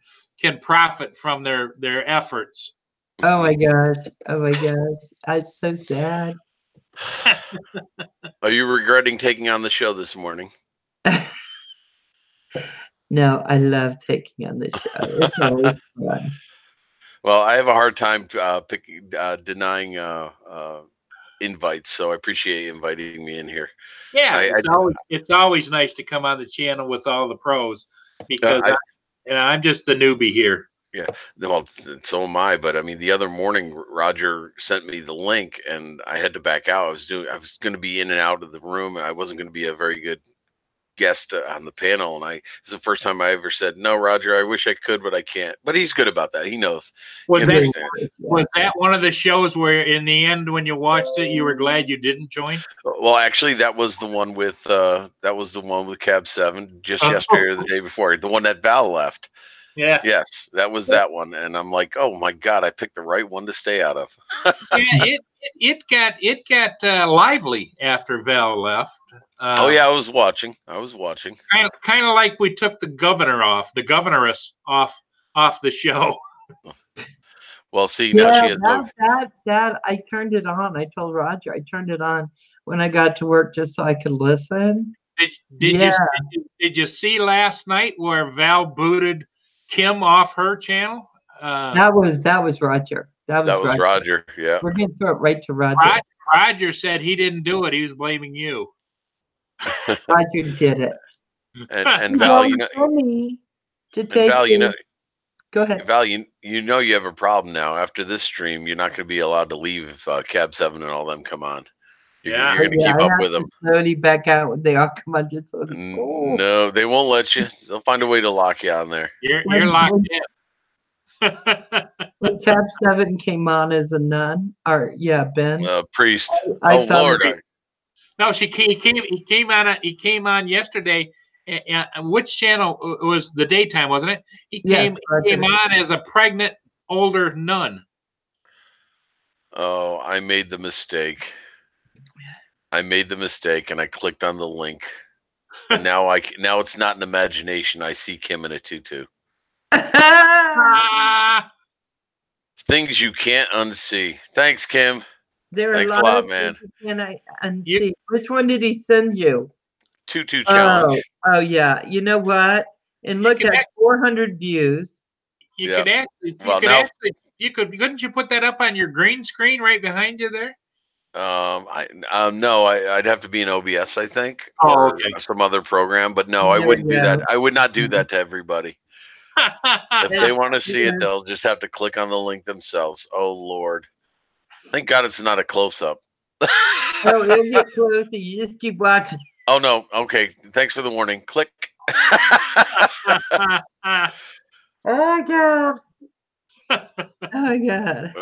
D: profit from their efforts.
A: Oh my gosh! It's so sad.
B: Are you regretting taking on the show this morning?
A: No, I love taking on this show. It's always fun.
B: Well, I have a hard time denying invites, so I appreciate you inviting me in here.
D: Yeah, it's always nice to come on the channel with all the pros because I'm just a newbie here.
B: Yeah, well, so am I. But I mean, the other morning, Roger sent me the link, and I had to back out. I was going to be in and out of the room, and I wasn't going to be a very good guest on the panel. And it's the first time I ever said, "No, Roger, I wish I could, but I can't." But he's good about that. He knows.
D: Was that one of the shows where, in the end, when you watched it, you were glad you didn't join?
B: Well, actually, that was the one with Cab 7 just yesterday or the day before, the one that Val left.
D: Yeah.
B: Yes, that was that one, and I'm like, oh my God, I picked the right one to stay out of.
D: Yeah, it got lively after Val left.
B: Oh yeah, I was watching.
D: Kind of like we took the governoress off the show.
B: Well, see, now she has
A: that I turned it on. I told Roger I turned it on when I got to work just so I could listen.
D: Did you see last night where Val booted Kim off her channel?
A: That was Roger.
B: That was Roger. Yeah.
A: We're gonna throw it right to Roger.
D: Roger said he didn't do it. He was blaming you.
A: Roger did it.
B: And Val, you know, Val, you know,
A: go ahead.
B: Val, you know you have a problem now. After this stream, you're not going to be allowed to leave if Cab 7 and all them come on. You're going to keep up with them.
A: Slowly back out when they all come on. Just
B: No, they won't let you. They'll find a way to lock you on there.
D: You're locked in.
A: When Cab 7 came on as a nun, or Ben,
B: priest.
A: I
B: Lord.
D: No, he came on yesterday. Which channel was the daytime, wasn't it? He came on as a pregnant older nun.
B: Oh, I made the mistake. And I clicked on the link. And now it's not an imagination. I see Kim in a tutu. Things you can't unsee. Thanks, Kim. Thanks a lot, man.
A: Can I unsee? Which one did he send you?
B: Tutu challenge.
A: Oh yeah. You know what? And look at 400 views.
D: Couldn't you put that up on your green screen right behind you there?
B: No, I'd have to be in OBS, I think,
D: or
B: some other program. But no, I wouldn't do that. I would not do that to everybody. If they want to see it, they'll just have to click on the link themselves. Oh Lord! Thank God it's not a close-up.
A: Oh, it'll get closer. You just keep watching.
B: Oh no. Okay. Thanks for the warning. Click.
A: Oh God. Oh God.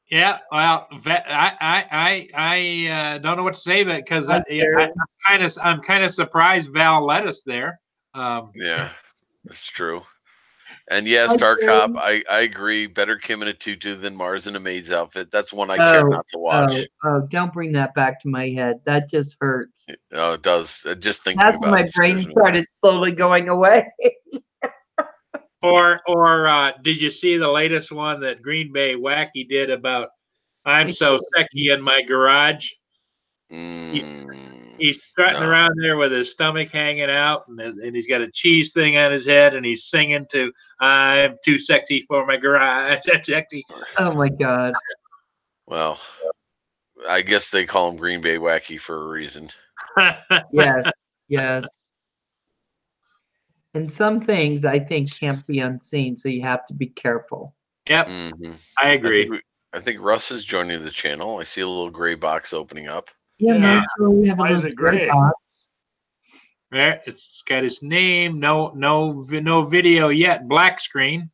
D: Yeah, well, I don't know what to say, but because I'm kind of surprised Val led us there.
B: Yeah, it's true. And yes, Dark Cop, I agree. Better Kim in a tutu than Mars in a maid's outfit. That's one I care not to watch.
A: Oh, don't bring that back to my head. That just hurts.
B: Oh, it does. Just thinking about it.
A: That's when my brain started slowly going away.
D: Or did you see the latest one that Green Bay Wacky did about I'm so sexy in my garage? He's strutting around there with his stomach hanging out, and he's got a cheese thing on his head, and he's singing to I'm too sexy for my garage. Sexy.
A: Oh my God.
B: Well, I guess they call him Green Bay Wacky for a reason.
A: Yes. And some things I think can't be unseen, so you have to be careful.
D: Yep, I agree.
B: I think Russ is joining the channel. I see a little gray box opening up.
A: Yeah. We have
E: Why is it gray?
D: There, it's got his name. No video yet. Black screen.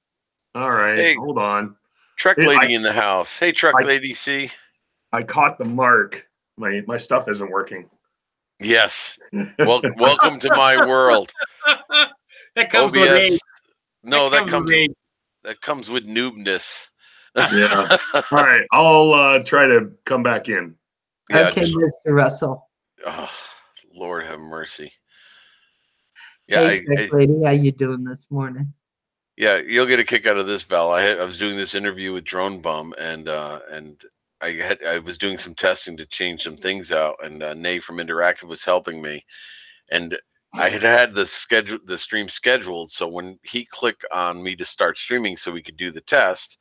E: All right,
B: hey,
E: hold on.
B: Truck lady in the house. Hey, truck lady, see?
E: I caught the mark. My stuff isn't working.
B: Yes. Welcome to my world.
D: That comes with age.
B: No, that comes with noobness.
E: Yeah. All right, I'll try to come back in.
B: Yeah,
A: okay, Mr. Russell.
B: Oh, Lord have mercy. Yeah,
A: hey, lady, how you doing this morning?
B: Yeah, you'll get a kick out of this, Val. I was doing this interview with Drone Bum, and I was doing some testing to change some things out, and Nay from Interactive was helping me, and I had the stream scheduled. So when he clicked on me to start streaming, so we could do the test,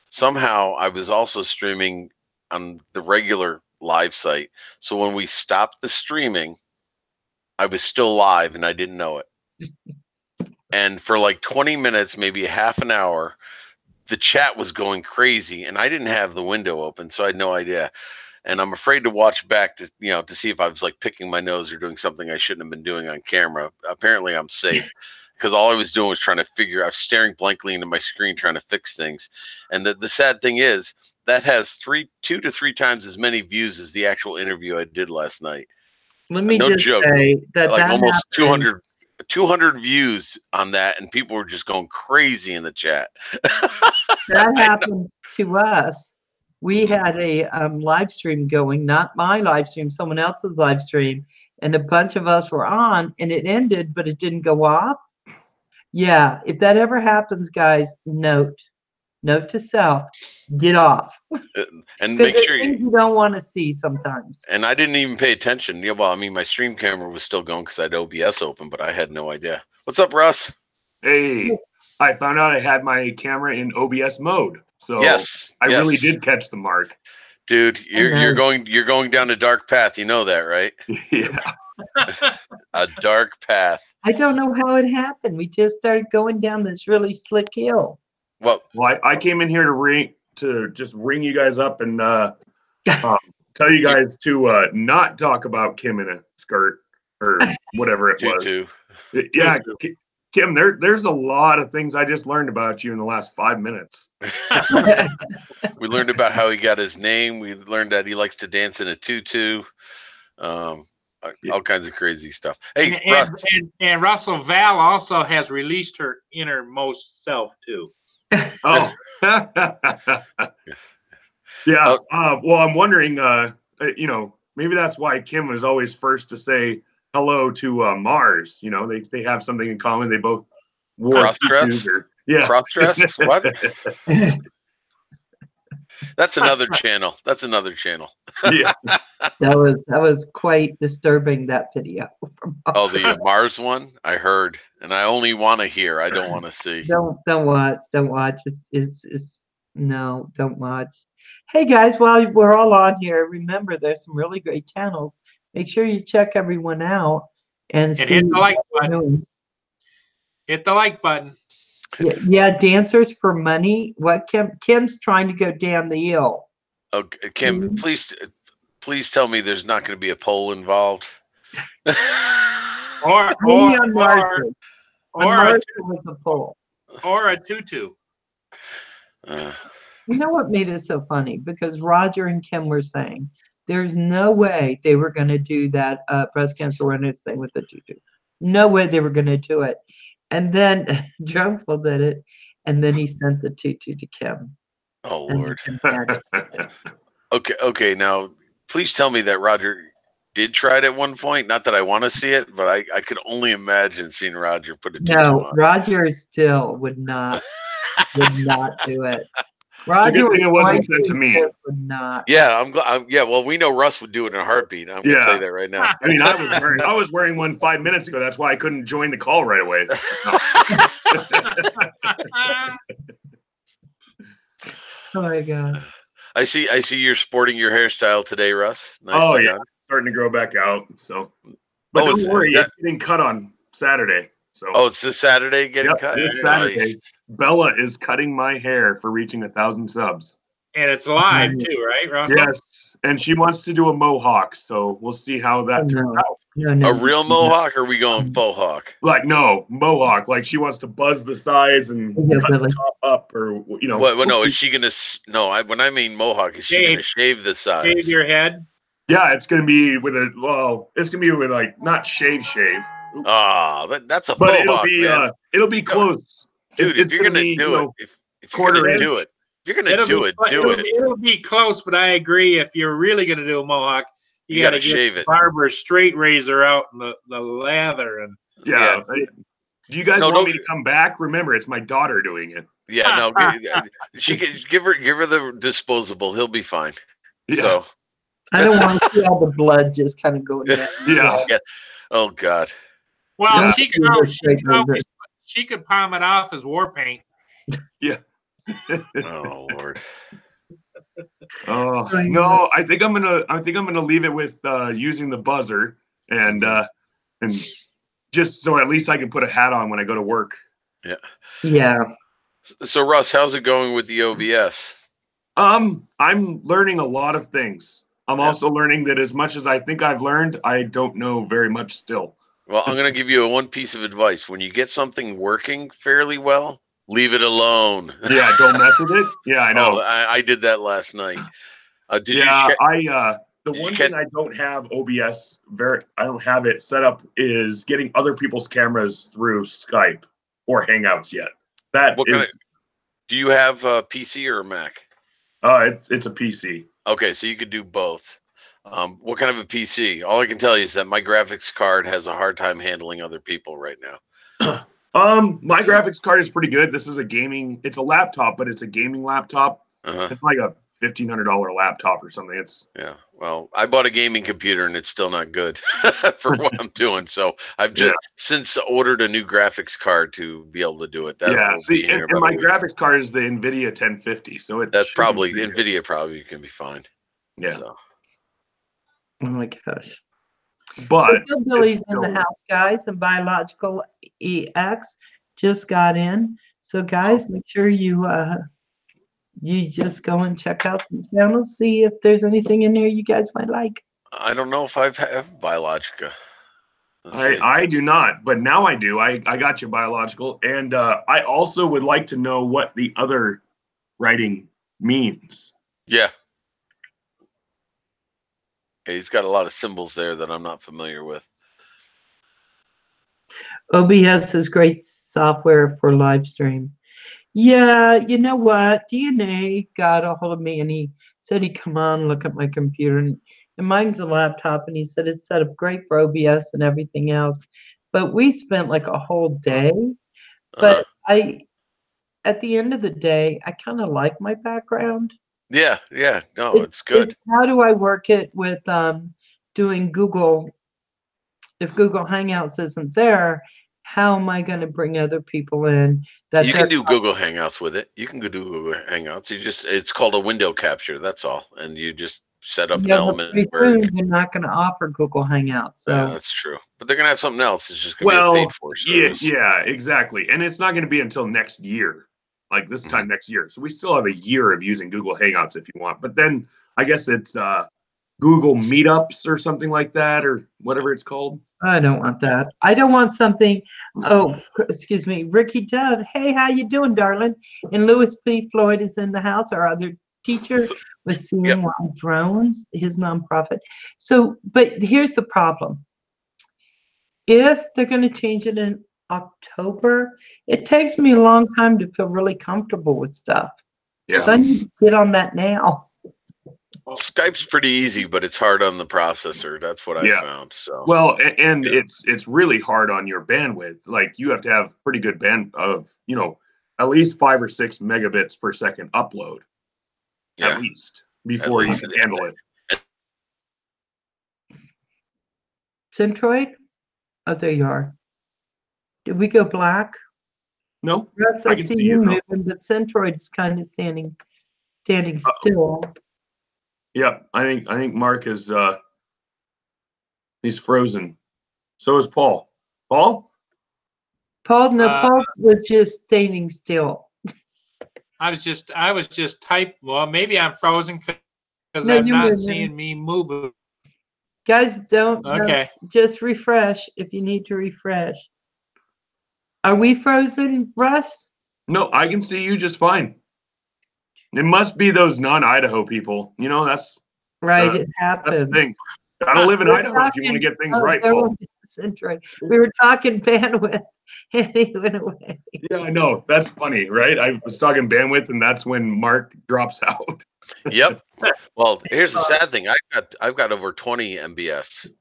B: somehow I was also streaming on the regular live site. So when we stopped the streaming, I was still live, and I didn't know it. And for like 20 minutes, maybe a half an hour, the chat was going crazy, and I didn't have the window open, so I had no idea. And I'm afraid to watch back to see if I was like picking my nose or doing something I shouldn't have been doing on camera. Apparently I'm safe, because all I was doing was trying to I was staring blankly into my screen trying to fix things. And the sad thing is that has 2 to 3 times as many views as the actual interview I did last night.
A: Let me just say that
B: like
A: that
B: almost
A: happened.
B: 200 views on that, and people were just going crazy in the chat.
A: That happened to us. We had a live stream going, not my live stream, someone else's live stream, and a bunch of us were on, and it ended, but it didn't go off. Yeah, if that ever happens, guys, note to self, Get off.
B: And
A: Because
B: make
A: there's
B: sure
A: things
B: you.
A: you don't want to see sometimes.
B: And I didn't even pay attention. Yeah, well, I mean, my stream camera was still going because I had OBS open, but I had no idea. What's up, Russ?
E: Hey, I found out I had my camera in OBS mode, so
B: Yes,
E: I really
B: yes.
E: did catch the mark.
B: Dude, you're going down a dark path. You know that, right?
E: Yeah.
B: A dark path.
A: I don't know how it happened. We just started going down this really slick hill.
B: Well,
E: I came in here to just ring you guys up and tell you guys to not talk about Kim in a skirt or whatever it was.
B: tutu.
E: Yeah, Kim, there's a lot of things I just learned about you in the last 5 minutes.
B: We learned about how he got his name. We learned that he likes to dance in a tutu. All kinds of crazy stuff. Hey, Russ.
D: And Russell, Val also has released her innermost self too.
E: Oh. Yeah. Well, I'm wondering, maybe that's why Kim was always first to say hello to Mars. You know, they have something in common. They both wore
B: Cross-dress?
E: Yeah.
B: Cross-dress? What? That's another channel. That's another channel.
E: Yeah.
A: That was quite disturbing, that video.
B: Oh, the Mars one? I heard. And I only want to hear. I don't want to see.
A: Don't watch. No, don't watch. Hey guys, while we're all on here, remember there's some really great channels. Make sure you check everyone out and see
D: hit the like
A: what they're
D: button.
A: doing.
D: Hit the like button.
A: Yeah, Dancers for Money. What Kim's trying to go down the hill.
B: Okay, Kim, please tell me there's not going to be a poll involved.
A: Maybe on Mars. On Mars was a poll.
D: Or a tutu.
A: You know what made it so funny? Because Roger and Kim were saying there's no way they were going to do that breast cancer awareness thing with the tutu. No way they were going to do it. And then Drumful did it, and then he sent the tutu to Kim.
B: Oh,
A: And
B: Lord.
A: Kim had it.
B: Okay. Now, please tell me that Roger did try it at one point. Not that I want to see it, but I could only imagine seeing Roger put a tutu
A: No,
B: on.
A: Roger still would not do it. Roger,
E: It's a good thing it wasn't sent to me.
A: Would not.
B: Yeah, I'm glad. Yeah, well, we know Russ would do it in a heartbeat. I'm gonna tell you that right now.
E: I mean, I was wearing one 5 minutes ago. That's why I couldn't join the call right away.
A: Oh my God.
B: I see you're sporting your hairstyle today, Russ. Nicely
E: Oh yeah,
B: done.
E: starting to grow back out. So, but don't worry, it's getting cut on Saturday. So.
B: Oh, it's this Saturday getting cut.
E: This Saturday,
B: Nice.
E: Bella is cutting my hair for reaching 1,000 subs.
D: And it's live too, right, Russell?
E: Yes, and she wants to do a mohawk, so we'll see how that turns out.
A: No,
B: A real mohawk, or are we going faux hawk?
E: Like no mohawk, like she wants to buzz the sides and cut the top up, or
B: What? No, is she gonna? No, when I mean mohawk, is she gonna shave the sides?
D: Shave your head.
E: Yeah, it's gonna be with it's gonna be with like not shave.
B: Ah, that's a
E: but
B: mohawk, man.
E: it'll be close,
B: dude. If you're gonna do it, if you're gonna do it,
D: It'll be close, but I agree. If you're really gonna do a mohawk, you gotta
B: shave
D: get
B: it.
D: barber's straight razor out and the lather and.
E: Yeah. Do you guys want me to come back? Remember, it's my daughter doing it.
B: Yeah, no. She give her the disposable. He'll be fine.
E: Yeah.
B: So
A: I don't want to see all the blood just kind of going down.
E: Yeah.
B: Oh God.
D: Well,
A: Yeah.
D: she could palm it off as war paint.
E: Yeah.
B: Oh Lord.
E: Oh no, I think I'm gonna leave it with using the buzzer and just so at least I can put a hat on when I go to work.
B: Yeah.
A: Yeah.
B: So Russ, how's it going with the OBS?
E: I'm learning a lot of things. I'm also learning that as much as I think I've learned, I don't know very much still.
B: Well, I'm going to give you one piece of advice. When you get something working fairly well, leave it alone.
E: Yeah, don't mess with it. Yeah, I know.
B: Oh, I did that last night.
E: The one thing I don't have OBS, I don't have it set up is getting other people's cameras through Skype or Hangouts yet.
B: Do you have a PC or a Mac?
E: It's a PC.
B: Okay, so you could do both. What kind of a PC? All I can tell you is that my graphics card has a hard time handling other people right now.
E: My graphics card is pretty good. This is it's a laptop, but it's a gaming laptop. It's like a $1,500 laptop or something. It's
B: Yeah. Well, I bought a gaming computer and it's still not good for what I'm doing. So I've just since ordered a new graphics card to be able to do it. That will
E: see,
B: be here
E: and my graphics card is the NVIDIA 1050, so
B: that's probably NVIDIA probably can be fine.
E: Yeah.
B: So.
A: Oh my gosh.
E: But
A: so Billy's in the house, guys, and Biological EX just got in. So guys, make sure you just go and check out some channels, see if there's anything in there you guys might like.
B: I don't know if I have Biologica.
E: I do not, but now I do. I got you, Biological. And I also would like to know what the other writing means.
B: Yeah. He's got a lot of symbols there that I'm not familiar with.
A: OBS is great software for live stream. Yeah, you know what? DNA got a hold of me and he said he'd come on, look at my computer. And mine's a laptop, and he said it's set up great for OBS and everything else. But we spent like a whole day. But at the end of the day, I kind of like my background.
B: Yeah. No, it's good.
A: How do I work it with doing Google? If Google Hangouts isn't there, how am I going to bring other people in?
B: You can do Google Hangouts with it. You can go do Google Hangouts. It's called a window capture. That's all. And you just set up an element.
A: They're not going to offer Google Hangouts. So.
B: Yeah, that's true. But they're going to have something else. It's just going to be a paid for service.
E: Yeah, exactly. And it's not going to be until next year. Like this time next year. So we still have a year of using Google Hangouts if you want. But then I guess it's Google Meetups or something like that, or whatever it's called.
A: I don't want that. I don't want something. Oh, excuse me. Ricky Dove. Hey, how you doing, darling? And Louis P. Floyd is in the house. Our other teacher with Seeing Wild Drones, his nonprofit. So, but here's the problem. If they're going to change it in October, it takes me a long time to feel really comfortable with stuff.
E: Yeah.
A: So I need to get on that now.
B: Skype's pretty easy, but it's hard on the processor. That's what I found. So
E: well, and it's really hard on your bandwidth. Like you have to have pretty good band of, at least 5 or 6 megabits per second upload. At least before you can handle it.
A: Centroid? Oh, there you are. Did we go black?
E: No.
A: Yes, I see you moving, but Centroid is kind of standing still.
E: Yeah, I think Mark is he's frozen. So is Paul. Paul?
A: Paul was just standing still.
D: I was just typing. Well, maybe I'm frozen because I'm not seeing me moving.
A: Guys, don't.
D: Okay.
A: Just refresh if you need to refresh. Are we frozen, Russ?
E: No, I can see you just fine. It must be those non-Idaho people. That's
A: right. It happens.
E: That's the thing. Gotta live in Idaho if you want to get things right, Paul.
A: We were talking bandwidth, and he went away.
E: Yeah, I know. That's funny, right? I was talking bandwidth, and that's when Mark drops out.
B: Yep. Well, here's the sad thing. I've got over 20 MBS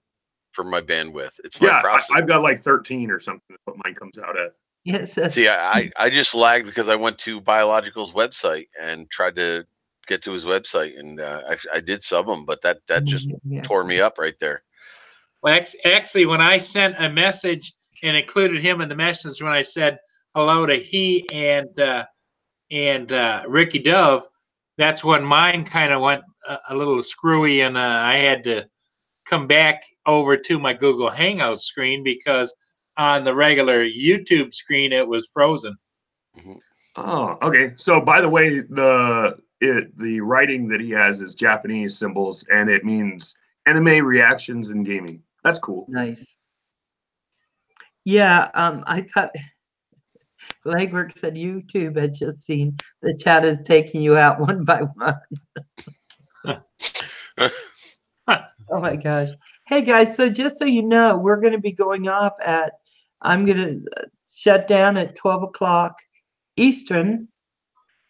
B: for my bandwidth. It's my processor.
E: I've got like 13 or something. What mine comes out at.
A: Yes.
B: See, I just lagged because I went to Biological's website and tried to get to his website, and I did sub him, but that just tore me up right there.
D: Well, actually, when I sent a message and included him in the message, when I said hello to he and Ricky Dove, that's when mine kind of went a little screwy, and I had to come back over to my Google Hangout screen because on the regular YouTube screen it was frozen.
E: Oh, okay. So, by the way, the writing that he has is Japanese symbols, and it means anime reactions in gaming. That's cool.
A: Nice. Yeah, I thought Legwork said YouTube had just seen the chat is taking you out one by one. Oh my gosh. Hey guys, so just so you know, we're going to be going off I'm going to shut down at 12 o'clock Eastern.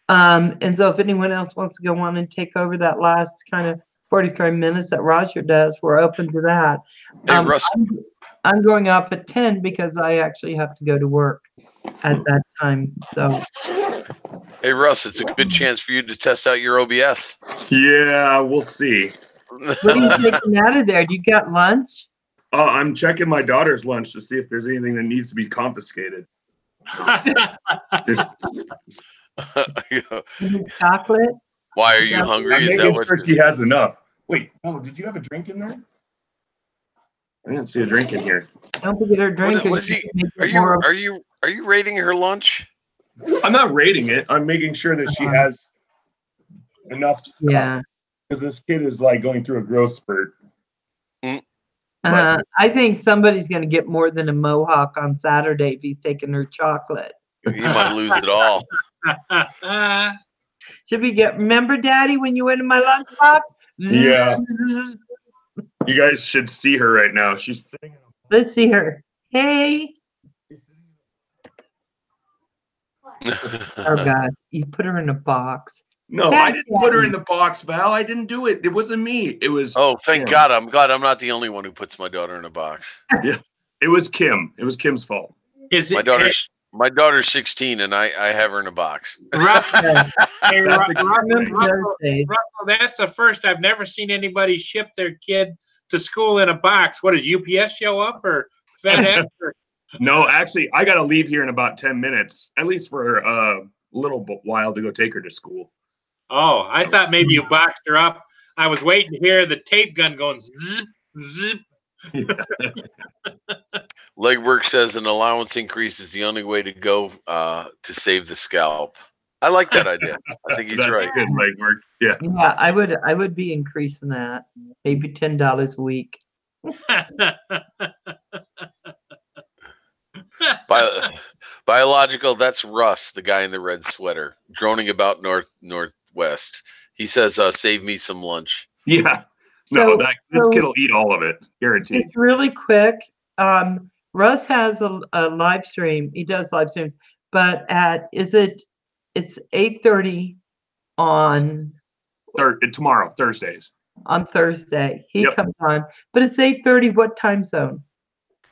A: And so if anyone else wants to go on and take over that last kind of 45 minutes that Roger does, we're open to that.
B: Hey, Russ.
A: I'm going off at 10 because I actually have to go to work at that time. So
B: Hey Russ, it's a good chance for you to test out your OBS.
E: Yeah, we'll see.
A: What are you taking out of there? Do you got lunch?
E: I'm checking my daughter's lunch to see if there's anything that needs to be confiscated.
A: Any chocolate?
B: Why are you
A: I'm
E: I'm
B: hungry? Is that
E: making
B: what?
E: sure she has enough. Wait, no, did you have a drink in there? I didn't see a drink in here.
A: Don't forget her drink.
B: What is he? Are you rating her lunch?
E: I'm not rating it. I'm making sure that she has enough stuff.
A: Yeah.
E: Because this kid is like going through a growth spurt.
A: I think somebody's going to get more than a mohawk on Saturday if he's taking her chocolate.
B: You might lose it all.
A: Should we remember, Daddy, when you went in my lunchbox?
E: Yeah. You guys should see her right now. She's sitting.
A: Let's see her. Hey. Oh, God. You put her in a box.
E: No, I didn't put her in the box, Val. I didn't do it. It wasn't me. It was.
B: Oh, thank
E: Kim.
B: God. I'm glad I'm not the only one who puts my daughter in a box.
E: Yeah. It was Kim. It was Kim's fault.
D: Is it,
B: My daughter's 16 and I have her in a box.
D: Russell, hey,
A: Remember
D: Russell,
A: those days.
D: that's a first. I've never seen anybody ship their kid to school in a box. What does UPS show up or FedEx?
E: No, actually, I got to leave here in about 10 minutes, at least for a little while to go take her to school.
D: Oh, I thought maybe you boxed her up. I was waiting to hear the tape gun going zip, zip.
B: Legwork says an allowance increase is the only way to go to save the scalp. I like that idea. I think he's
E: That's
B: right.
E: good legwork. Yeah.
A: Yeah, I would be increasing that. Maybe $10 a week.
B: Biological, that's Russ, the guy in the red sweater, droning about northwest. He says, save me some lunch.
E: Yeah.
A: So-
E: This kid will eat all of it, guaranteed.
A: It's really quick. Russ has a live stream. He does live streams, but it's 8:30 on
E: Tomorrow, Thursdays.
A: Thursday. He
E: Yep.
A: comes on, but it's 8:30. What time zone?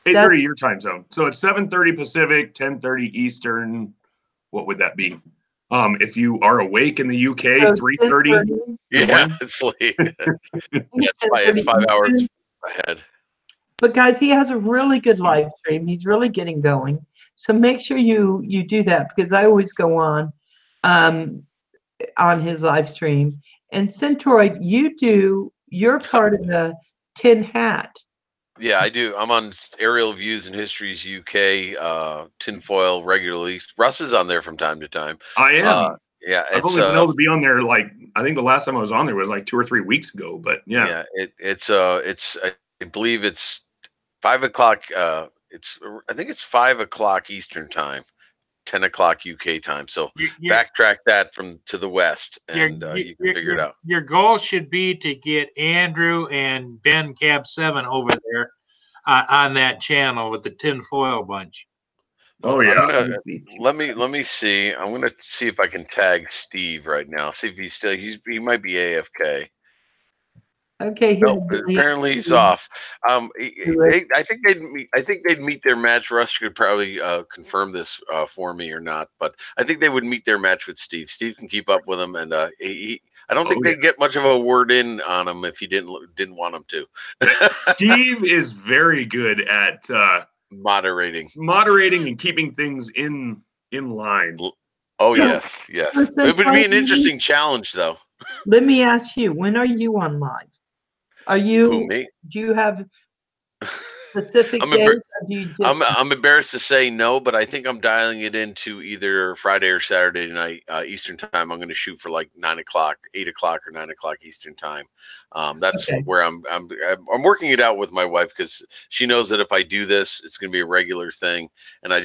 E: 8:30 your time zone. So it's 7:30 Pacific, 10:30 Eastern. What would that be? If you are awake in the UK,
A: So
E: 3:30.
A: 10:30.
B: Yeah, it's late. It's 5 hours ahead.
A: But guys, he has a really good live stream. He's really getting going. So make sure you do that, because I always go on his live stream. And Centroid, you're part of the Tin Hat.
B: Yeah, I do. I'm on Aerial Views and Histories UK, tinfoil regularly. Russ is on there from time to time.
E: I am.
B: Yeah,
E: I've only been able to be on there I think the last time I was on there was like 2 or 3 weeks ago. But yeah.
B: I believe it's 5 o'clock. I think it's 5 o'clock Eastern time, 10 o'clock UK time. So backtrack that to the west, and you can figure it out.
D: Your goal should be to get Andrew and Ben Cab 7 over there on that channel with the tinfoil bunch.
E: Oh yeah.
B: Let me see. I'm gonna see if I can tag Steve right now. See if he might be AFK.
A: Okay.
B: Nope, apparently he's off. I think they'd meet their match. Russ could probably confirm this for me or not, but I think they would meet their match with Steve. Steve can keep up with him, and I don't think they'd get much of a word in on him if he didn't want him to.
E: Steve is very good at
B: moderating
E: and keeping things in line.
B: Oh yes. It would be an interesting challenge, though.
A: Let me ask you, when are you on live?
B: Who, me?
A: Do you have specific days?
B: I'm embarrassed to say no, but I think I'm dialing it into either Friday or Saturday night Eastern time. I'm going to shoot for like 8 o'clock or 9 o'clock Eastern time. That's where I'm working it out with my wife, because she knows that if I do this, it's going to be a regular thing, and I'm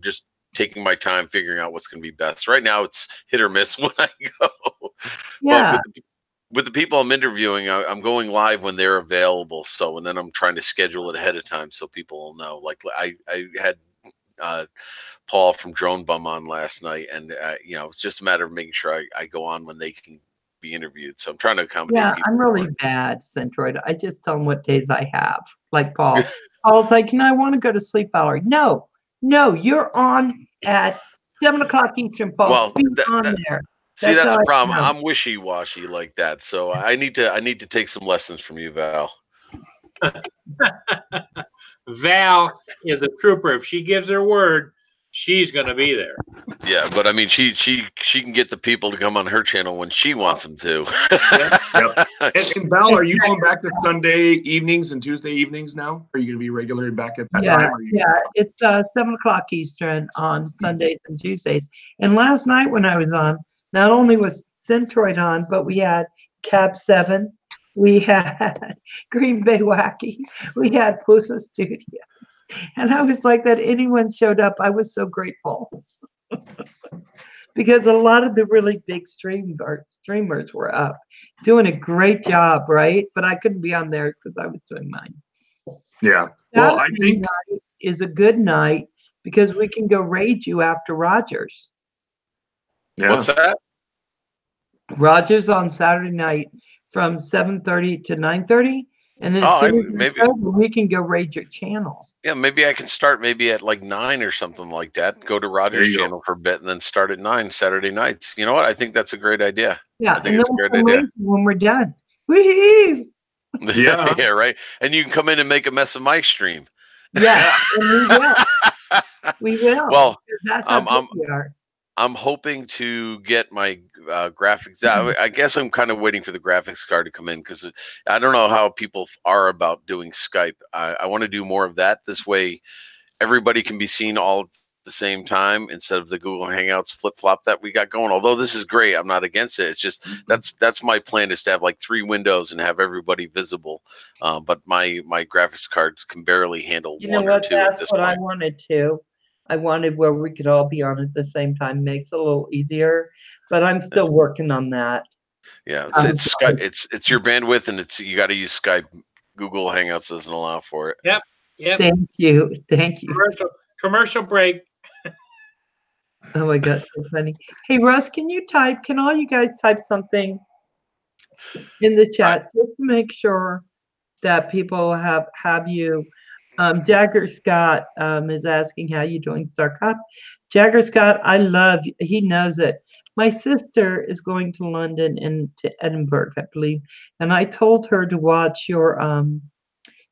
B: just taking my time figuring out what's going to be best. Right now, it's hit or miss when I go.
A: Yeah.
B: But with the people I'm interviewing, I'm going live when they're available. So, and then I'm trying to schedule it ahead of time so people will know. Like I had Paul from Drone Bum on last night, and it's just a matter of making sure I go on when they can be interviewed. So I'm trying to accommodate.
A: Yeah, I'm really bad, Centroid. I just tell them what days I have. Like Paul. Paul's like, I want to go to sleep hour. No, you're on at 7 o'clock Eastern, Paul.
B: Well,
A: Be on there.
B: See, that's
A: all
B: the
A: I
B: problem.
A: know.
B: I'm wishy-washy like that, so I need to take some lessons from you, Val.
D: Val is a trooper. If she gives her word, she's going to be there.
B: Yeah, but I mean, she can get the people to come on her channel when she wants them to.
E: Yep. And Val, are you going back to Sunday evenings and Tuesday evenings now? Are you going to be regularly back at that time?
A: It's 7 o'clock Eastern on Sundays and Tuesdays. And last night when I was on, not only was Centroid on, but we had Cab 7, we had Green Bay Wacky, we had Pusa Studios. And I was like, that anyone showed up, I was so grateful. Because a lot of the really big streamers were up, doing a great job, right? But I couldn't be on theirs because I was doing mine.
E: Yeah. Well, I
A: Saturday
E: think
A: night is a good night because we can go raid you after Rogers.
E: yeah.
B: What's that?
A: Rogers on Saturday night from 7:30 to 9:30, and then as soon as
B: maybe.
A: it's over, we can go raid your channel.
B: Yeah, maybe I can start maybe at like 9 or something like that. Go to Roger's channel for a bit and then start at 9 Saturday nights. You know what? I think that's a great idea.
A: Yeah,
B: I think it's a great idea.
A: When we're done. Woo-hoo!
E: Yeah.
B: Yeah, right. And you can come in and make a mess of my stream.
A: Yeah, and we will. We will.
B: Well,
A: that's how good we are.
B: I'm hoping to get my graphics. I guess I'm kind of waiting for the graphics card to come in because I don't know how people are about doing Skype. I want to do more of that. This way, everybody can be seen all at the same time instead of the Google Hangouts flip-flop that we got going. Although this is great, I'm not against it. It's just that's my plan, is to have like 3 windows and have everybody visible. But my graphics cards can barely handle
A: You know
B: 1 or
A: what?
B: 2 at
A: That's
B: this
A: what I
B: point.
A: wanted too. I wanted where we could all be on at the same time. Makes it a little easier, but I'm still working on that.
B: Yeah, it's Skype. It's your bandwidth, and you got to use Skype. Google Hangouts doesn't allow for it.
D: Yep.
A: Thank you.
D: Commercial break.
A: Oh my God, so funny. Hey Russ, can all you guys type something in the chat just to make sure that people have you? Jagger Scott is asking how you doing, Star Cop. Jagger Scott, I love you. He knows it. My sister is going to London and to Edinburgh, I believe, and I told her to watch your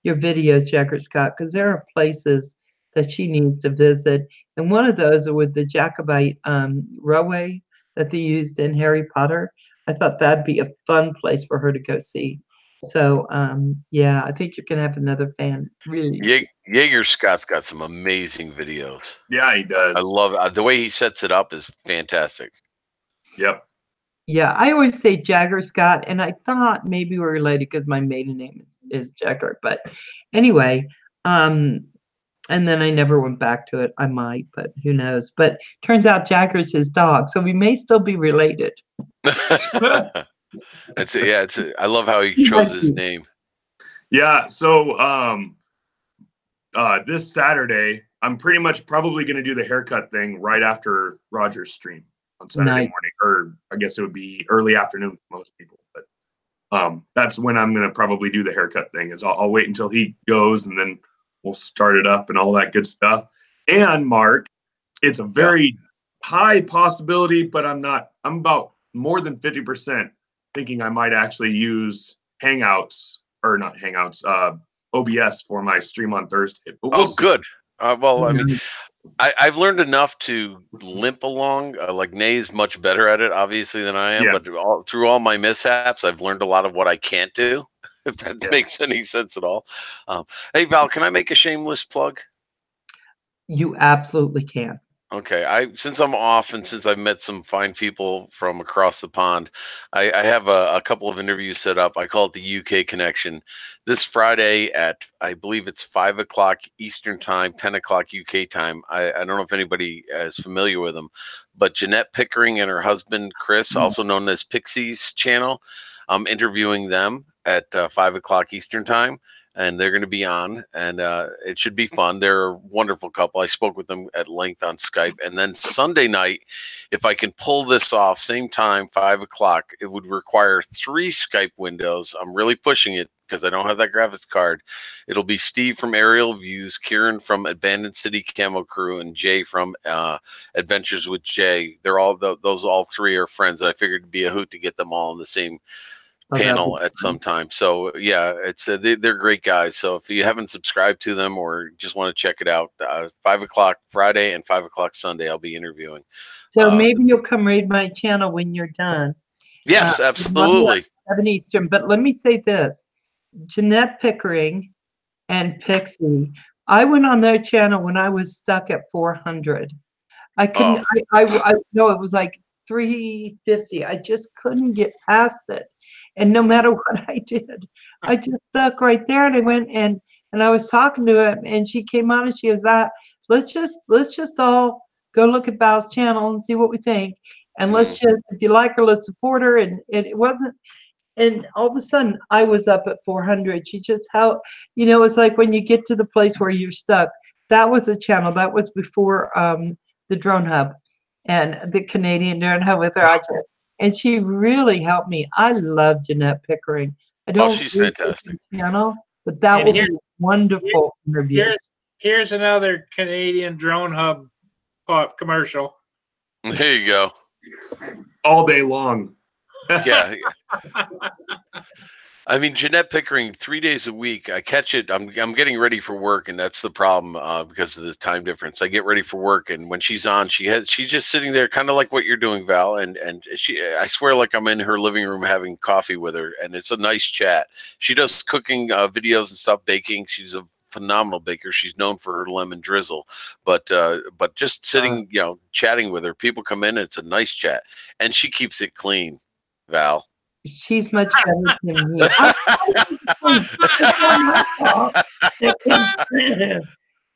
A: videos, Jagger Scott, because there are places that she needs to visit, and one of those are with the Jacobite railway that they used in Harry Potter. I thought that'd be a fun place for her to go see. So yeah, I think you can have another fan. Really,
B: Jaeger Scott's got some amazing videos.
E: Yeah, he does.
B: I love it. The way he sets it up is fantastic.
E: Yep.
A: Yeah, I always say Jagger Scott, and I thought maybe we're related because my maiden name is Jagger. But anyway, and then I never went back to it. I might, but who knows? But turns out Jagger's his dog, so we may still be related.
B: I love how he chose his name.
E: Yeah. So this Saturday, I'm pretty much probably going to do the haircut thing right after Roger's stream on Saturday morning, or I guess it would be early afternoon for most people. But that's when I'm going to probably do the haircut thing. Is I'll wait until he goes, and then we'll start it up and all that good stuff. And Mark, it's a very high possibility, but I'm about more than 50% thinking I might actually use OBS for my stream on Thursday. But we'll see.
B: Good. Well, I mean, I've learned enough to limp along. Like Nay's much better at it, obviously, than I am.
E: Yeah.
B: But through all my mishaps, I've learned a lot of what I can't do, if that makes any sense at all. Hey, Val, can I make a shameless plug?
A: You absolutely can.
B: Okay, since I'm off and since I've met some fine people from across the pond, I have a couple of interviews set up. I call it the UK Connection. This Friday at, I believe it's 5 o'clock Eastern time, 10 o'clock UK time. I don't know if anybody is familiar with them, but Jeanette Pickering and her husband Chris, also known as Pixie's channel, I'm interviewing them at 5 o'clock Eastern time. And they're going to be on, and it should be fun. They're a wonderful couple. I spoke with them at length on Skype. And then Sunday night, if I can pull this off, same time, 5 o'clock, it would require 3 Skype windows. I'm really pushing it because I don't have that graphics card. It'll be Steve from Aerial Views, Kieran from Abandoned City Camo Crew, and Jay from Adventures with Jay. They're all those all three are friends. I figured it'd be a hoot to get them all in the same panel at some time. So yeah, it's they're great guys. So if you haven't subscribed to them or just want to check it out, 5 o'clock Friday and 5 o'clock Sunday, I'll be interviewing.
A: So maybe you'll come raid my channel when you're done.
B: Yes, absolutely.
A: 7 Eastern. But let me say this: Jeanette Pickering and Pixie. I went on their channel when I was stuck at 400. I couldn't. I no, it was like 350. I just couldn't get past it. And no matter what I did, I just stuck right there. And I went and I was talking to him, and she came on and she was like, let's just all go look at Val's channel and see what we think. And let's just, if you like her, let's support her. And it wasn't, and all of a sudden I was up at 400. She just, how, you know, it's like when you get to the place where you're stuck. That was a channel. That was before the Drone Hub and the Canadian Drone Hub with her. And she really helped me. I love Jeanette Pickering. I don't.
B: Oh, she's fantastic.
A: Channel, but that would be a wonderful interview.
D: Here's another Canadian Drone Hub commercial.
B: There you go.
E: All day long.
B: Yeah. I mean, Jeanette Pickering, 3 days a week. I catch it. I'm getting ready for work, and that's the problem because of the time difference. I get ready for work, and when she's on, she's just sitting there, kind of like what you're doing, Val. And I swear, like I'm in her living room having coffee with her, and it's a nice chat. She does cooking videos and stuff, baking. She's a phenomenal baker. She's known for her lemon drizzle, but just sitting, you know, chatting with her. People come in, and it's a nice chat, and she keeps it clean, Val.
A: She's much better than me.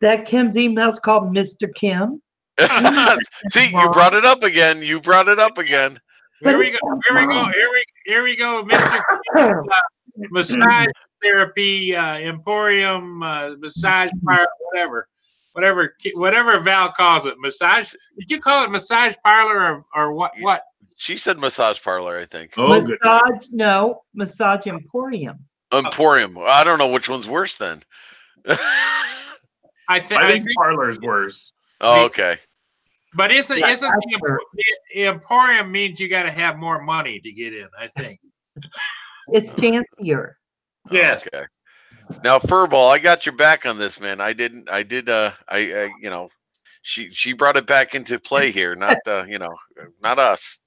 A: That Kim's email's called Mr. Kim.
B: See, you brought it up again. You brought it up again.
D: Here we go. Here we go. Mr. Kim's, massage therapy, Emporium, massage parlor, whatever Val calls it. Massage. Did you call it massage parlor or what? What?
B: She said massage parlor, I think.
E: Oh,
A: massage, no, massage emporium.
B: Emporium. I don't know which one's worse then.
E: I think parlor is worse.
B: Oh, okay.
D: But isn't the emporium means you got to have more money to get in? I think
A: it's fancier.
D: Yes.
B: Okay. Now, Furball, I got your back on this, man. I did. You know, she brought it back into play here, not you know, not us.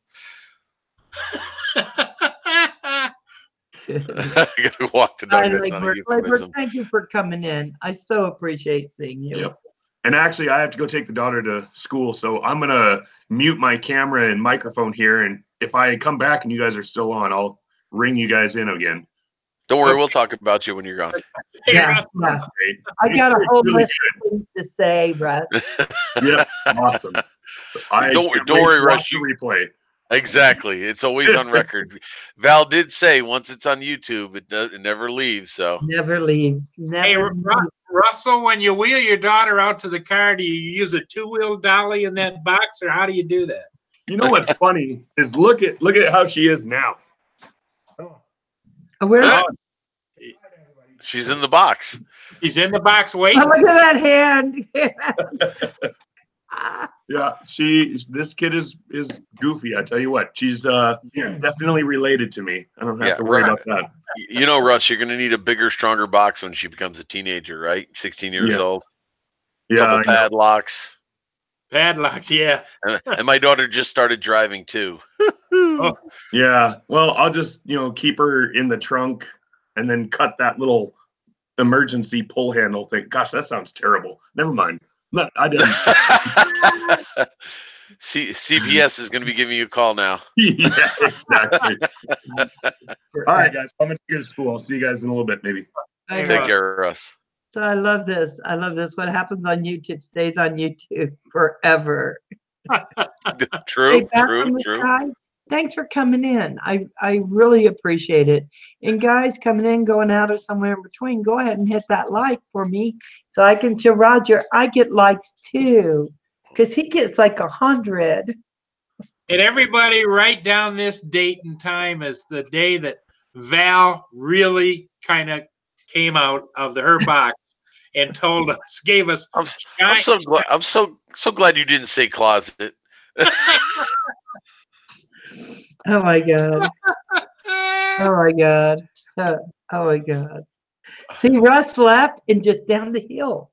B: I gotta walk the dog.
A: Lagbert, thank you for coming in. I so appreciate seeing you.
E: Yep. And actually, I have to go take the daughter to school, so I'm gonna mute my camera and microphone here. And if I come back and you guys are still on, I'll ring you guys in again.
B: Don't worry, we'll talk about you when you're gone.
A: Yeah. I got a whole list of things to say, Russ.
E: Yeah, awesome.
B: Don't worry, Russ.
E: You replay.
B: Exactly. It's always on record. Val did say once it's on YouTube, it never leaves. So
A: never leaves. Never leaves.
D: Russell, when you wheel your daughter out to the car, do you use a two-wheel dolly in that box, or how do you do that?
E: You know what's funny is look at how she is now.
A: Where?
B: She's in the box.
D: She's in the box waiting.
A: Oh, look at that hand.
E: Yeah, this kid is goofy. I tell you what, she's definitely related to me. I don't have to worry about that.
B: You know, Russ, you're gonna need a bigger, stronger box when she becomes a teenager, right? 16 years old.
E: Yeah,
B: couple padlocks.
D: Padlocks, yeah.
B: And my daughter just started driving too.
E: Oh. Yeah. Well, I'll just keep her in the trunk and then cut that little emergency pull handle thing. Gosh, that sounds terrible. Never mind. No, I didn't.
B: CPS is going to be giving you a call now.
E: Yeah, exactly. All right, guys. I'm going to go to school. I'll see you guys in a little bit, maybe.
B: Take care, Russ.
A: So I love this. I love this. What happens on YouTube stays on YouTube forever.
B: True.
A: Thanks for coming in. I really appreciate it. And guys coming in, going out, or somewhere in between, go ahead and hit that like for me so I can show Roger I get likes too, because he gets like 100.
D: And everybody write down this date and time as the day that Val really kind of came out of her box and told us, gave us.
B: I'm so glad. I'm so glad you didn't say closet.
A: Oh my God. Oh my God. Oh my God. See, Russ left and just down the hill.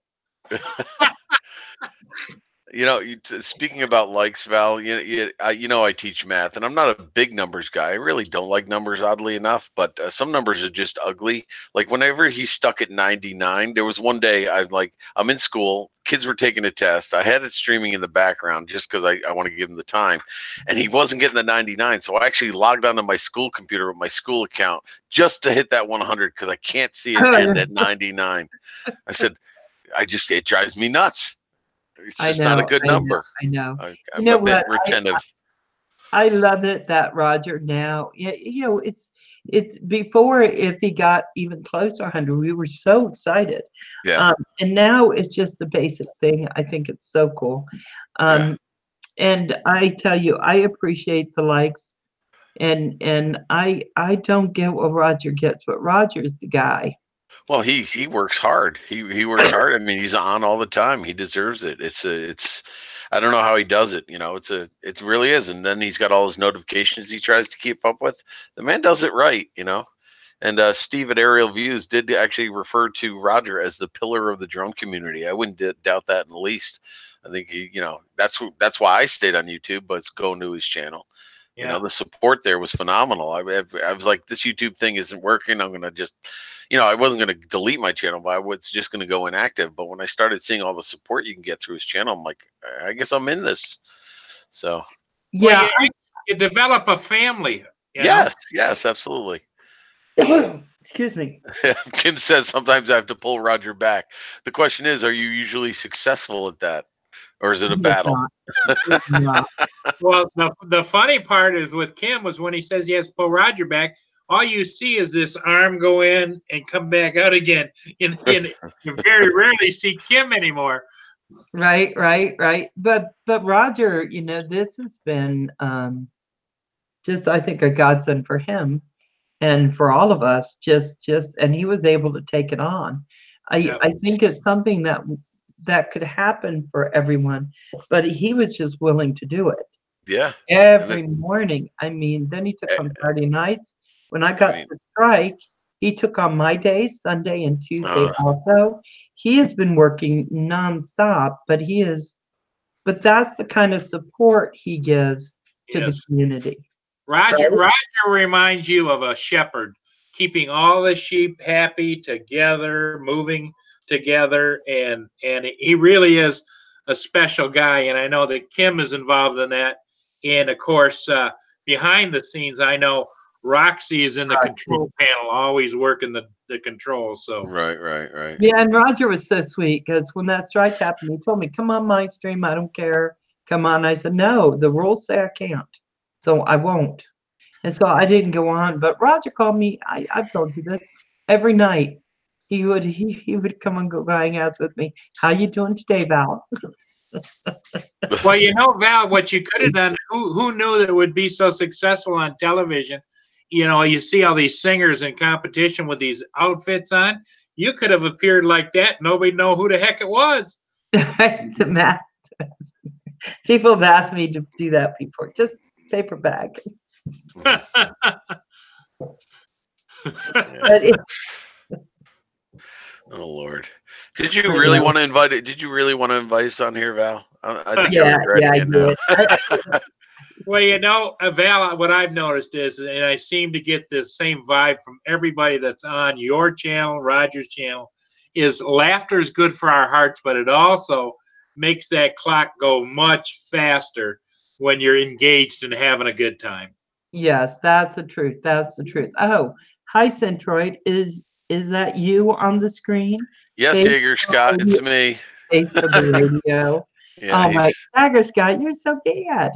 B: You know, speaking about likes, Val, you know, I teach math, and I'm not a big numbers guy. I really don't like numbers, oddly enough. But some numbers are just ugly. Like whenever he's stuck at 99, there was one day I'm in school, kids were taking a test. I had it streaming in the background just because I want to give him the time, and he wasn't getting the 99. So I actually logged onto my school computer with my school account just to hit that 100 because I can't see it end at 99. I said, it drives me nuts. It's just not a good number.
A: I know.
B: I'm a bit retentive.
A: I love it that Roger now, you know, it's before, if he got even close to 100, we were so excited.
B: Yeah.
A: And now it's just a basic thing. I think it's so cool. And I tell you, I appreciate the likes, and I don't get what Roger gets, but Roger's the guy.
B: Well, he works hard. He works hard. I mean, he's on all the time. He deserves it. It's I don't know how he does it. You know, it really is. And then he's got all his notifications he tries to keep up with. The man does it right, you know. And Steve at Aerial Views did actually refer to Roger as the pillar of the drone community. I wouldn't doubt that in the least. I think that's why I stayed on YouTube, but it's going to his channel.
D: Yeah.
B: You know, the support there was phenomenal. I was like, this YouTube thing isn't working. I'm going to just, I wasn't going to delete my channel, but I was just going to go inactive. But when I started seeing all the support you can get through his channel, I'm like, I guess I'm in this. So,
A: Yeah.
D: Well, you develop a family.
B: Yes, absolutely.
A: Excuse me.
B: Kim says sometimes I have to pull Roger back. The question is, are you usually successful at that? Or is it a battle?
D: Well, the funny part is with Kim was when he says he has to pull Roger back, all you see is this arm go in and come back out again. You very rarely see Kim anymore.
A: Right. But Roger, this has been just, I think, a godsend for him and for all of us. And he was able to take it on. I think it's something that could happen for everyone, but he was just willing to do it.
B: Yeah.
A: Every morning. I mean, then he took on Friday nights. When I got the strike, he took on my days, Sunday and Tuesday also. He has been working nonstop, but that's the kind of support he gives to the community.
D: Roger reminds you of a shepherd, keeping all the sheep happy together, moving together, and he really is a special guy. And I know that Kim is involved in that. And of course, behind the scenes, I know Roxy is in the control panel, always working the controls. So
B: right.
A: Yeah, and Roger was so sweet because when that strike happened, he told me, "Come on my stream, I don't care. Come on." I said, "No, the rules say I can't, so I won't." And so I didn't go on. But Roger called me. I've told you this every night. He would come and go hang out with me. "How you doing today, Val?"
D: Well, Val, what you could have done, who knew that it would be so successful on television? You see all these singers in competition with these outfits on. You could have appeared like that. Nobody know who the heck it was.
A: The math. People have asked me to do that before. Just paper bag.
B: Oh Lord! Did you really want to invite it? Did you really want to invite us on here, Val? I think
A: yeah,
B: it now.
D: Well, Val, what I've noticed is, and I seem to get this same vibe from everybody that's on your channel, Roger's channel, is laughter is good for our hearts, but it also makes that clock go much faster when you're engaged and having a good time.
A: Yes, that's the truth. That's the truth. Oh, hi, Centroid. Is that you on the screen?
B: Yes, Jaeger Scott, it's me.
A: Face for the radio.
B: Yeah,
A: oh my, Jaeger Scott, you're so bad.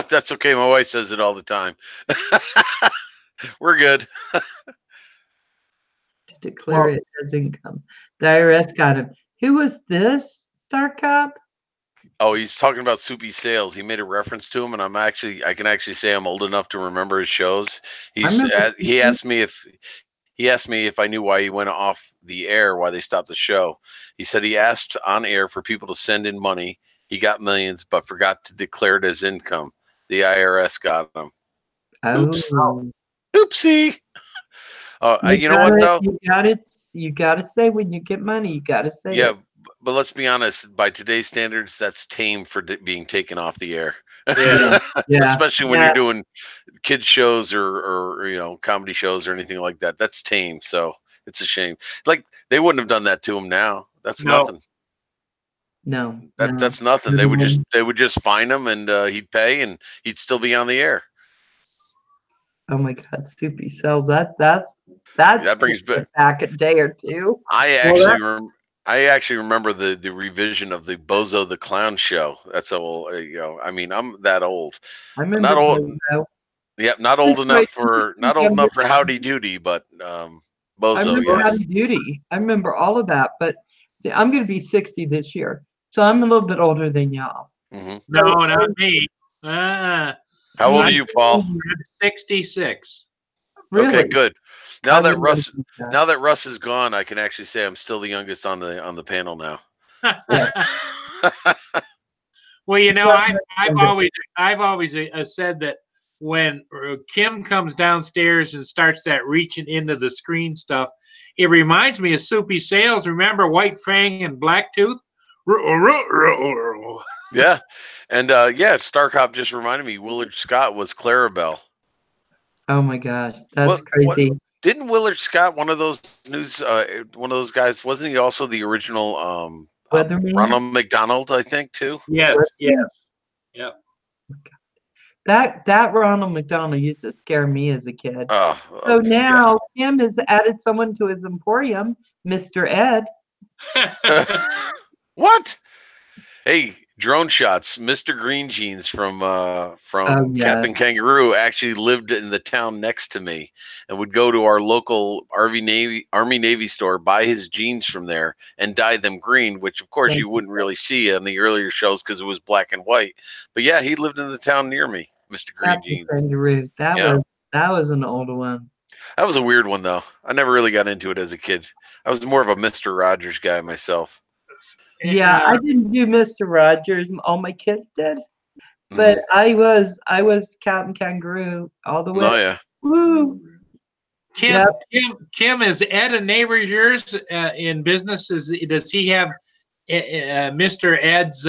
B: That's okay. My wife says it all the time. We're good.
A: To declare it as income. The IRS got him. Who was this, Star Cop?
B: Oh, he's talking about Soupy Sales. He made a reference to him, and I can actually say I'm old enough to remember his shows.
A: remember
B: He asked me if I knew why he went off the air, why they stopped the show. He said he asked on air for people to send in money. He got millions, but forgot to declare it as income. The IRS got him. Oops.
A: Oh,
B: Oopsie. You know what though?
A: You gotta say when you get money, you gotta say
B: Yeah,
A: it.
B: but let's be honest. By today's standards, that's tame for being taken off the air.
D: Yeah.
A: Yeah.
B: Especially when
A: Yeah.
B: you're doing kids shows or comedy shows or anything like that. That's tame. So it's a shame. Like they wouldn't have done that to him now. That's
D: No.
B: nothing.
A: No.
B: That's nothing. They would just fine him and he'd pay and he'd still be on the air.
A: Oh my God, Soupy Sells. That's
B: That brings
A: back a day or two.
B: I actually remember the revision of the Bozo the Clown show. That's old. I mean, I'm that old.
A: I remember
B: Not old.
A: Bozo.
B: Yep, not old enough for Howdy
A: I
B: Doody, but Bozo.
A: remember
B: Yes.
A: Howdy Doody. I remember all of that. But see, I'm going to be 60 this year, so I'm a little bit older than y'all.
B: hmm
D: No, not me.
B: How old are you, Paul?
D: I'm 66.
A: Really?
B: Okay, good. Now
A: I
B: that
A: wouldn't
B: Russ
A: think that.
B: now that Russ is gone, I can actually say I'm still the youngest on the panel now.
D: Well, you know,
A: Yeah.
D: I've always said that when Kim comes downstairs and starts that reaching into the screen stuff, it reminds me of Soupy Sales. Remember White Fang and Blacktooth?
B: Yeah, and Starcop just reminded me Willard Scott was Clarabelle.
A: Oh my gosh, that's crazy.
B: Didn't Willard Scott one of those guys? Wasn't he also the original
A: Weatherman?
B: Ronald McDonald? I think too.
D: Yes, yes. Yep.
A: That Ronald McDonald used to scare me as a kid. So
B: Yes.
A: now Kim has added someone to his emporium, Mr. Ed.
B: What? Hey, drone shots. Mr. Green Jeans from
A: yeah.
B: Captain Kangaroo actually lived in the town next to me and would go to our local Army Navy store, buy his jeans from there, and dye them green, which of course you wouldn't really see on the earlier shows because it was black and white. But yeah, he lived in the town near me, Mr. Green
A: Captain
B: Jeans.
A: Kangaroo. That was an old one.
B: That was a weird one though. I never really got into it as a kid. I was more of a Mr. Rogers guy myself.
A: Yeah, I didn't do Mr. Rogers. All my kids did, but I was Captain Kangaroo all the way.
B: Oh yeah.
A: Woo!
D: Kim, is Ed a neighbor of yours in business? Does he have Mr. Ed's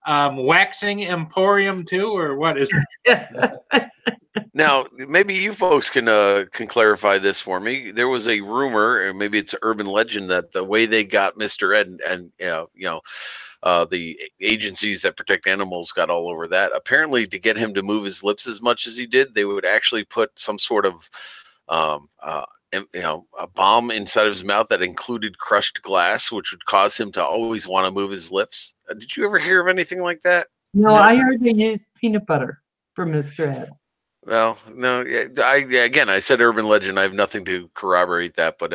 D: waxing emporium too, or what is it?
B: Now, maybe you folks can clarify this for me. There was a rumor, or maybe it's urban legend, that the way they got Mr. Ed and the agencies that protect animals got all over that. Apparently, to get him to move his lips as much as he did, they would actually put some sort of a bomb inside of his mouth that included crushed glass, which would cause him to always want to move his lips. Did you ever hear of anything like that?
A: No, I heard they used peanut butter for Mr. Ed.
B: Well, no, I said urban legend. I have nothing to corroborate that, but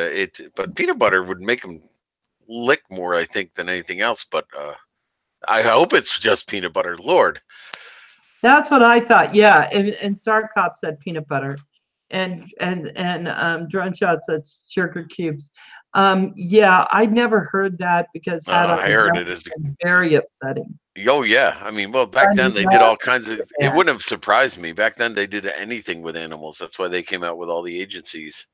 B: peanut butter would make him lick more, I think, than anything else. But I hope it's just peanut butter. Lord,
A: that's what I thought. Yeah, and Star Cop said peanut butter, and Drone Shot said sugar cubes. Yeah, I never heard that because
B: I heard it as
A: very upsetting.
B: Oh yeah, I mean, well, back then they did all kinds of. It wouldn't have surprised me. Back then they did anything with animals. That's why they came out with all the agencies.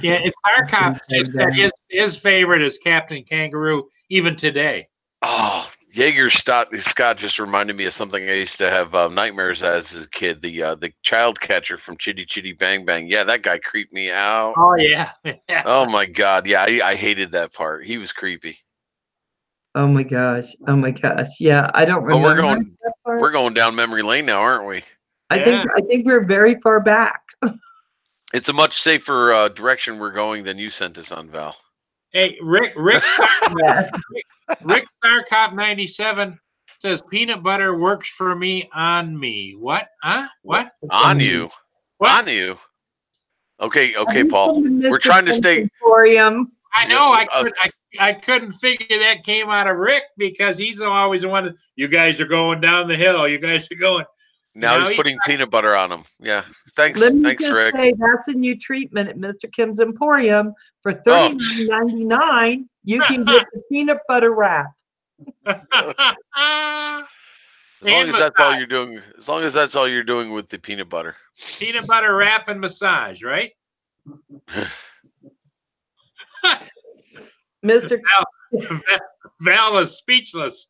D: Yeah, it's our cop that his favorite is Captain Kangaroo even today.
B: Oh, Jaeger Scott just reminded me of something I used to have nightmares as a kid. The child catcher from Chitty Chitty Bang Bang. Yeah, that guy creeped me out.
D: Oh yeah.
B: Oh my God. Yeah, I hated that part. He was creepy.
A: Oh my gosh. Yeah, I don't remember.
B: Oh, we're going down memory lane now, aren't we?
A: I think we're very far back.
B: It's a much safer direction we're going than you sent us on, Val.
D: Hey, Rick Starcop 97 says peanut butter works for me on me. What? Huh? What?
B: On you?
D: What?
B: On you? Okay, Paul. We're trying to stay.
A: Emporium.
D: I know. I couldn't figure that came out of Rick because he's always the one. You guys are going down the hill. You guys are going.
B: Now
D: Now
B: he's putting peanut butter on them. Yeah. Thanks,
A: Let me
B: thanks,
A: just
B: Rick.
A: say that's a new treatment at Mr. Kim's Emporium for
B: Oh.
A: $39.99. You can get the peanut butter wrap.
B: As long
D: And
B: as that's all you're doing. As long as that's all you're doing with the peanut butter.
D: peanut butter wrap and massage, right?
A: Mr.
D: Val is speechless.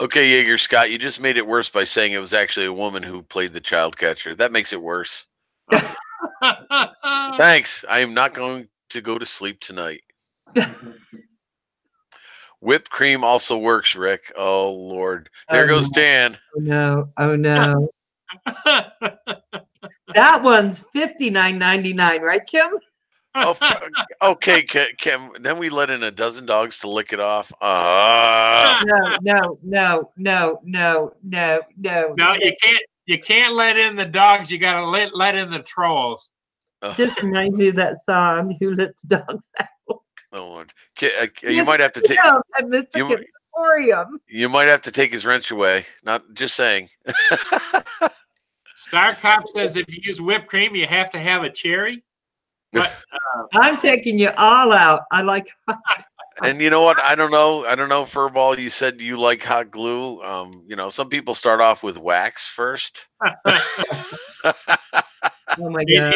B: Okay, Jaeger Scott, you just made it worse by saying it was actually a woman who played the child catcher. That makes it worse. Thanks. I am not going to go to sleep tonight. Whipped cream also works, Rick. Oh Lord. There
A: Oh,
B: goes
A: no.
B: Dan.
A: Oh no, oh no. That one's $59.99, right, Kim?
B: Oh, okay, Kim. Then we let in a dozen dogs to lick it off.
A: No.
D: No, you can't let in the dogs. You gotta let in the trolls.
A: Just reminds me of that song, Who Let the Dogs Out?
B: Oh Lord. You might have to take.
A: Yeah, at Mr.
B: you-
A: Kim's Emporium.
B: You might have to take his wrench away. Not just saying.
D: Star Cop says if you use whipped cream, you have to have a cherry. But
A: I'm taking you all out. I like.
B: And you know what? I don't know, Furball. You said you like hot glue. Some people start off with wax first.
A: Oh my
D: he,
A: God.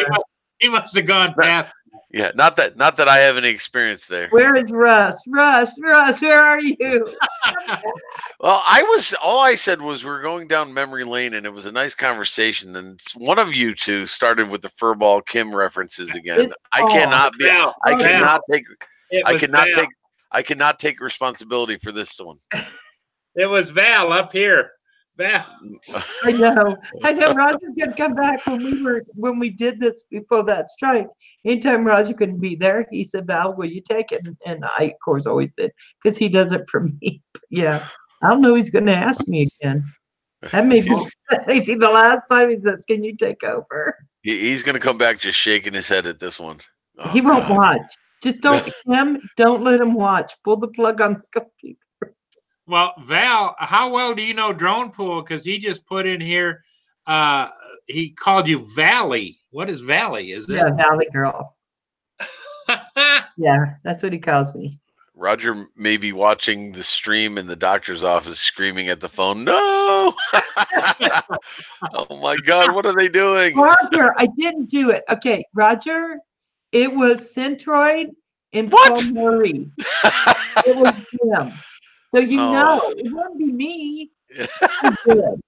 D: he must have gone past.
B: Yeah, not that I have any experience there.
A: Where is Russ? Russ, where are you?
B: Well, all I said was we're going down memory lane, and it was a nice conversation. And one of you two started with the Furball Kim references again.
A: It's
B: I cannot be.
D: Val.
B: I
A: Val.
B: cannot take.
D: It
B: I
D: was
B: cannot
D: Val.
B: take. I cannot take responsibility for this one.
D: It was Val up here. Val.
A: I know. Roger's gonna come back when we did this before that strike. Anytime Roger couldn't be there, he said, "Val, will you take it?" And I, of course, always said, because he does it for me. But yeah, I don't know. He's gonna ask me again. That may be maybe the last time he says, "Can you take over?"
B: He's going to come back just shaking his head at this one. Oh,
A: He won't
B: God.
A: watch. Just don't don't let him watch. Pull the plug on the computer.
D: Well, Val, how well do you know Drone Pool? Because he just put in here, he called you Valley. What is Valley? Is
A: Yeah,
D: it?
A: Valley Girl. Yeah, that's what he calls me.
B: Roger may be watching the stream in the doctor's office screaming at the phone, no! Oh my God, what are they doing?
A: Roger, I didn't do it. Okay, Roger, it was Centroid and
B: What?
A: Paul Murray. It was him. So you
B: Oh.
A: know, it wouldn't be me. I'm good.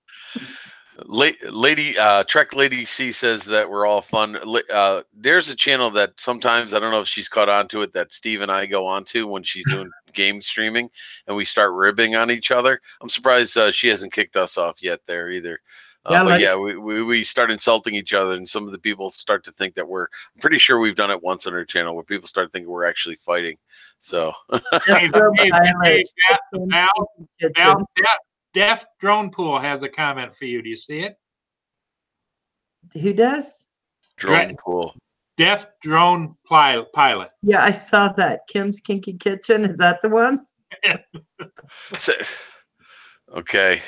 B: Lady Trek Lady C says that we're all fun. There's a channel that sometimes, I don't know if she's caught on to it, that Steve and I go on to when she's doing game streaming and we start ribbing on each other. I'm surprised she hasn't kicked us off yet there either. We start insulting each other, and some of the people start to think that I'm pretty sure we've done it once on our channel where people start thinking we're actually fighting. So
D: Hey,
A: Violet.
D: Val, Def Drone Pool has a comment for you. Do you see it?
A: Who does?
B: drone pool.
D: Def Drone Pilot.
A: Yeah, I saw that. Kim's Kinky Kitchen. Is that the one?
B: Okay.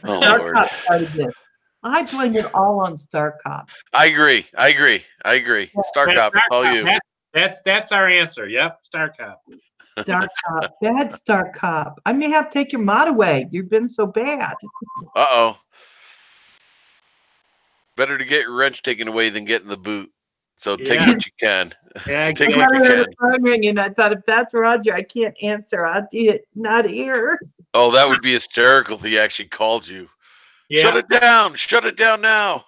B: Oh
A: Star
B: Lord.
A: Cop started this. I blame it all on Star Cop.
B: I agree. Star Cop, it's all you.
D: That's our answer. Yep, Star Cop.
A: Star Cop. Bad Star Cop. I may have to take your mod away. You've been so bad.
B: Uh-oh. Better to get your wrench taken away than getting the boot. So take
D: Yeah.
B: what you can.
D: Yeah,
B: Take
A: I
B: what you
A: got
B: can.
A: the phone ringing. I thought, if that's Roger, I can't answer. I'll do it. Not here.
B: Oh, that would be hysterical if he actually called you.
D: yeah.
B: Shut it down. Shut it down now.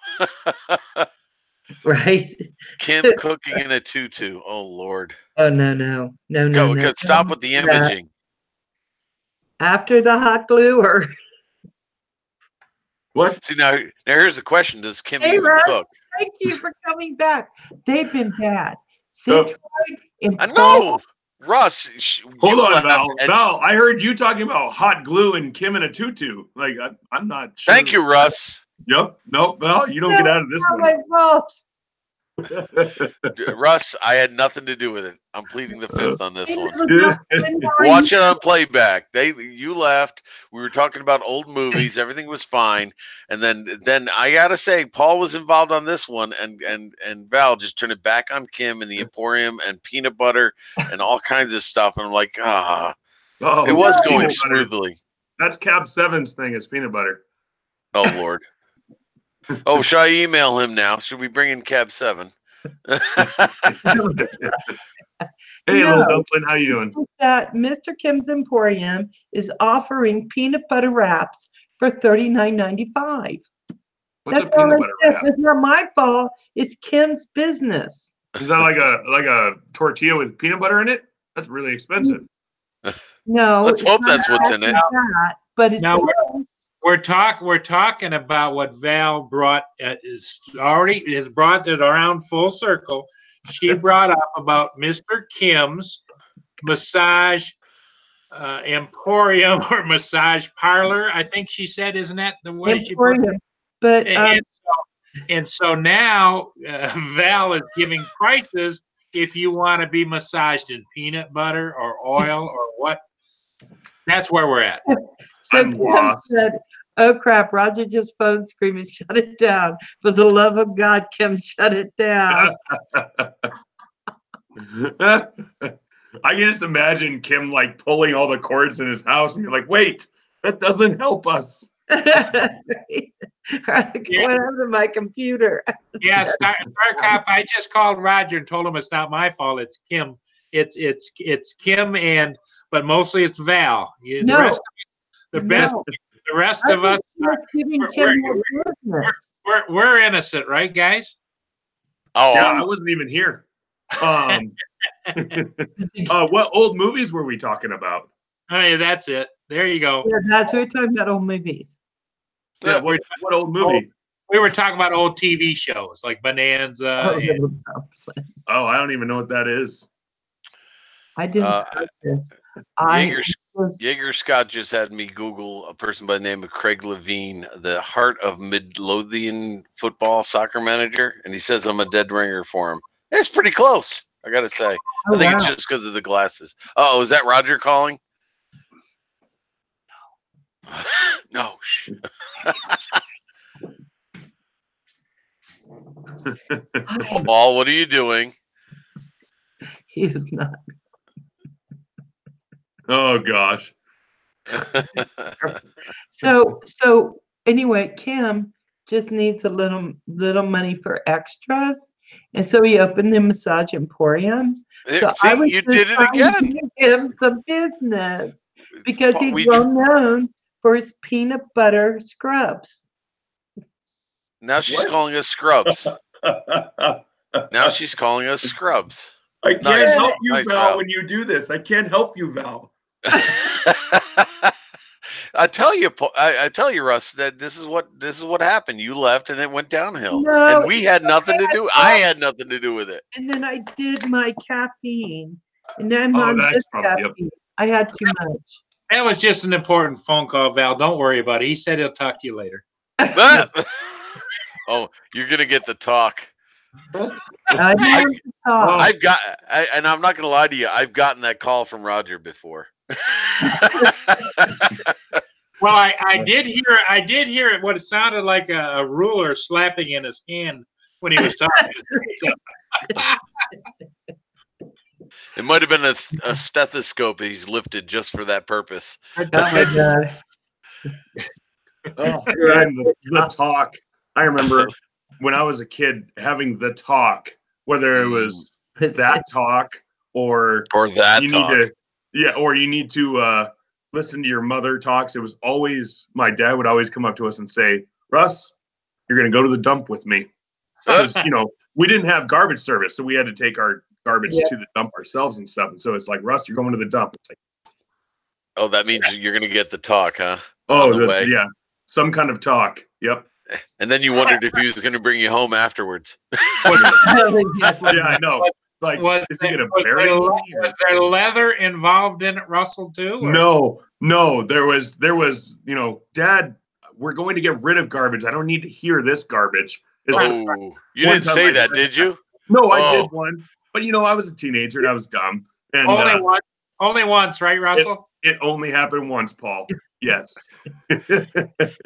A: Right?
B: Kim cooking in a tutu. Oh, Lord.
A: Oh, no.
B: Go, stop with the imaging.
A: After the hot glue or?
E: What?
B: See, now here's the question. Does Kim
A: Hey,
B: even
A: Russ.
B: cook?
A: Thank you for coming back. They've been bad.
E: Oh.
A: Centroid and
B: I know. Russ.
E: Hold
B: you
E: on,
B: have
E: Val.
B: edge-
E: Val, I heard you talking about hot glue and Kim in a tutu. Like, I'm not sure.
B: Thank you, Russ.
E: Yep. Nope, Val, you don't get out of this
A: Not
E: one.
A: my fault.
B: Russ, I had nothing to do with it. I'm pleading the fifth on this one.
A: Watch
B: Watch it on playback. You left. We were talking about old movies. Everything was fine, and then I gotta say, Paul was involved on this one, and Val just turned it back on Kim and the Emporium and peanut butter and all kinds of stuff. And I'm like, it was
E: peanut
B: going
E: butter.
B: smoothly.
E: That's Cab 7's thing is peanut butter.
B: Oh Lord. Oh, should I email him now? Should we bring in Cab 7?
E: Hey,
A: No.
E: little dumpling, how you doing?
A: that Mr. Kim's Emporium is offering peanut butter wraps for $39.95.
E: What's
A: That's
E: a
A: all
E: peanut
A: I
E: butter
A: said.
E: wrap?
A: It's not my fault. It's Kim's business.
E: Is that like a tortilla with peanut butter in it? That's really expensive.
A: No,
B: Let's
A: it's
B: hope
A: not
B: that's what's in it.
A: that, but it's
D: Now,
A: close.
D: We're talking about what Val brought has brought it around full circle. She brought up about Mr. Kim's massage emporium or massage parlor. I think she said, isn't that the way she put it?
A: Emporium. But
D: And so now Val is giving prices if you want to be massaged in peanut butter or oil or what. That's where we're at.
A: so
E: I'm
A: Kim
E: lost.
A: said, "Oh crap!" Roger just phoned screaming, "Shut it down! For the love of God, Kim, shut it down!"
E: I can just imagine Kim like pulling all the cords in his house and you're like, wait, that doesn't help us.
A: What happened to my computer?
D: Yeah, Starcop, I just called Roger and told him it's not my fault. It's Kim. It's Kim but mostly it's Val.
A: No.
D: The rest of us,
A: Just giving Kim more business.
D: we're innocent, right, guys?
B: Oh,
E: Yeah, I wasn't even here. What old movies were we talking about?
D: Oh, yeah, that's it. There you go.
A: Yeah, that's what we're talking about. Old movies.
E: Yeah, what old movie?
D: We were talking about old TV shows like Bonanza. and-
E: I don't even know what that is.
A: I didn't start this. I was
B: Jaeger Scott just had me Google a person by the name of Craig Levine, the Heart of Midlothian football soccer manager, and he says I'm a dead ringer for him. It's pretty close, I gotta say. I think it's just because of the glasses. Oh, is that Roger calling? No. Shh. Paul, what are you doing?
A: he is not.
E: Oh gosh.
A: So anyway, Kim just needs a little money for extras, and so he opened the massage emporium. So I was
B: See, you
A: just
B: did it
A: trying to
B: again.
A: give him some business because
B: Paul,
A: he's well known for his peanut butter scrubs.
B: Now she's
E: What?
B: calling us scrubs.
E: I
B: Now she's calling us scrubs.
E: can't
B: Nice.
E: help you,
B: Nice,
E: Val,
B: Val.
E: when you do this. I can't help you, Val.
B: I tell you, Russ, that this is what happened. You left and it went downhill,
A: No,
B: and we had nothing to do. I had nothing to do with it.
A: And then I did my caffeine, and then
E: Oh,
A: on
E: that's
A: this
E: probably- yep.
A: caffeine, I had too much.
D: That was just an important phone call, Val. Don't worry about it. He said he'll talk to you later.
B: Oh, you're gonna get the talk.
A: I didn't talk.
B: And I'm not gonna lie to you. I've gotten that call from Roger before.
D: Well, I did hear what it sounded like a ruler slapping in his hand when he was talking.
B: It might have been a stethoscope he's lifted just for that purpose.
A: Oh my God.
E: Oh, and the talk. I remember when I was a kid having the talk, whether it was that talk or
B: that
E: you
B: talk.
E: you need to listen to your mother talks. It was always, my dad would always come up to us and say, Russ, you're going to go to the dump with me. Because, we didn't have garbage service, so we had to take our garbage to the dump ourselves and stuff. And so it's like, Russ, you're going to the dump. It's like,
B: Oh, that means you're gonna get the talk, huh?
E: oh,
B: On the way.
E: yeah, some kind of talk. Yep.
B: And then you wondered if he was gonna bring you home afterwards.
E: Yeah, I know. Like, is he going to bury me?
D: Was there leather involved in it, Russell, too? or-
E: No, there was, Dad, we're going to get rid of garbage. I don't need to hear this garbage. It's-
B: Oh, you didn't
E: time
B: say
E: I
B: that,
E: said
B: did you?
E: No, I
B: Oh.
E: did one, but I was a teenager and I was dumb. And
D: Only once, right, Russell?
E: it only happened once, Paul. Yes.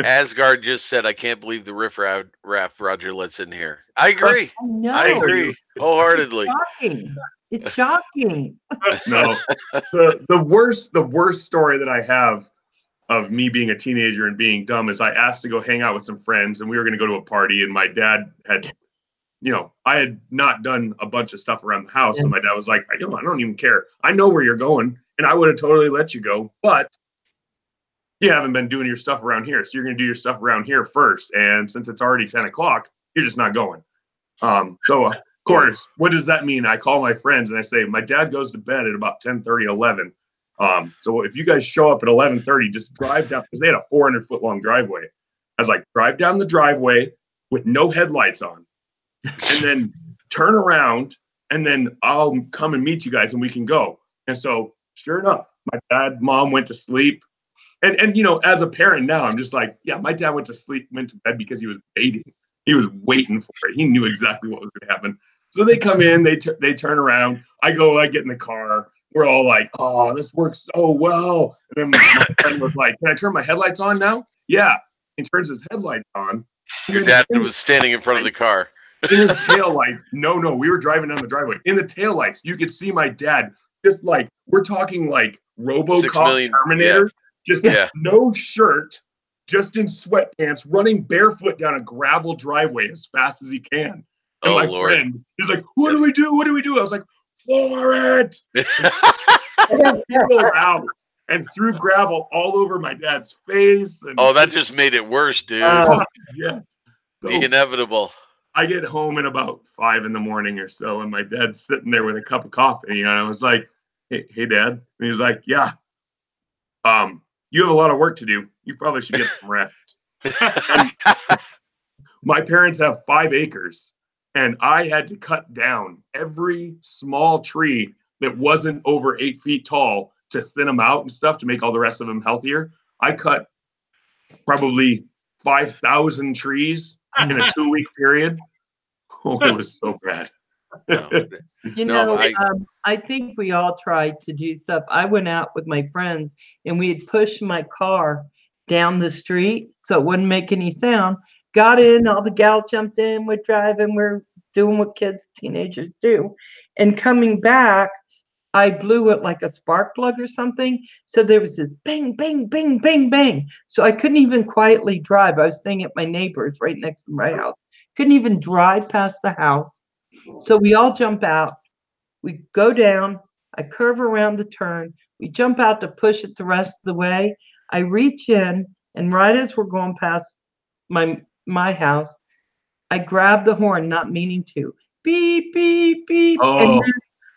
B: Asgard just said, "I can't believe the riff-raff Roger lets in here." I agree.
A: I know.
B: I agree wholeheartedly.
A: Shocking. It's shocking.
E: No, the worst story that I have of me being a teenager and being dumb is I asked to go hang out with some friends and we were going to go to a party, and my dad had, I had not done a bunch of stuff around the house, and my dad was like, I don't even care. I know where you're going, and I would have totally let you go, but you haven't been doing your stuff around here, so you're going to do your stuff around here first. And since it's already 10 o'clock, you're just not going. So of course, what does that mean? I call my friends and I say, my dad goes to bed at about 10:30, 11. So if you guys show up at 11:30, just drive down, because they had a 400-foot long driveway. I was like, drive down the driveway with no headlights on, and then turn around, and then I'll come and meet you guys and we can go. And so sure enough, my dad, mom went to sleep. And as a parent now, I'm just like, yeah, my dad went to bed because he was waiting. He was waiting for it. He knew exactly what was going to happen. So they come in, they turn around. I get in the car. We're all like, oh, this works so well. And then my friend was like, can I turn my headlights on now? Yeah. He turns his headlights on.
B: Your dad was standing in front of the car.
E: In his taillights. No, we were driving down the driveway. In the taillights, you could see my dad just like, we're talking like RoboCop Terminator. Just no shirt, just in sweatpants, running barefoot down a gravel driveway as fast as he can. And my friend, he's like, what do we do? What do we do? I was like, for it. Out and threw gravel all over my dad's face. And
B: that just made it worse, dude.
E: Yeah. So
B: the inevitable.
E: I get home at about 5 a.m. or so, and my dad's sitting there with a cup of coffee. And I was like, hey, Dad. And he was like, yeah. You have a lot of work to do. You probably should get some rest. My parents have 5 acres, and I had to cut down every small tree that wasn't over 8 feet tall to thin them out and stuff to make all the rest of them healthier. I cut probably 5,000 trees in a 2-week period. Oh, it was so bad.
A: I think we all tried to do stuff. I went out with my friends and we'd push my car down the street so it wouldn't make any sound. Got in, all the gals jumped in, we're driving, we're doing what teenagers do. And coming back, I blew it like a spark plug or something. So there was this bang, bang, bang, bang, bang. So I couldn't even quietly drive. I was staying at my neighbor's right next to my house. Couldn't even drive past the house. So we all jump out. We go down. I curve around the turn. We jump out to push it the rest of the way. I reach in, and right as we're going past my house, I grab the horn, not meaning to. Beep, beep, beep.
E: Oh.
A: And then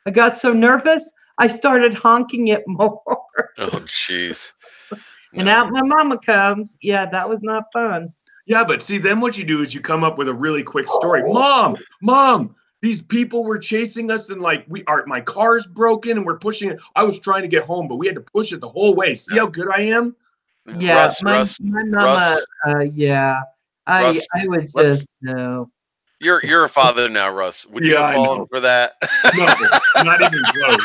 A: I got so nervous, I started honking it more.
B: Oh, jeez.
A: And out my mama comes. Yeah, that was not fun.
E: Yeah, but see, then what you do is you come up with a really quick story. Mom, these people were chasing us, and like my car's broken and we're pushing it. I was trying to get home, but we had to push it the whole way. See how good I am?
A: Yeah, my mama. I would just no.
B: You're a father now, Russ. Would you have fallen for that?
E: No, not even close.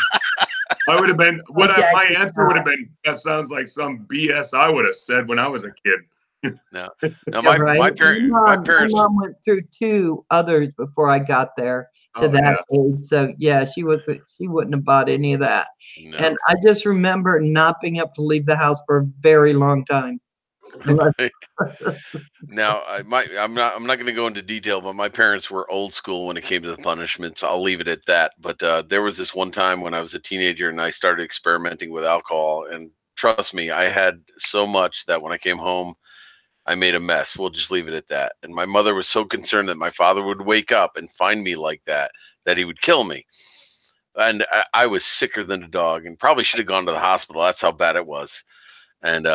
E: I would have been. My answer would have been, that sounds like some BS I would have said when I was a kid.
B: No, my parents.
A: My mom went through 2 others before I got there to that age. So yeah, she wouldn't have bought any of that.
B: No.
A: And I just remember not being able to leave the house for a very long time.
B: Now, I'm not going to go into detail, but my parents were old school when it came to the punishments. I'll leave it at that. But there was this one time when I was a teenager and I started experimenting with alcohol, and trust me, I had so much that when I came home, I made a mess. We'll just leave it at that. And my mother was so concerned that my father would wake up and find me like that he would kill me. And I was sicker than a dog and probably should have gone to the hospital. That's how bad it was. And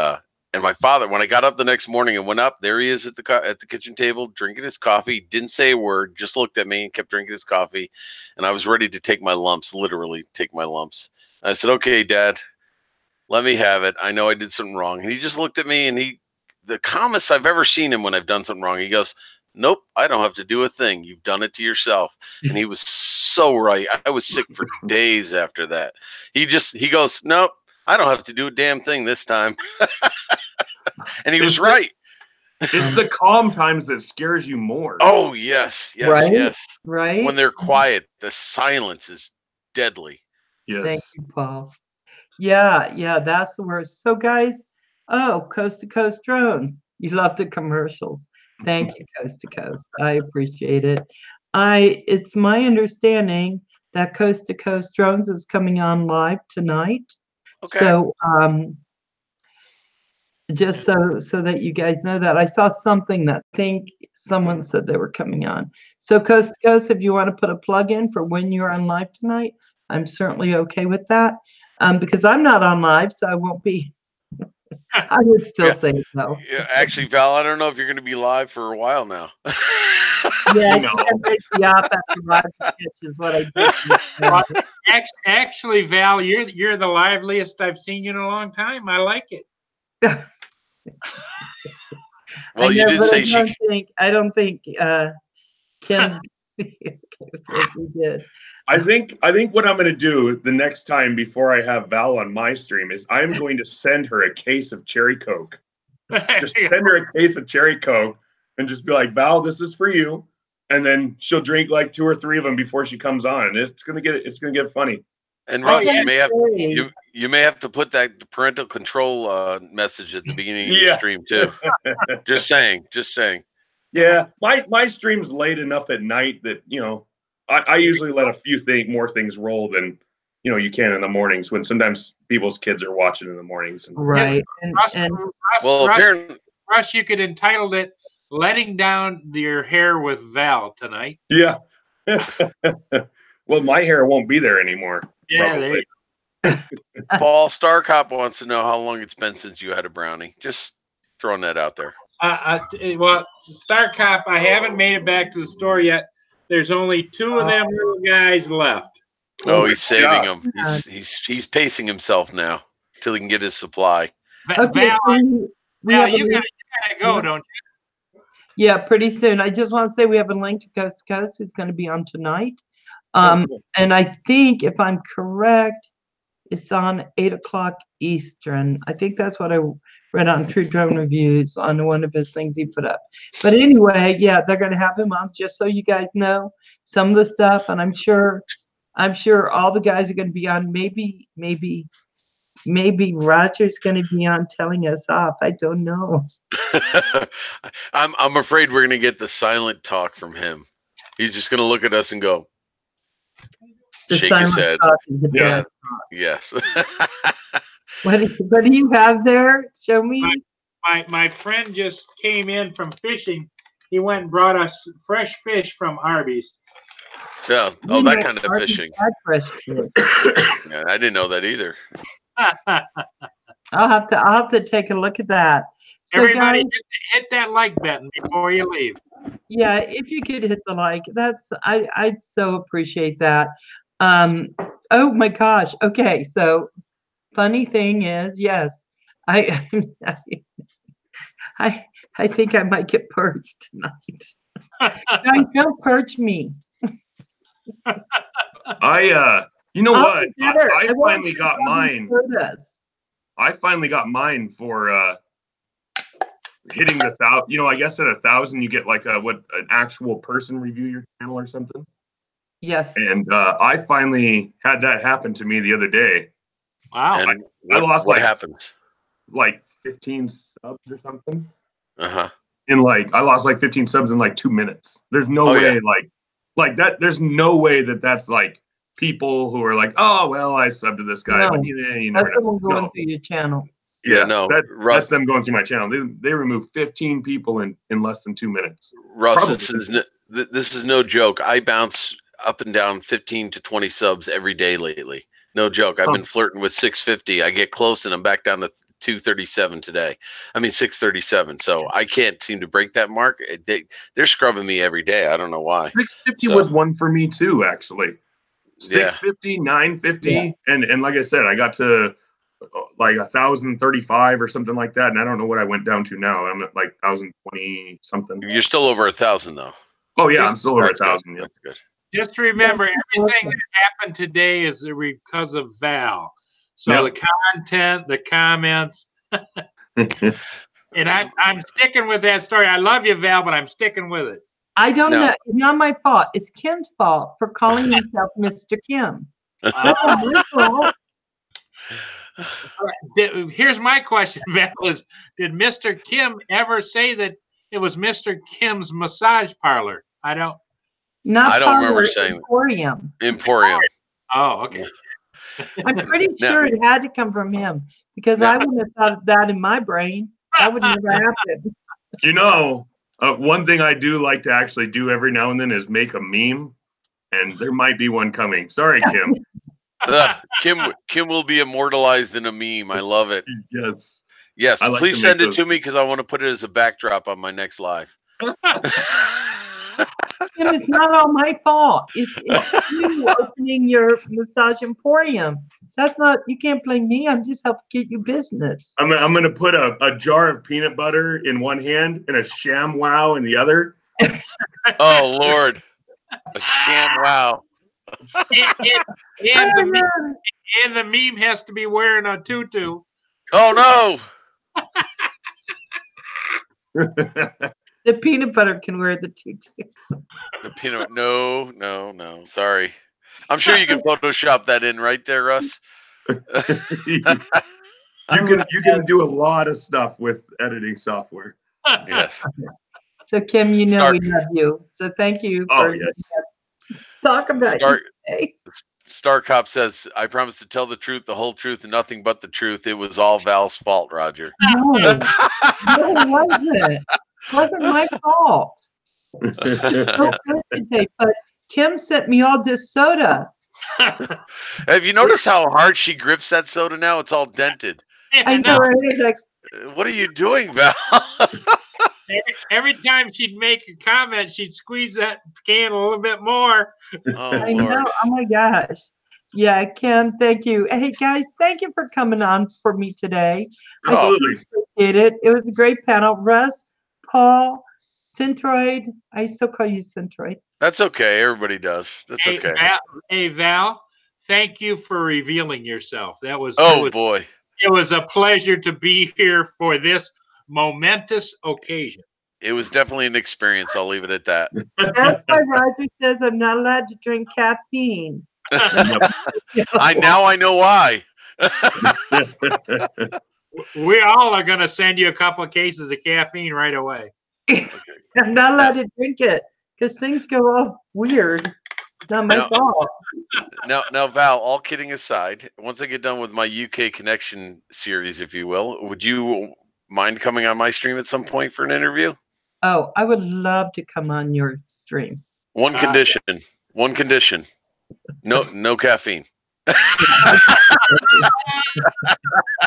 B: my father, when I got up the next morning and went up, there he is at the kitchen table drinking his coffee, didn't say a word, just looked at me and kept drinking his coffee. And I was ready to take my lumps, literally take my lumps. And I said, okay, Dad, let me have it. I know I did something wrong. And he just looked at me, and the calmest I've ever seen him when I've done something wrong. He goes, Nope, I don't have to do a thing. You've done it to yourself. And he was so right. I was sick for days after that. He goes, nope, I don't have to do a damn thing this time. And he was right.
E: It's the calm times that scares you more.
B: Oh, yes, yes,
A: Right?
B: yes.
A: Right?
B: When they're quiet, the silence is deadly.
E: Yes.
A: Thank you, Paul. Yeah, that's the worst. So, guys, Coast to Coast Drones. You love the commercials. Thank you, Coast to Coast. I appreciate it. It's my understanding that Coast to Coast Drones is coming on live tonight.
B: Okay.
A: So, just so that you guys know that, I saw something that I think someone said they were coming on. So, Coast to Coast, if you want to put a plug in for when you're on live tonight, I'm certainly okay with that. Because I'm not on live, so I won't be. I would still say it though.
B: Yeah, actually, Val, I don't know if you're going to be live for a while now.
A: Yeah,
E: No.
A: I break the off after live pitch is what I did.
D: Actually, Val, you're the liveliest I've seen you in a long time. I like it.
B: Well, you did say she.
A: I don't think Ken's okay with we did.
E: I think what I'm going to do the next time before I have Val on my stream is I'm going to send her a case of cherry Coke. Just send her a case of cherry Coke and just be like, Val, this is for you. And then she'll drink like 2 or 3 of them before she comes on. And it's gonna get funny.
B: And Russ,
A: yeah.
B: you may have to put that parental control message at the beginning of your
E: Yeah.
B: stream too. Just saying.
E: Yeah, my stream's late enough at night that I usually let a few more things roll than you can in the mornings when sometimes people's kids are watching in the mornings.
A: Right.
D: Russ,
B: Well, apparently,
D: Russ, you could entitle it "Letting Down Your Hair with Val" tonight.
E: Yeah. Well, my hair won't be there anymore.
D: Yeah,
E: probably.
B: Paul Star Cop wants to know how long it's been since you had a brownie. Just throwing that out there.
D: well, Star Cop, I haven't made it back to the store yet. There's only 2 of them little guys left.
B: Oh, he's saving
E: God.
B: them. He's pacing himself now till he can get his supply.
A: Okay,
D: Val,
A: so we
D: Val,
A: have a
D: you
A: link.
D: gotta go, don't you?
A: Yeah, pretty soon. I just want to say we have a link to Coast to Coast. It's going to be on tonight.
E: Cool.
A: And I think, if I'm correct, it's on 8:00 Eastern. I think that's what I read on True Drone Reviews on one of his things he put up. But anyway, yeah, they're going to have him on just so you guys know some of the stuff. And I'm sure all the guys are going to be on. Maybe Roger's going to be on telling us off. I don't know.
B: I'm afraid we're gonna get the silent talk from him. He's just gonna look at us and go,
A: The
B: shake his
A: silent
B: head.
A: talk is a
E: Yeah.
A: bad-
B: Yes.
A: What do you have there? Show me.
D: My friend just came in from fishing. He went and brought us fresh fish from Arby's.
B: Yeah. Oh, that kind of fishing.
A: Fresh fish.
B: Yeah, I didn't know that either.
A: I'll have to take a look at that. So
D: Everybody,
A: guys,
D: hit that like button before you leave.
A: yeah, if you could hit the like, I'd so appreciate that. Oh my gosh. Okay, so funny thing is, yes, I think I might get purged tonight. Guys, don't purge me.
E: You know
A: I'll
E: what?
A: be better.
E: I
A: won't
E: finally got mine.
A: hurt us.
E: I finally got mine for hitting the 1,000. I guess at 1,000 you get like an actual person review your channel or something.
A: Yes.
E: And I finally had that happen to me the other day.
D: Wow.
B: And
E: I lost
B: what
E: like
B: happens?
E: like 15 subs or something.
B: Uh-huh.
E: I lost like 15 subs in like 2 minutes. There's no way
B: yeah.
E: like that. There's no way that's like people who are like, oh well, I subbed to this guy.
A: No.
E: But you
A: That's
E: never know.
A: someone going
E: No.
A: through your channel.
B: Yeah, no,
E: that's them going through my channel. They removed 15 people in less than 2 minutes.
B: Russ,
E: Probably.
B: this is no joke. I bounce up and down 15 to 20 subs every day lately. No joke. I've been flirting with 650. I get close and I'm back down to 237 today. I mean 637. So I can't seem to break that mark. They're scrubbing me every day. I don't know why.
E: 650 was one for me too, actually.
B: Yeah.
E: 650, 950, and like I said, I got to like 1,035 or something like that, and I don't know what I went down to now. I'm at like 1,020 something.
B: You're still over 1,000 though.
E: Oh yeah, I'm still over
B: That's good.
E: 1,000. Yeah.
B: That's good.
D: Just remember, everything that happened today is because of Val. So
E: Yep.
D: the content, the comments, and I'm sticking with that story. I love you, Val, but I'm sticking with it.
A: I don't
B: No.
A: know. It's not my fault. It's Kim's fault for calling himself Mr. Kim. That's not my fault.
D: Here's my question, Val: did Mr. Kim ever say that it was Mr. Kim's massage parlor? I don't
B: I don't remember
A: parlor,
B: saying that.
A: Emporium.
B: Emporium.
D: Oh, okay.
A: I'm pretty
B: Now-
A: sure it had to come from him because
B: Now-
A: I wouldn't have thought of that in my brain. That would never happen.
E: You know, one thing I do like to actually do every now and then is make a meme, and there might be one coming. Sorry, Kim.
B: Kim will be immortalized in a meme. I love it.
E: Yes.
B: Yes,
E: I like
B: please
E: to
B: send
E: make
B: it
E: those.
B: to me because I want to put it as a backdrop on my next live.
A: Kim, it's not all my fault. It's you opening your massage emporium. That's not, you can't blame me. I'm just helping get you business.
E: I'm gonna put a jar of peanut butter in one hand and a ShamWow in the other.
B: Oh Lord, a sham wow.
D: And the meme has to be wearing a tutu.
B: Oh
A: The peanut butter can wear the tutu.
B: no, the peanut. No. Sorry, I'm sure you can Photoshop that in right there, Russ.
E: You can do a lot of stuff with editing software.
B: Yes.
A: So Kim, you know
B: Stark.
A: we love you. So thank you
E: Oh
A: for
E: yes.
A: talk about
B: Stark.
A: you today.
B: Star Cop says, "I promise to tell the truth, the whole truth, and nothing but the truth. It was all Val's fault, Roger."
A: No, it wasn't. It wasn't my fault. No good today, but Kim sent me all this soda.
B: Have you noticed how hard she grips that soda now? It's all dented.
A: I know, right? It's like,
B: What are you doing, Val?
D: Every time she'd make a comment, she'd squeeze that can a little bit more.
B: Oh
A: I
B: Lord.
A: know. Oh my gosh. Yeah, Kim, thank you. Hey guys, thank you for coming on for me today. I
E: Absolutely.
A: appreciate it. It was a great panel. Russ, Paul, Centroid. I still call you Centroid.
B: That's okay. Everybody does. That's okay.
D: Val, thank you for revealing yourself. That was
B: Oh boy.
D: it was a pleasure to be here for this momentous occasion.
B: It was definitely an experience. I'll leave it at that.
A: That's why Roger says I'm not allowed to drink caffeine.
B: I know why.
D: We all are going to send you a couple of cases of caffeine right away.
A: I'm not allowed to drink it because things go off weird. It's not my
B: No.
A: fault.
B: Now, Val, all kidding aside, once I get done with my UK Connection series, if you will, would you mind coming on my stream at some point for an interview?
A: Oh, I would love to come on your stream.
B: One condition. One condition. No caffeine.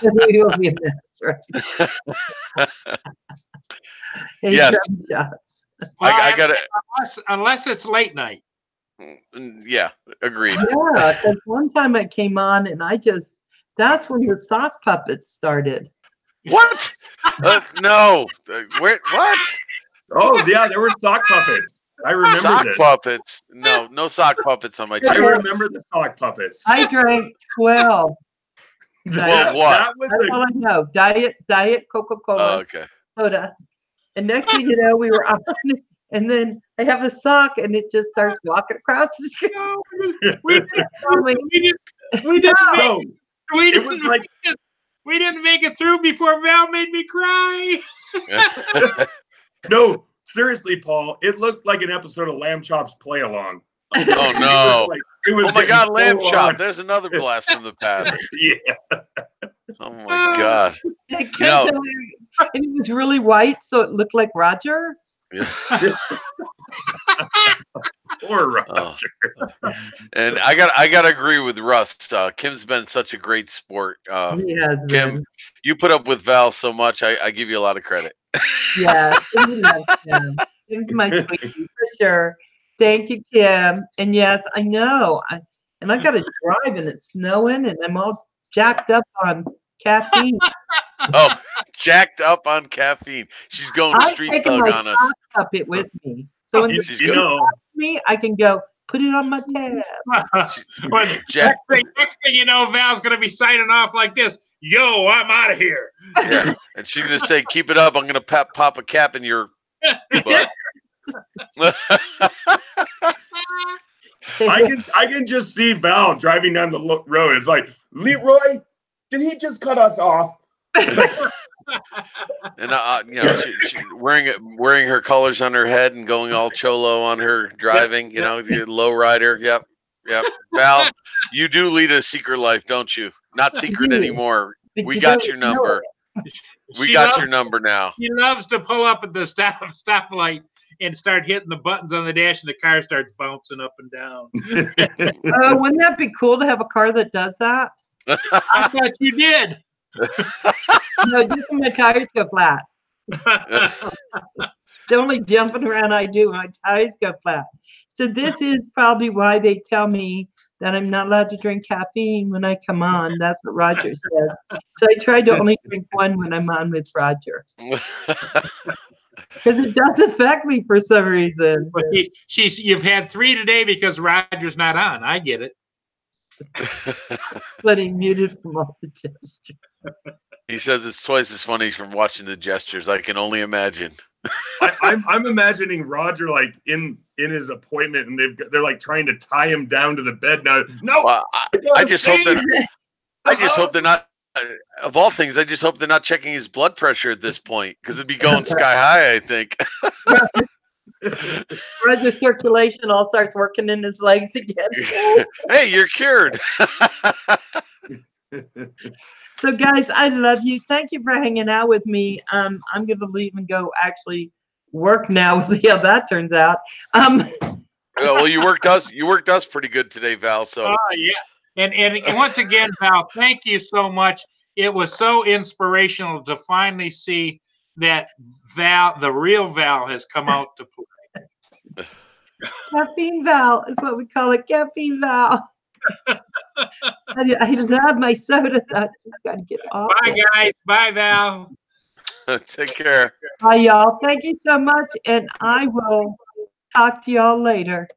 A: We will be a mess, right? Hey,
B: Yes.
A: drum shots.
B: I gotta.
D: Unless it's late night.
B: Yeah, agreed.
A: Yeah, because one time I came on and that's when the sock puppets started.
B: What? No. Where? What?
E: Oh yeah, there were sock puppets. I remember
B: Sock
E: this.
B: puppets? No sock puppets on my
E: I
B: channel.
E: remember the sock puppets.
A: I drank 12.
B: Well, what?
E: That was
A: That's all I know. Diet Coca-Cola
B: Oh, okay.
A: soda. And next thing you know, we were on, and then I have a sock and it just starts walking across the screen.
D: We didn't
E: no,
D: we
E: it was like
D: we didn't make it through before Val made me cry.
E: no. Seriously, Paul, it looked like an episode of Lamb Chop's Play Along.
B: Oh no!
E: It was
B: Oh my
E: getting
B: God, lamb
E: full
B: chop!
E: on.
B: There's another blast from the past.
E: Yeah.
B: Oh my God!
A: And
B: You know-
A: and he was really white, so it looked like Roger.
E: Poor Roger.
B: Oh. And I got to agree with Russ. Kim's been such a great sport.
A: He has
B: Kim,
A: been.
B: you put up with Val so much. I give you a lot of credit.
A: Yeah, we love him. Kim's my sweetie for sure. Thank you, Kim. And yes, I know. I got to drive and it's snowing and I'm all jacked up on caffeine.
B: Oh, jacked up on caffeine. She's going
A: I'm
B: street
A: taking
B: thug
A: my
B: on us.
A: socks up it with me. So when
B: She's
A: they
E: You
B: go-
E: know,
A: me, I can go put it on my tab.
D: Well,
B: Jack,
D: next thing you know, Val's going to be signing off like this. Yo, I'm out of here.
B: yeah, and she's gonna say, "Keep it up. I'm gonna pop a cap in your butt."
E: I can just see Val driving down the road. It's like, Leroy, did he just cut us off?
B: And she wearing her colors on her head and going all cholo on her driving. You know, the low rider. Yep. Val, you do lead a secret life, don't you? Not secret
A: do.
B: anymore.
A: But
B: We
A: you
B: got
A: don't
B: your
A: know
B: number. We
D: She
B: got
D: loves-
B: your number now.
D: He loves to pull up at the stoplight and start hitting the buttons on the dash, and the car starts bouncing up and down.
A: Wouldn't that be cool to have a car that does that?
D: I thought you did.
A: No, just when my tires go flat. The only jumping around I do, my tires go flat. So this is probably why they tell me that I'm not allowed to drink caffeine when I come on. That's what Roger says. So I try to only drink one when I'm on with Roger. Because it does affect me for some reason.
D: But you've had 3 today because Roger's not on. I get it.
A: But he muted from all the gestures.
B: He says it's twice as funny from watching the gestures. I can only imagine.
E: I'm imagining Roger like in his appointment, and they're like trying to tie him down to the bed now. No,
B: Well, I just hope they're not. Of all things, I just hope they're not checking his blood pressure at this point, because it'd be going sky high, I think.
A: Roger's circulation all starts working in his legs again.
B: Hey, you're cured.
A: So guys, I love you. Thank you for hanging out with me. I'm gonna leave and go actually work now. We'll see how that turns out.
B: Well, you worked us pretty good today, Val. So
D: Oh, yeah. And once again, Val, thank you so much. It was so inspirational to finally see that Val, the real Val, has come out to play.
A: Caffeine Val is what we call it. Caffeine Val. I love my soda. I just gotta get off.
D: Bye, guys. Bye, Val.
B: take care.
A: Bye, y'all. Thank you so much, and I will talk to y'all later.